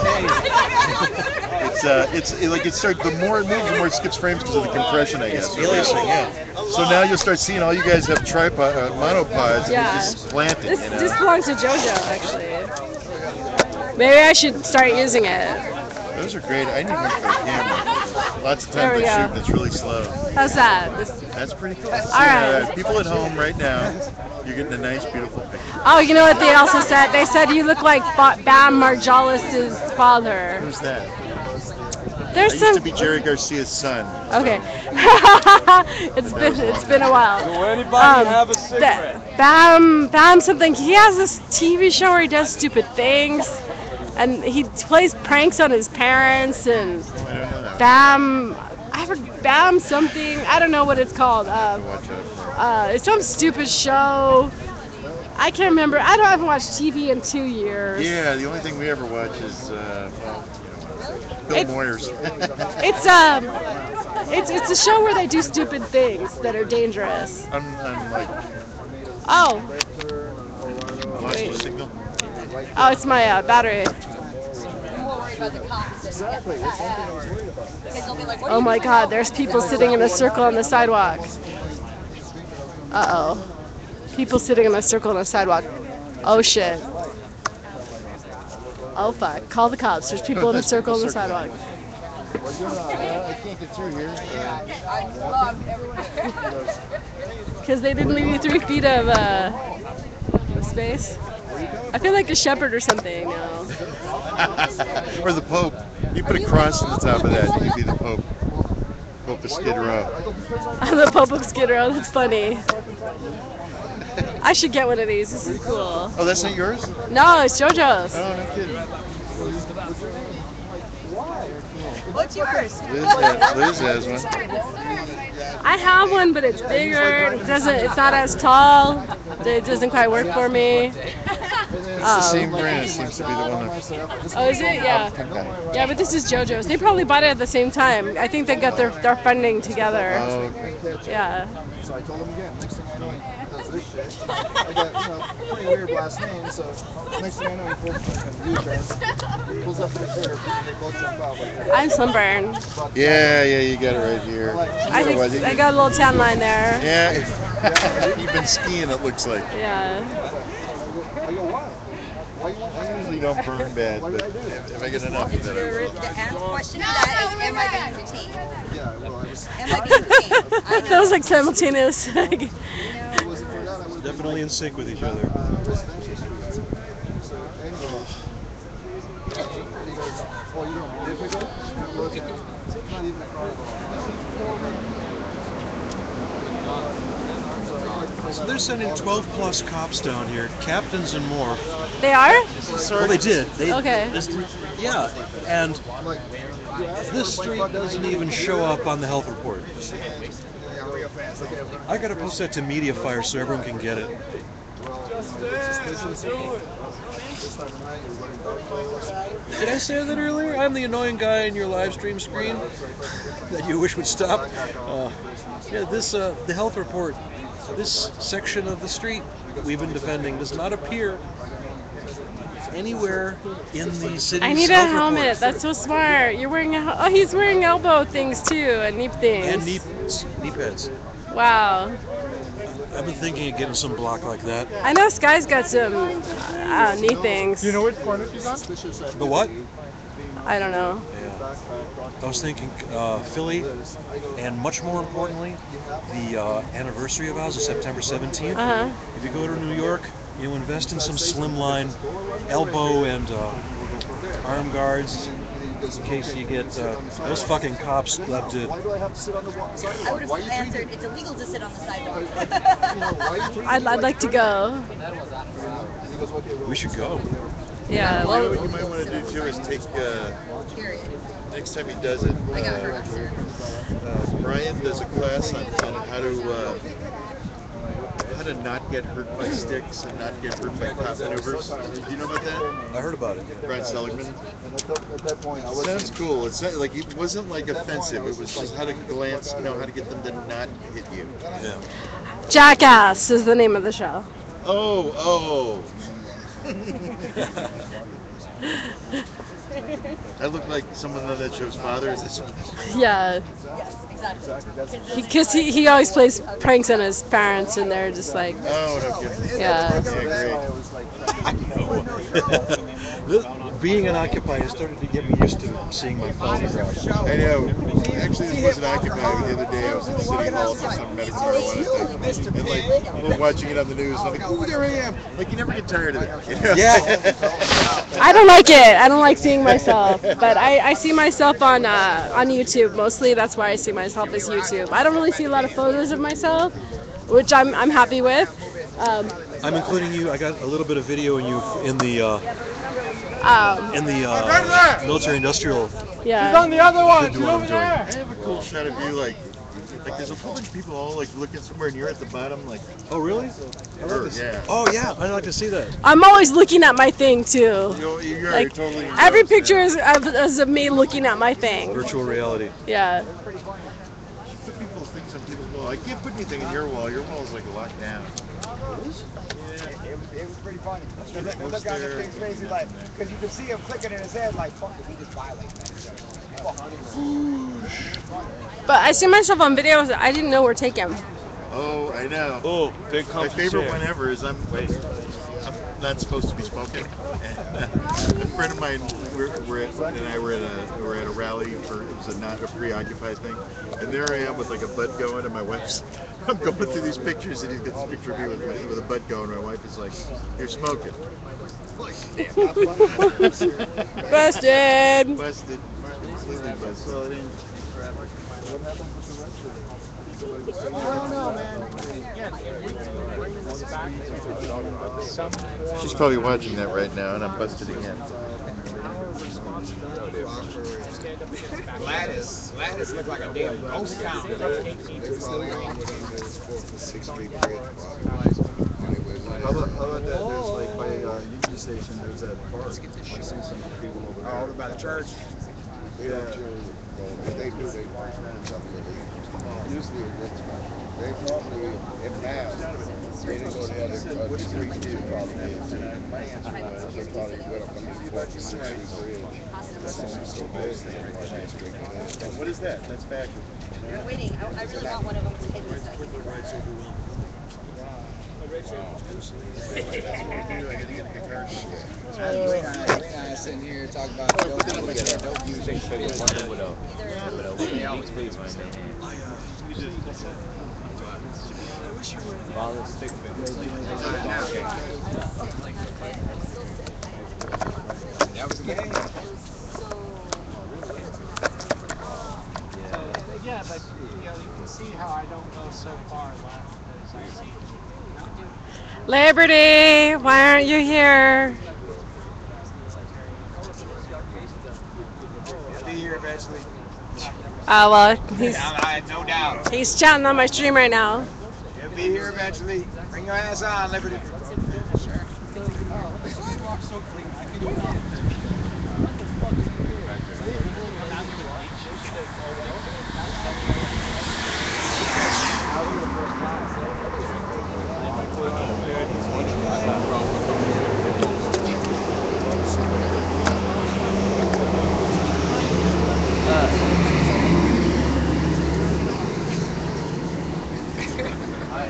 It starts. The more it moves, the more it skips frames because of the compression, I guess. Aliasing, yeah. So now you'll start seeing all you guys have monopods, and you just plant it. This belongs to JoJo, actually. Maybe I should start using it. Those are great. I need one for a camera. Lots of times I shoot that's really slow. How's that? That's pretty cool. All right. People at home right now, you're getting a nice, beautiful picture. Oh, you know what they also said? They said you look like Bam Margollis' father. Who's that? I used to be Jerry Garcia's son. Okay. It's been a while. Do anybody have a cigarette? Bam something. He has this TV show where he does stupid things. And he plays pranks on his parents and Bam something. I don't know what it's called. It's some stupid show. I can't remember. I haven't watched TV in 2 years. Yeah, the only thing we ever watch is Bill Moyers. It's a show where they do stupid things that are dangerous. I'm like. Oh. Lost the signal. Oh, it's my battery. Oh my God, there's people sitting in a circle on the sidewalk. Uh-oh. People sitting in a circle on the sidewalk. Oh shit. Oh fuck. Call the cops. There's people in a circle on the sidewalk. I can't get through here. Because they didn't leave you 3 feet of space. I feel like a shepherd or something now. Or the Pope. You put a cross on the top of that, you could be the Pope. Pope of Skid Row. The Pope of Skid Row, that's funny. I should get one of these, this is cool. Oh, that's not yours? No, it's JoJo's. Oh, no kidding. What's yours? Liz has one. I have one, but it's bigger. It's not as tall. It doesn't quite work for me. It's the same brand. It seems to be the one that... Oh, is it? Yeah. Yeah, but this is JoJo's. They probably bought it at the same time. I think they got their funding together. Oh, okay. Yeah. So I told him again, next thing I know, does this shit. I got, pretty weird last name, so next thing I know, he pulls up in the chair, they both jump out. I'm sunburned. Yeah, you got it right here. I think I got a little tan line there. Yeah, you've been skiing, it looks like. Yeah. I usually don't burn bad, but if I get enough of it, I will. The question to that is, am I being detained? Yeah, well, I was... Am I being detained? That was like simultaneous. Definitely in sync with each other. So they're sending 12+ cops down here, captains and more. They are? Well, they did. Okay. Yeah, and this street doesn't even show up on the health report. I gotta post that to Mediafire so everyone can get it. Did I say that earlier? I'm the annoying guy in your live stream screen that you wish would stop. Yeah, the health report, this section of the street that we've been defending does not appear anywhere in the city's I need a health helmet. report. That's so smart. You're wearing he's wearing elbow things too and knee things. And knee pads. Wow. I've been thinking of getting some block like that. I know Sky's got some knee things. You know which corner she's on? The what? I don't know. Yeah. I was thinking Philly, and much more importantly, the anniversary of ours is September 17th. If you go to New York, you invest in some slimline elbow and arm guards in case you get those fucking cops love to. I would have answered, it's illegal to sit on the sidewalk. I'd like to go. We should go. Yeah. Well, what you might want to do too is take next time he does it. Brian does a class on how to not get hurt by sticks and not get hurt by cop maneuvers. Do you know about that? I heard about it. Brian Seligman. Sounds cool. It's not, like it wasn't like offensive. It was just how to glance, how to get them to not hit you. Yeah. Jackass is the name of the show. Oh. I look like someone on that show's father. Is this one? Yeah. Because he always plays pranks on his parents, and they're just like. Oh, no kidding. Yeah. Being an Occupy has started to get me used to seeing my father. I know. Actually, this wasn't Occupy. The other day I was in City Hall for some medical marijuana thing. And I'm watching it on the news. And I'm like, oh, there I am. Like, you never get tired of it. Yeah. I don't like it. I don't like seeing myself. But I see myself on YouTube mostly. That's why I see myself as YouTube. I don't really see a lot of photos of myself, which I'm happy with. I'm including you. I got a little bit of video in you in the military industrial. Yeah. She's on the other one. She's over there. I have a cool shot of you, like, Like there's a whole bunch of people all like looking somewhere near at the bottom, like. Oh really? Yeah. Oh yeah, I'd like to see that. I'm always looking at my thing too. You're Like totally. every picture is of me looking at my thing. Virtual reality. Yeah. Put people's things on people's wall. I can't put anything in your wall. Your wall's like locked down. It was pretty funny. They look on their things crazy, like, because you can see him clicking in his head, like, fuck, did he just violate that? But I see myself on videos I didn't know were taken. Oh, I know. Oh, big my favorite one ever is I'm not supposed to be smoking. And, a friend of mine, and I were at a rally for it was not a preoccupied thing, and there I am with like a bud going, and my wife's. I'm going through these pictures, and he's got this picture of me with a bud going. And my wife is like, "You're smoking." Busted. Busted. Completely busted. I don't know, man. She's probably watching that right now, and I'm busted again. Gladys looked like a damn ghost town. How about that? There's like by Union Station, there's that park. I see some people over there. Over by the church. Yeah. They do. Usually they normally in mass. They didn't go to the other street too, probably. They probably went up on the 14th Street Bridge. That's only so big. What is that? That's back. I'm waiting. I really want one of them to hit this. We're sitting here talking about dope using. They always please me. That was a game. Yeah, but you can see how I don't go so far left as I see. Liberty, why aren't you here? He'll be here eventually. Oh well, I had no doubt. he's chatting on my stream right now. He'll be here eventually. Bring your ass on, Liberty.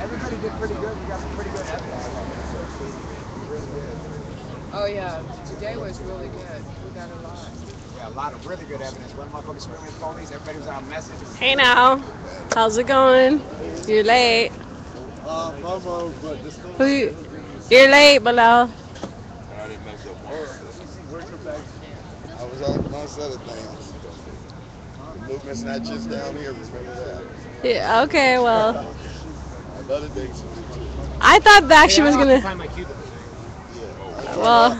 Everybody did pretty good. We got some pretty good evidence. Oh yeah, today was really good. We got a lot. Yeah, a lot of really good evidence. One motherfucker screaming at police. Everybody was on message. Hey now, how's it going? You're late. You're late, Bilal. I was on my set of things. The movement's not just down here, remember that. Yeah. Okay. Well, Another thing to do too. I thought the action was gonna. Well.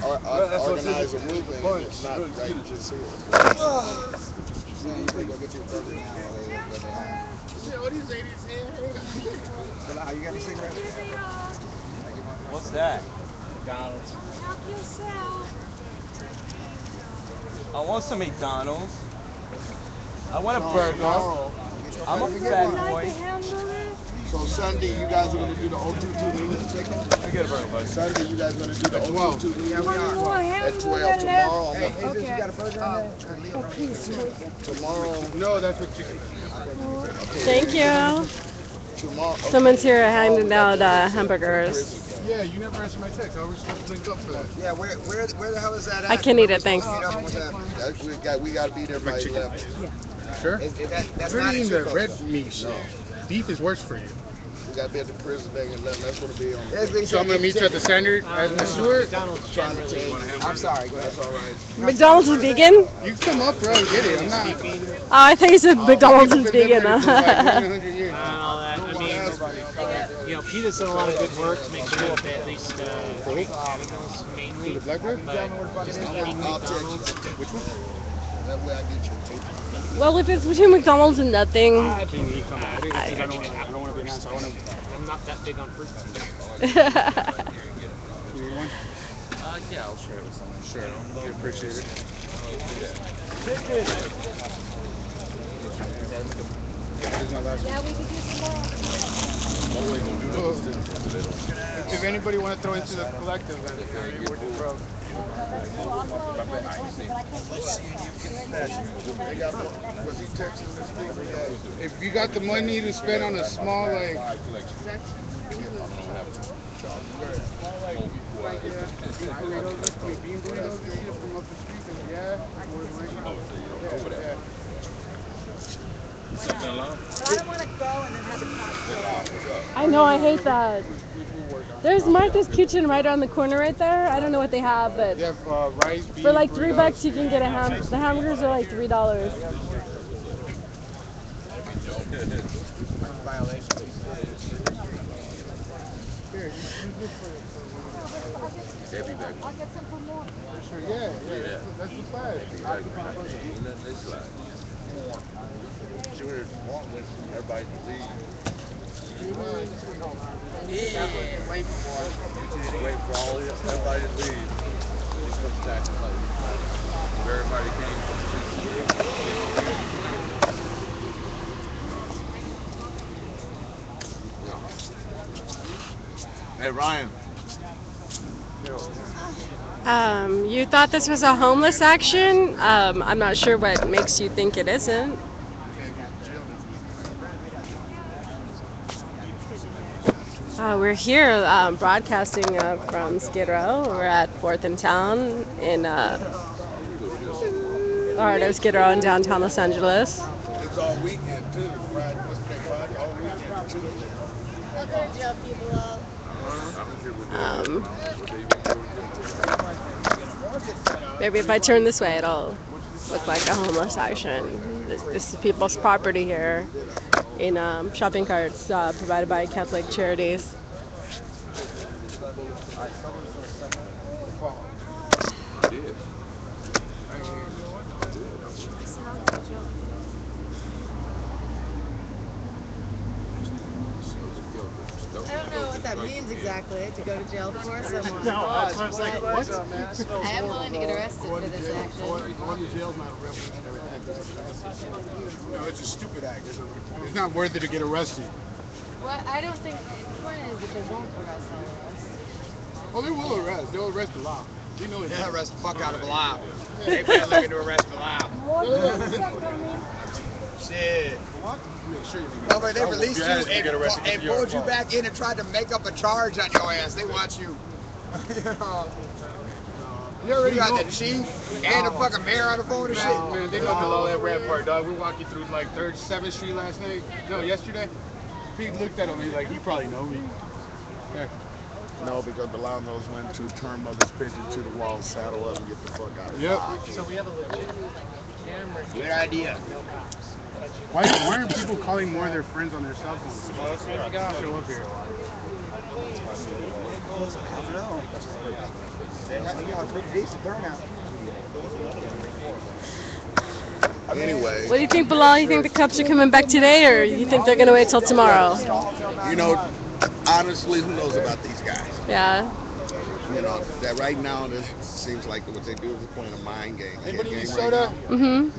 Organize a movement. It's not right just here. You got any cigarettes? What's that? McDonald's. Help yourself. I want some McDonald's. I want a burger. I'm a fat boy. So Sunday, you guys are going to do the 022 chicken? I get a burger, buddy. Sunday, you guys are going to do the 022 Yeah, we are. at 12 tomorrow. Hey, you got a burger on Tomorrow. No, that's what chicken. Thank you. Tomorrow. Someone's here handing out hamburgers. Yeah, you never answered my text. I was supposed to link up for that. Yeah, where the hell is that at? I can eat it, thanks. We got to be there by 11. Sure. That's We're not eating in the Chico. red meat shit. Beef is worse for you. We got to be at the prison thing at 11. That's going to be on. So I'm going to meet you at the standard at the Stewart. I'm sorry. That's all right. McDonald's is vegan? You come up, bro, and get it. I'm not. Oh, I thought you said McDonald's is vegan. I mean, you know, Peter's done a lot of good work to make sure that at least animals mainly. The black bread? But just eating McDonald's. Which one? That way I get your tape. Well, if it's between McDonald's and nothing. I think you come out. I don't want to be an answer. I'm not that big on fruit. You need one? Yeah, I'll share it with someone. Sure. We appreciate it. Here's my last one. Yeah, we could do some more. If anybody want to throw into the collective, then we're just broke. If you got the money to spend on a small, like, I know, I hate that. There's Martha's Kitchen right around the corner right there. I don't know what they have, but they have rice, beef, for like $3 you can get a hamburger. The hamburgers are like $3. I'll get some for more. Sure, yeah. That's the flag. Everybody leave. Wait for all everybody to leave. Everybody came. Hey Ryan. You thought this was a homeless action? I'm not sure what makes you think it isn't. We're here broadcasting from Skid Row. We're at 4th and Town in heart of Skid Row in downtown Los Angeles. It's all weekend too. Friday, all weekend too. I'll go to jail people out. Maybe if I turn this way, it'll look like a homeless action. This is people's property here in shopping carts provided by Catholic Charities. I don't know what that means exactly, to go to jail for someone. No, that's what I was like, what? I am willing to get arrested for this action. Going to jail is not a revolutionary act. No, it's a stupid act. It's not worth it to get arrested. Well, I don't think, the point is that they won't arrest all of us. Oh, they will arrest. They'll arrest Bilal. You know They'll arrest the fuck out of Bilal. They've been looking to arrest Bilal. Shit. No, but they released you and pulled you back in and tried to make up a charge on your ass. They want you. You already got the chief and the fucking mayor on the phone and shit. Man, they know Bilal at Rat Park, dog. We walking through like 7th Street last night. No, yesterday. Pete looked at him. He's like, he probably know me. Yeah. No, because Bilal knows when to turn mother's pigeon to the wall, saddle up, and get the fuck out of Yep. So we have a legit camera. Good idea. Why aren't people calling more of their friends on their cell phones? Show up here. Anyway. What do you think, Bilal? You think the cops are coming back today, or you think they're gonna wait till tomorrow? You know, honestly, who knows about these guys? Yeah. You know, that right now, this seems like what they do is playing a mind game. Anybody need soda? Mm-hmm.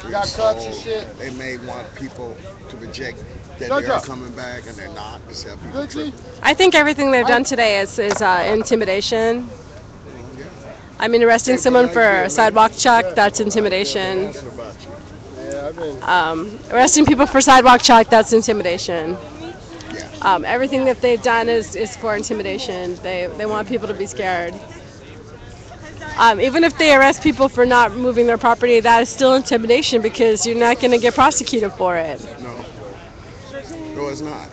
We got cups and shit. They may want people to reject that they're coming back and they're not. Just have people tripping. I think everything they've done today is intimidation. I mean, arresting someone for a sidewalk chalk, that's intimidation. Arresting people for sidewalk chalk, that's intimidation. Everything that they've done is for intimidation. They want people to be scared. Even if they arrest people for not moving their property, that is still intimidation because you're not going to get prosecuted for it. No. No, it's not.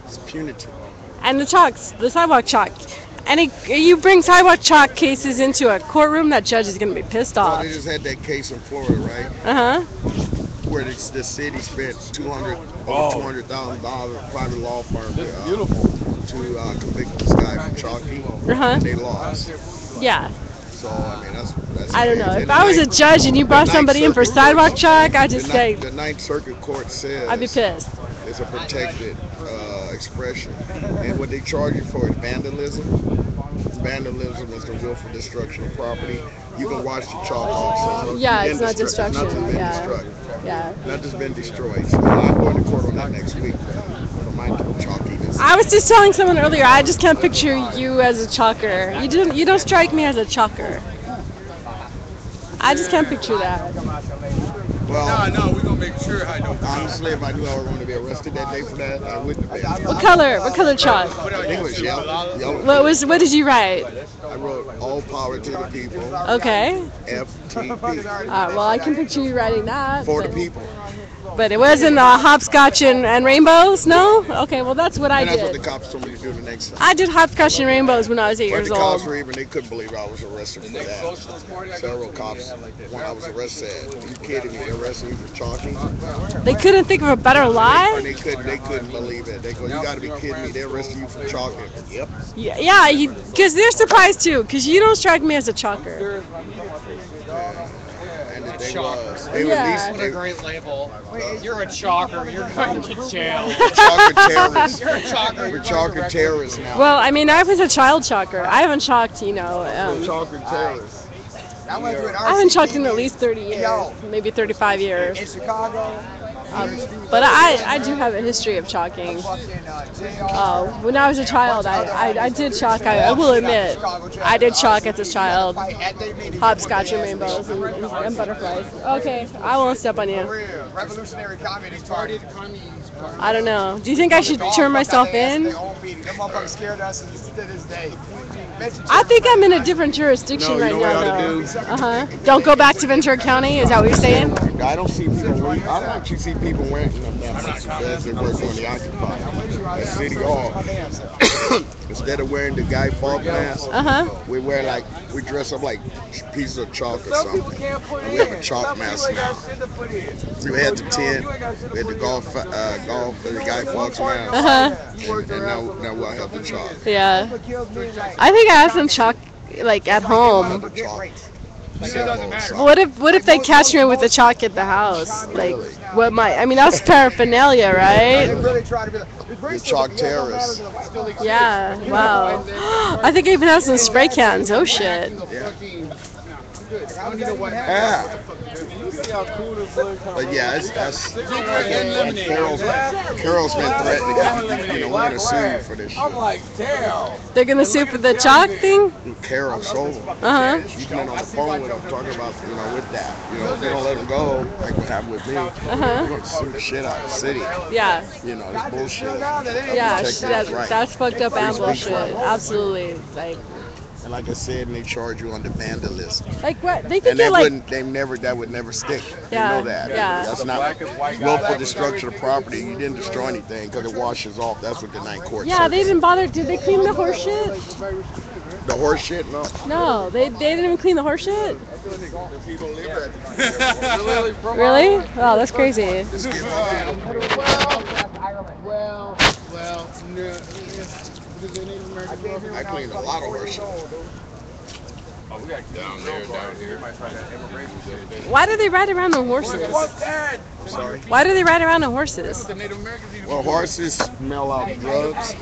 It's punitive. And the sidewalk chalk. You bring sidewalk chalk cases into a courtroom, that judge is going to be pissed off. Well, they just had that case in Florida, right? Uh-huh. Where the city spent $200,000 private law firm to convict this guy from chalking. Uh-huh. And they lost. Yeah. So I mean, that's I don't know. crazy. If I was a judge and you brought somebody in for sidewalk chalk, I'd just say the Ninth Circuit Court says I'd be pissed. it's a protected expression, and what they charge you for is vandalism. Vandalism is the willful destruction of property. You can watch the chalk off. So Yeah, it's not destruction. Nothing's been Yeah. destroyed. Yeah. Nothing's been destroyed. So I'm going to court on that next week for my chalkiness. I was just telling someone earlier, I just can't picture you as a chalker. You don't strike me as a chalker. I just can't picture that. Well, no, we're gonna make sure I don't. Honestly, if I knew I were going to be arrested that day for that, I wouldn't have been. What color? What color chalk? I think it was yellow. What did you write? I wrote all power to the people. Okay. FTP. Well, I can picture you writing that. For the people. But it wasn't hopscotch and rainbows, no? Okay, well that's what I And that's did. what the cops told me to do the next time. I did hopscotch and rainbows when I was 8 But years the cops old. were even, they couldn't believe I was arrested for that. Several cops, when I was arrested, said, "Are you kidding me? They're arresting you for chalking?" They couldn't think of a better lie? They couldn't believe it. They go, "You gotta be kidding me, they're arresting you for chalking." Yep. Yeah, because they're surprised too, because you don't strike me as a chalker. And the thing was, They Yeah. What a great label. You're a chalker. You're going to jail. Chalker terrorists. You're a chalker. We're chalker terrorists now. Well, I mean, I was a child chalker. I haven't chalked, We're chalker terrorists. I went through an I haven't chalked RCP in at least 30 years, maybe 35 in years. Chicago. But I do have a history of chalking. When I was a child, I did chalk. I will admit, I did chalk as a child. Hopscotch and rainbows and butterflies. Okay, I won't step on you. Revolutionary Communist Party. I don't know. Do you think I should turn myself in? Them motherfuckers scared us to this day. I think I'm in a different jurisdiction right now, though. Don't go back to Ventura County. Is that what you're saying? I don't see people. I don't actually see people wearing them as they work on the Occupy at City Hall. Instead of wearing the Guy Fawkes mask, we dress up like pieces of chalk or something. And we have a chalk mask now. We had the tent, we had the the Guy Fawkes mask, and now we'll have the chalk. Yeah. I think I have some chalk, like at home. What if they catch me with the chalk at the house? Like, I mean, that's paraphernalia, right? You're chalk terrorists. Yeah, wow. I think I even have some spray cans. Oh, shit. Yeah. But yeah, that's Carol's been threatening. We're gonna sue you for this shit. I'm like, damn. They're gonna sue for the chalk thing? Carol sold him. She's been on the phone with him talking about, with that. If they don't let him go, like what happened with me, we're gonna sue the shit out of the city. Yeah. It's bullshit. Yeah, that's fucked up and bullshit. Absolutely. And like I said, they charge you under vandalism. Like what? They think and that would never stick. Yeah, You know that. yeah. That's not willful destruction of property. You didn't destroy anything because it washes off. That's what the Ninth Court Yeah, said. they didn't bother. Did they clean the horse shit? The horse shit? No. No, they didn't even clean the horse shit? People live at Really? Oh, that's crazy. Well, no. I cleaned a lot of horse shit. Oh, we got down here. Why do they ride around on horses? I'm sorry? Why do they ride around on horses? Well, horses smell out drugs.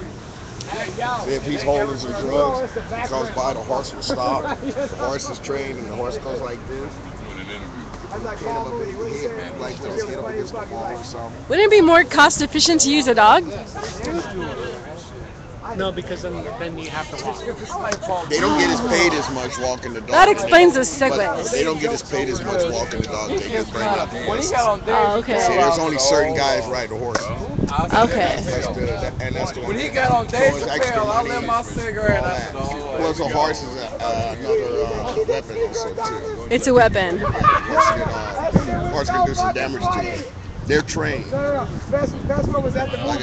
If he's holding some drugs, he comes by, the horse will stop. The horse is trained, and the horse goes like this. Wouldn't it be more cost efficient to use a dog? No, because then you have to walk. They don't get as paid as much walking the dog. That explains the But segue. they don't get as paid as much walking the dog. They just bring out the horses. Oh, okay. See, there's only certain guys ride a horse. Okay. That's the When he got on Dave so it's extra Chappelle, I money lit my cigarette up. Plus, a horse is another weapon also too. It's a weapon. Horse can do some damage to you. They're trained. Like I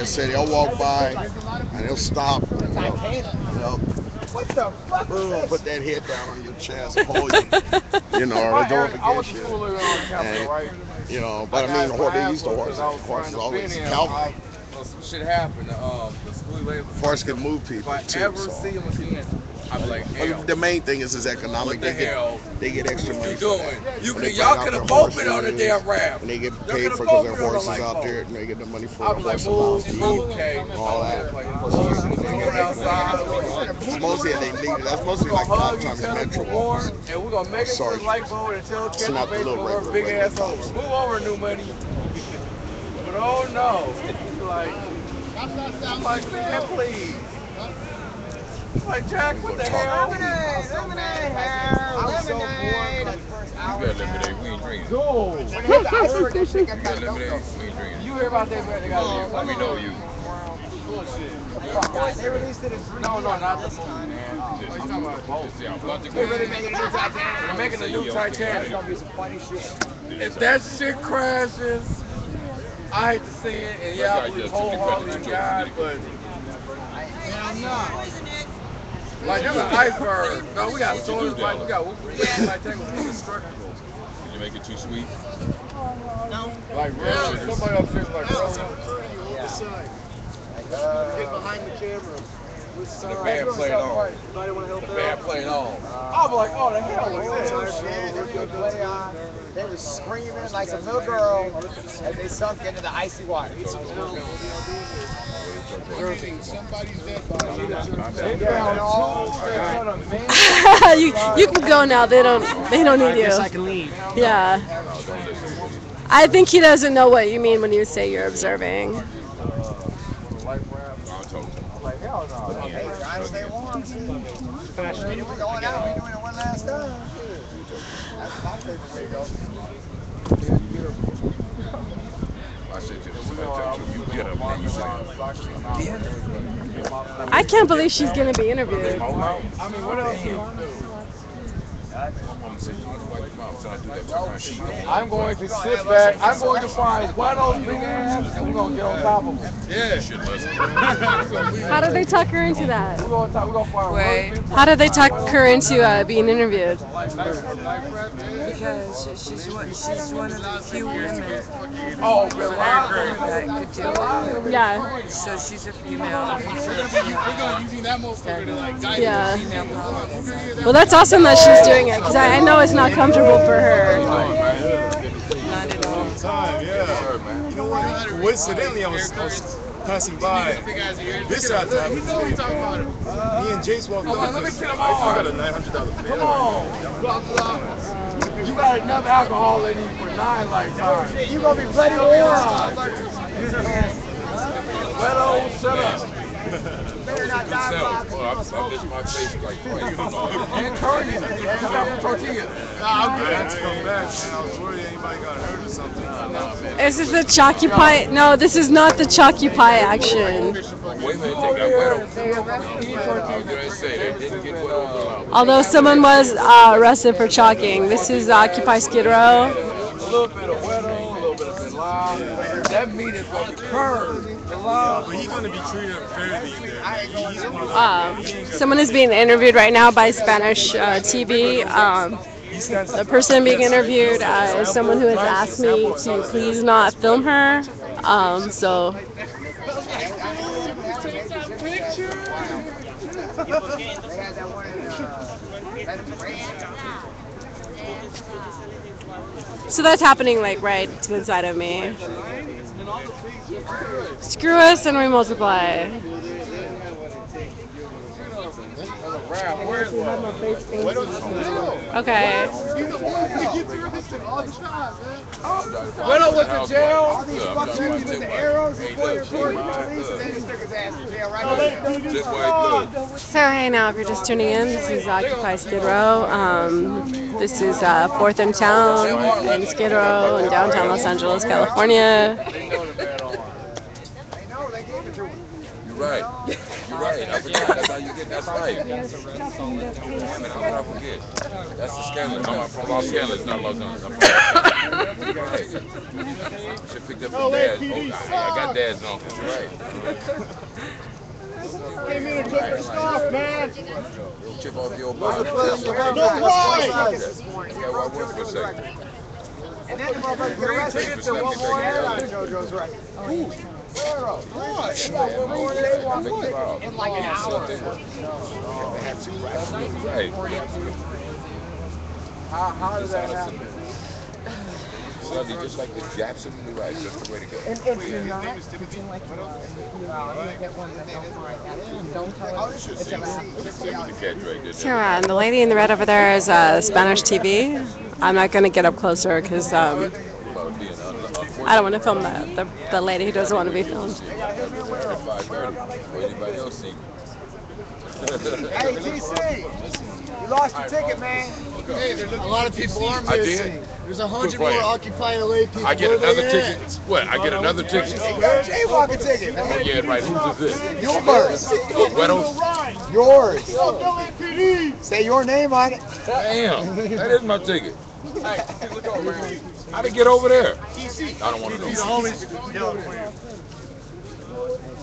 said, they'll walk by and they'll stop and they'll put that head down on your chest and hold you. Or they'll go up against you. And, but I mean, they used to horses. Horses always cavalry. Some shit happened. The school labor. Horse can move people If I too. ever So. see him again, I'm like, hell. The main thing is economic. What the hell? They get extra money. You doing? You When they y'all find could out have their both been on the horses, damn ramp. and they get Y'all paid coulda for both because been their on the horses light out pole. there, and they get the money for I the was like, horse allowance, okay. all that. Going outside. It's mostly they need. That's mostly like part-time metro office. And we're gonna make it to the light pole and tell It's not the Kevin little her big regular ass over. Move over, new money. But oh no. Like, I'm like, man, please. Like, Jack, what the hell? Lemonade, lemonade. You got lemonade, we ain't drinking. Go. You got lemonade, we ain't drinking. You hear about that, man? They got let me know you. They released it in No, not the movie, man. They're really making a new Titanic. They're making a new Titanic. There's gonna be some funny shit. If that shit crashes, I hate to see it, and yeah, I believe wholeheartedly in God, but like there's an iceberg. No, we got swords, like we got Titanic was indestructible. Did you make it too sweet? No. Like really, somebody upstairs like Get behind the camera. the band played on. The band played on. I'm like, oh, the hell was They were screaming like some little girl as they sunk into the icy water. Somebody's dead body. You can go now. They don't need you. I guess I can leave. Yeah. I think he doesn't know what you mean when you say you're observing. Like, hell no. Hey, trying to stay warm. We're going out. We're doing it one last time. That's my favorite way to go. I said to you get up and you say, I can't believe she's gonna be interviewed. I mean, what else you do? I'm going to sit back. I'm going to find one of those big ass, and we're going to get on top of them. Yeah. How did they tuck her into that? We're going to find Wait. How did they tuck her into being interviewed? Because she's one of the few women that could do it. Yeah. So she's a female. Yeah. Well, that's awesome that she's doing it because I know it's not comfortable for her. Not at all. You know what? Coincidentally, I was passing by this side time. Me and Jace walked on. I got a $900 bill. Come on. You got enough alcohol in you for 9 lifetimes. You're going to be bloody warm. Well, shut up. Better not die. I missed my face like twice. And turning. Come out for tortillas. I'm good. I had to come back, man. I was worried anybody got hurt or something. Is this the Chalky Pie? No, this is not the Chalky Pie action. Wait a minute, take that wet over. I was going to say, they didn't get wet over. Although someone was arrested for chalking. This is Occupy Skid Row. A little bit of wet on, a little bit of loud. That meat is going to be curved. But he's going to be treated fairly there. Someone is being interviewed right now by Spanish TV. The person being interviewed is someone who has asked me to please not film her. So. So that's happening like right to the side of me. Screw us and we multiply. Okay. Widow went to jail. All these fucks with the arrows before you're police, and then he took his ass to jail right there. So hey, now if you're just tuning in, this is Occupy Skid Row. This is 4th and Town in Skid Row in downtown Los Angeles, California. You're right. You're right. I forgot. That's how you get. That's right. Damn it, how did I forget? That's the scandal. I'm from Los Angeles, not Los Angeles. I'm from Los Angeles. Should picked up the dad. Oh, I got dad's uncle. You're right. Came in and took your stuff, man. Chip off your body. Don't lie. Yeah, well, I work for a second. And then the motherfucker get arrested for one more airline show goes right. One more jaywalking ticket in like an hour. Right. How did that happen? Suddenly, just like the absolutely right. That's the way to go. And if you're not, pretend like you are. And if you get one that don't like that, don't tell us it's about. So the lady in the red over there is Spanish TV. I'm not going to get up closer because I don't want to film the lady who doesn't want to be filmed. Anybody else see? Hey, TC, you lost your ticket, man. Hey, a lot of people are I missing. did. There's 100 more occupying LA people. I get another ticket. What? I get another ticket. You got a jaywalking ticket. Oh yeah, right. Whose is this? Yours. Buenos. Yours. Say your name on it. Damn, that is my ticket. Hey, look over, man. How to get over there? I don't want to know.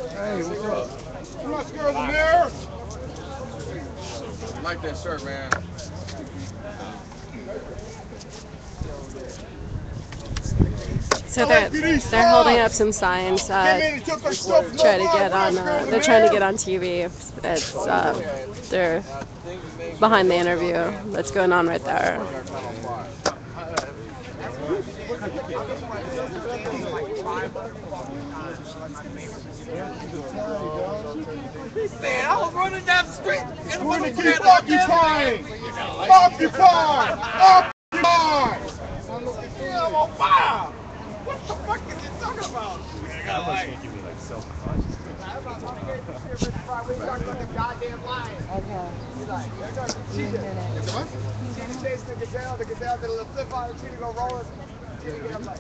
Hey, what's up? What's girls in there? I like that shirt, man. So they're holding up some signs, trying to get on. They're trying to get on TV. It's they're behind the interview that's going on right there. Man, I was running down the street. We're gonna keep occupying! Occupy! Occupy! Yeah, I'm on fire! What the fuck is he talking about? That must make you be like self-conscious. We talked about the goddamn lion. Okay. He's like, she's What? She's chasing the gazelle did a little flip on her, she to go rolling. She to get up like,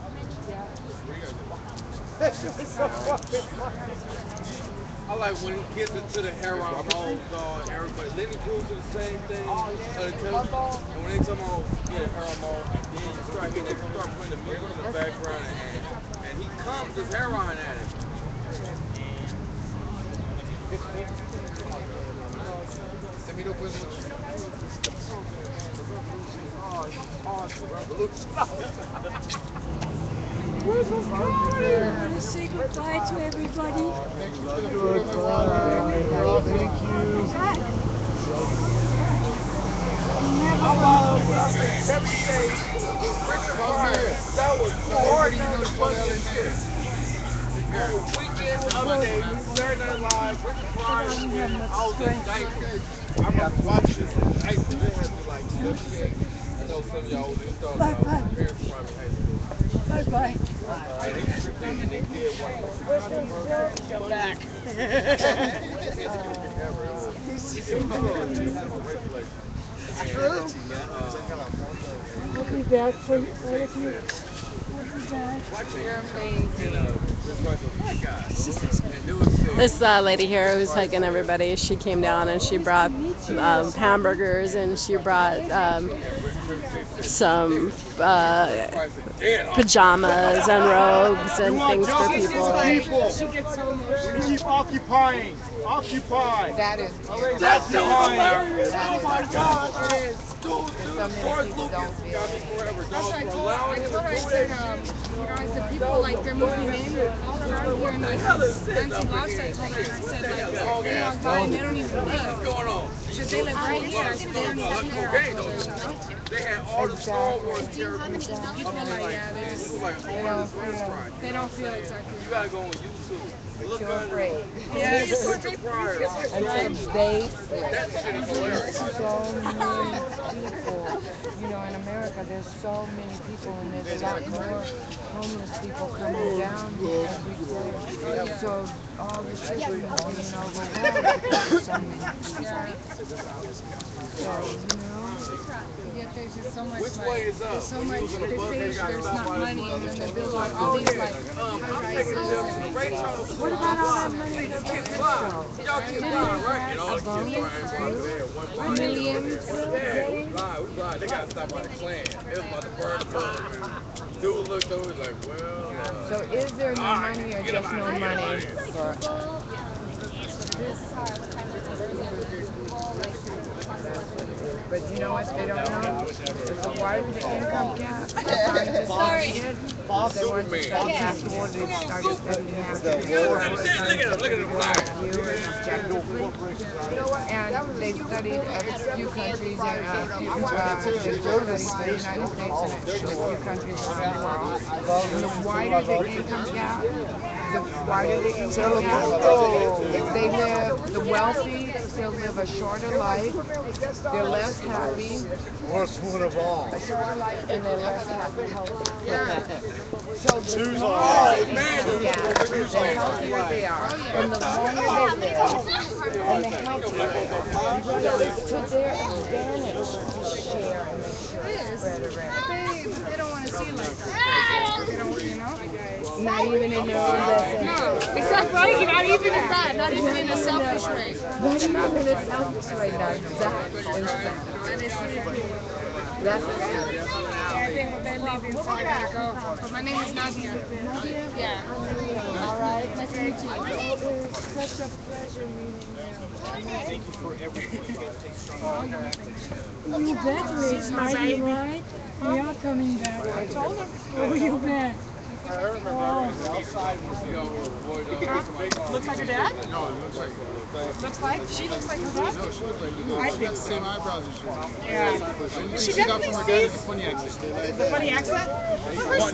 This is so fucking funny. I like when it gets into the heroin mode, dog. Everybody, Lenny Cruz do the same thing. And when they come on, yeah, heroin mode, then you start putting the music in the background, and he comes as heroin addict. We're gonna say goodbye to everybody. Thank you. That was ordinary fucking shit. Weekend Monday, Saturday Night Live, Richard Pryor, I was in diapers. I remember watching this in diapers. They had me like, shit. I know some of y'all was thought about parents probably had to do. Bye-bye. Come back. I'll be back for all of you. I'll be back. You're amazing. This lady here who's hugging everybody, she came down and she brought hamburgers and she brought some pajamas and robes and things for people. Keep occupying. Occupy. That is. That's hilarious. Oh my God. So many people don't feel it. That's what I told her. I said, the people, like, they're moving in all around here in the fancy blocks. I told her, and I said, like, they walk by and they don't even live. She said, they live right here. I said, they don't even live there. They had all the Star Wars characters. People like, yeah, they don't feel exactly. You gotta go on YouTube. Look You're afraid. Yes. I said they fled. There's so many people. You know, in America, there's so many people, and there's a lot more homeless people coming down here every day. So all the cities being overwhelmed because of so many people. So, you know. Yet there's just so much, Which way is up? there's so much, they say there's not money, and then they build all these, like, high-rises. What about all that money that they Millions. They got to stop by the Klan. It was about to burn the building. Dude looked over like, well. So is there no money or just no money for But you know what they don't know? There's a wider the income gap. Scientists studied it. They went to study afterward. They started studying after the war. Review it objectively. And they studied a few countries, they studied the United States and a few countries around the world. And the wider the income gap, they live, the wealthy still live a shorter life, they're less happy. Worst one of all. A shorter life and they're less happy. So the Choose smaller all. the income gap, the healthier they are. And the longer they live, and the healthier they are. It's to their advantage to share and make sure it's spread around. They don't want to see like that. They don't, you know? Not even in their own best interest. No, exactly. Not even in that. Not even in a selfish way. Not even in a selfish way. Not that. That's I think when they leave inside, I gotta go. But my name is Nadia. Nadia? Yeah. all right. Nice to meet you. It's such a pleasure meeting you. Thank you for everything. You bet, Liz, Marty, right? We are coming back. I told her. Oh, you bet. Looks like her dad? No, it looks like Looks like? She looks like her dad? No, she looks like I think so. same eyebrows as she. Yeah. She got from her dad is a funny accent. The funny accent?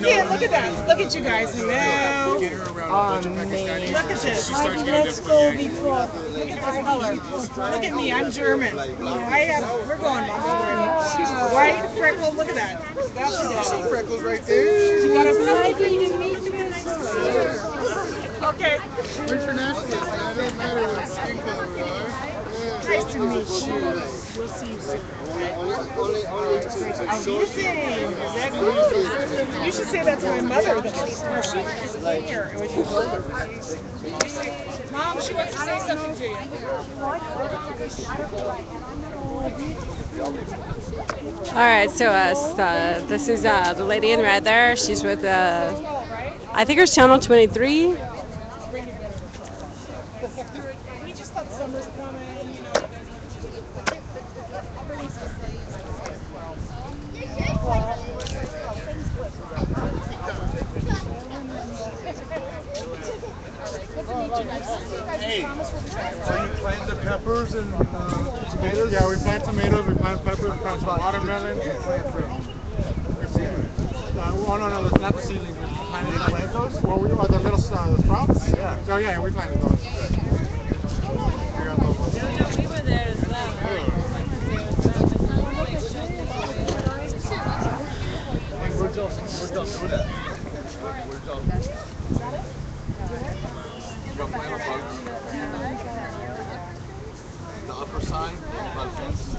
Yeah, look at that. Look at you guys. Hello. Get her around a bunch of Pakistanis. Look at this. She starts getting Let's different. go before. Look at this color. Look at me. I'm German. We're going white freckles. Look at that. That's some freckles right there. You got a Okay. International. It doesn't matter what skin color we are. Nice to meet you. We'll see you soon. Amazing. Is that good? You should say that to my mother. That she's here. Mom, she wants to say something to you. All right, so this is the lady in red there. She's with I think it's channel 23. We just thought summer's coming, you know. Hey, are you planting the peppers and tomatoes? Yeah, we plant tomatoes, we plant peppers, we plant some watermelon. Oh, no, not the seedlings. We planted the plant those? Well, the little the sprouts? Yeah. So, yeah, we planted those. We were there as well. Where's Joe? The upper side? By the fence?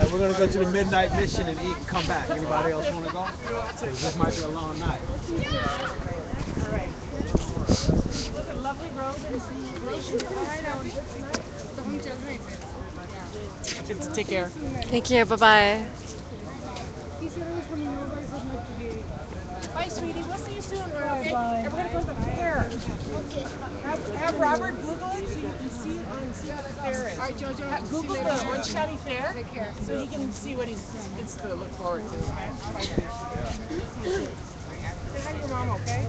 And we're going to go to the midnight mission and eat and come back. Anybody else want to go? 'Cause this might be a long night. All right. Look at lovely road and take care. Thank you. Bye-bye. Bye, sweetie. We'll see you soon. Okay? Bye. And we're going to go to the fair. Have Robert Google it so you can see it on see what the fair is. All right, Jojo. Google the Orange County Fair so he can see what it's to look forward to. Say hi to your mom, okay?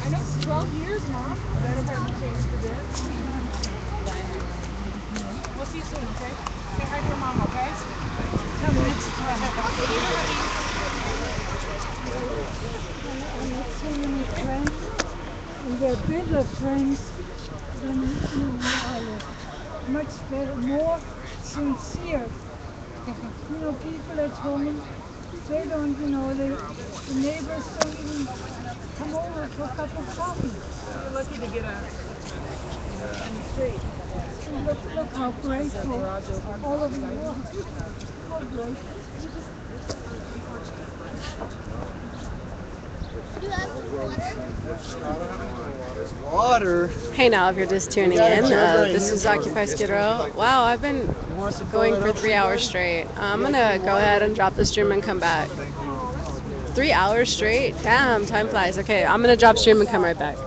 I know it's 12 years, Mom. That apartment changed a bit. We'll see you soon, okay? Say hi to your mom, okay? Come next time. I met so many friends, and they're better friends than you are. Much better, more sincere. You know, people at home, they don't, the neighbors don't even come over for a cup of coffee. You're lucky to get a street. Look how grateful all of you are. How grateful. Water. Hey now, if you're just tuning in, this is Occupy Skid Row. Wow, I've been going for 3 hours straight. I'm gonna go ahead and drop the stream and come back. 3 hours straight? Damn, time flies. Okay, I'm gonna drop stream and come right back.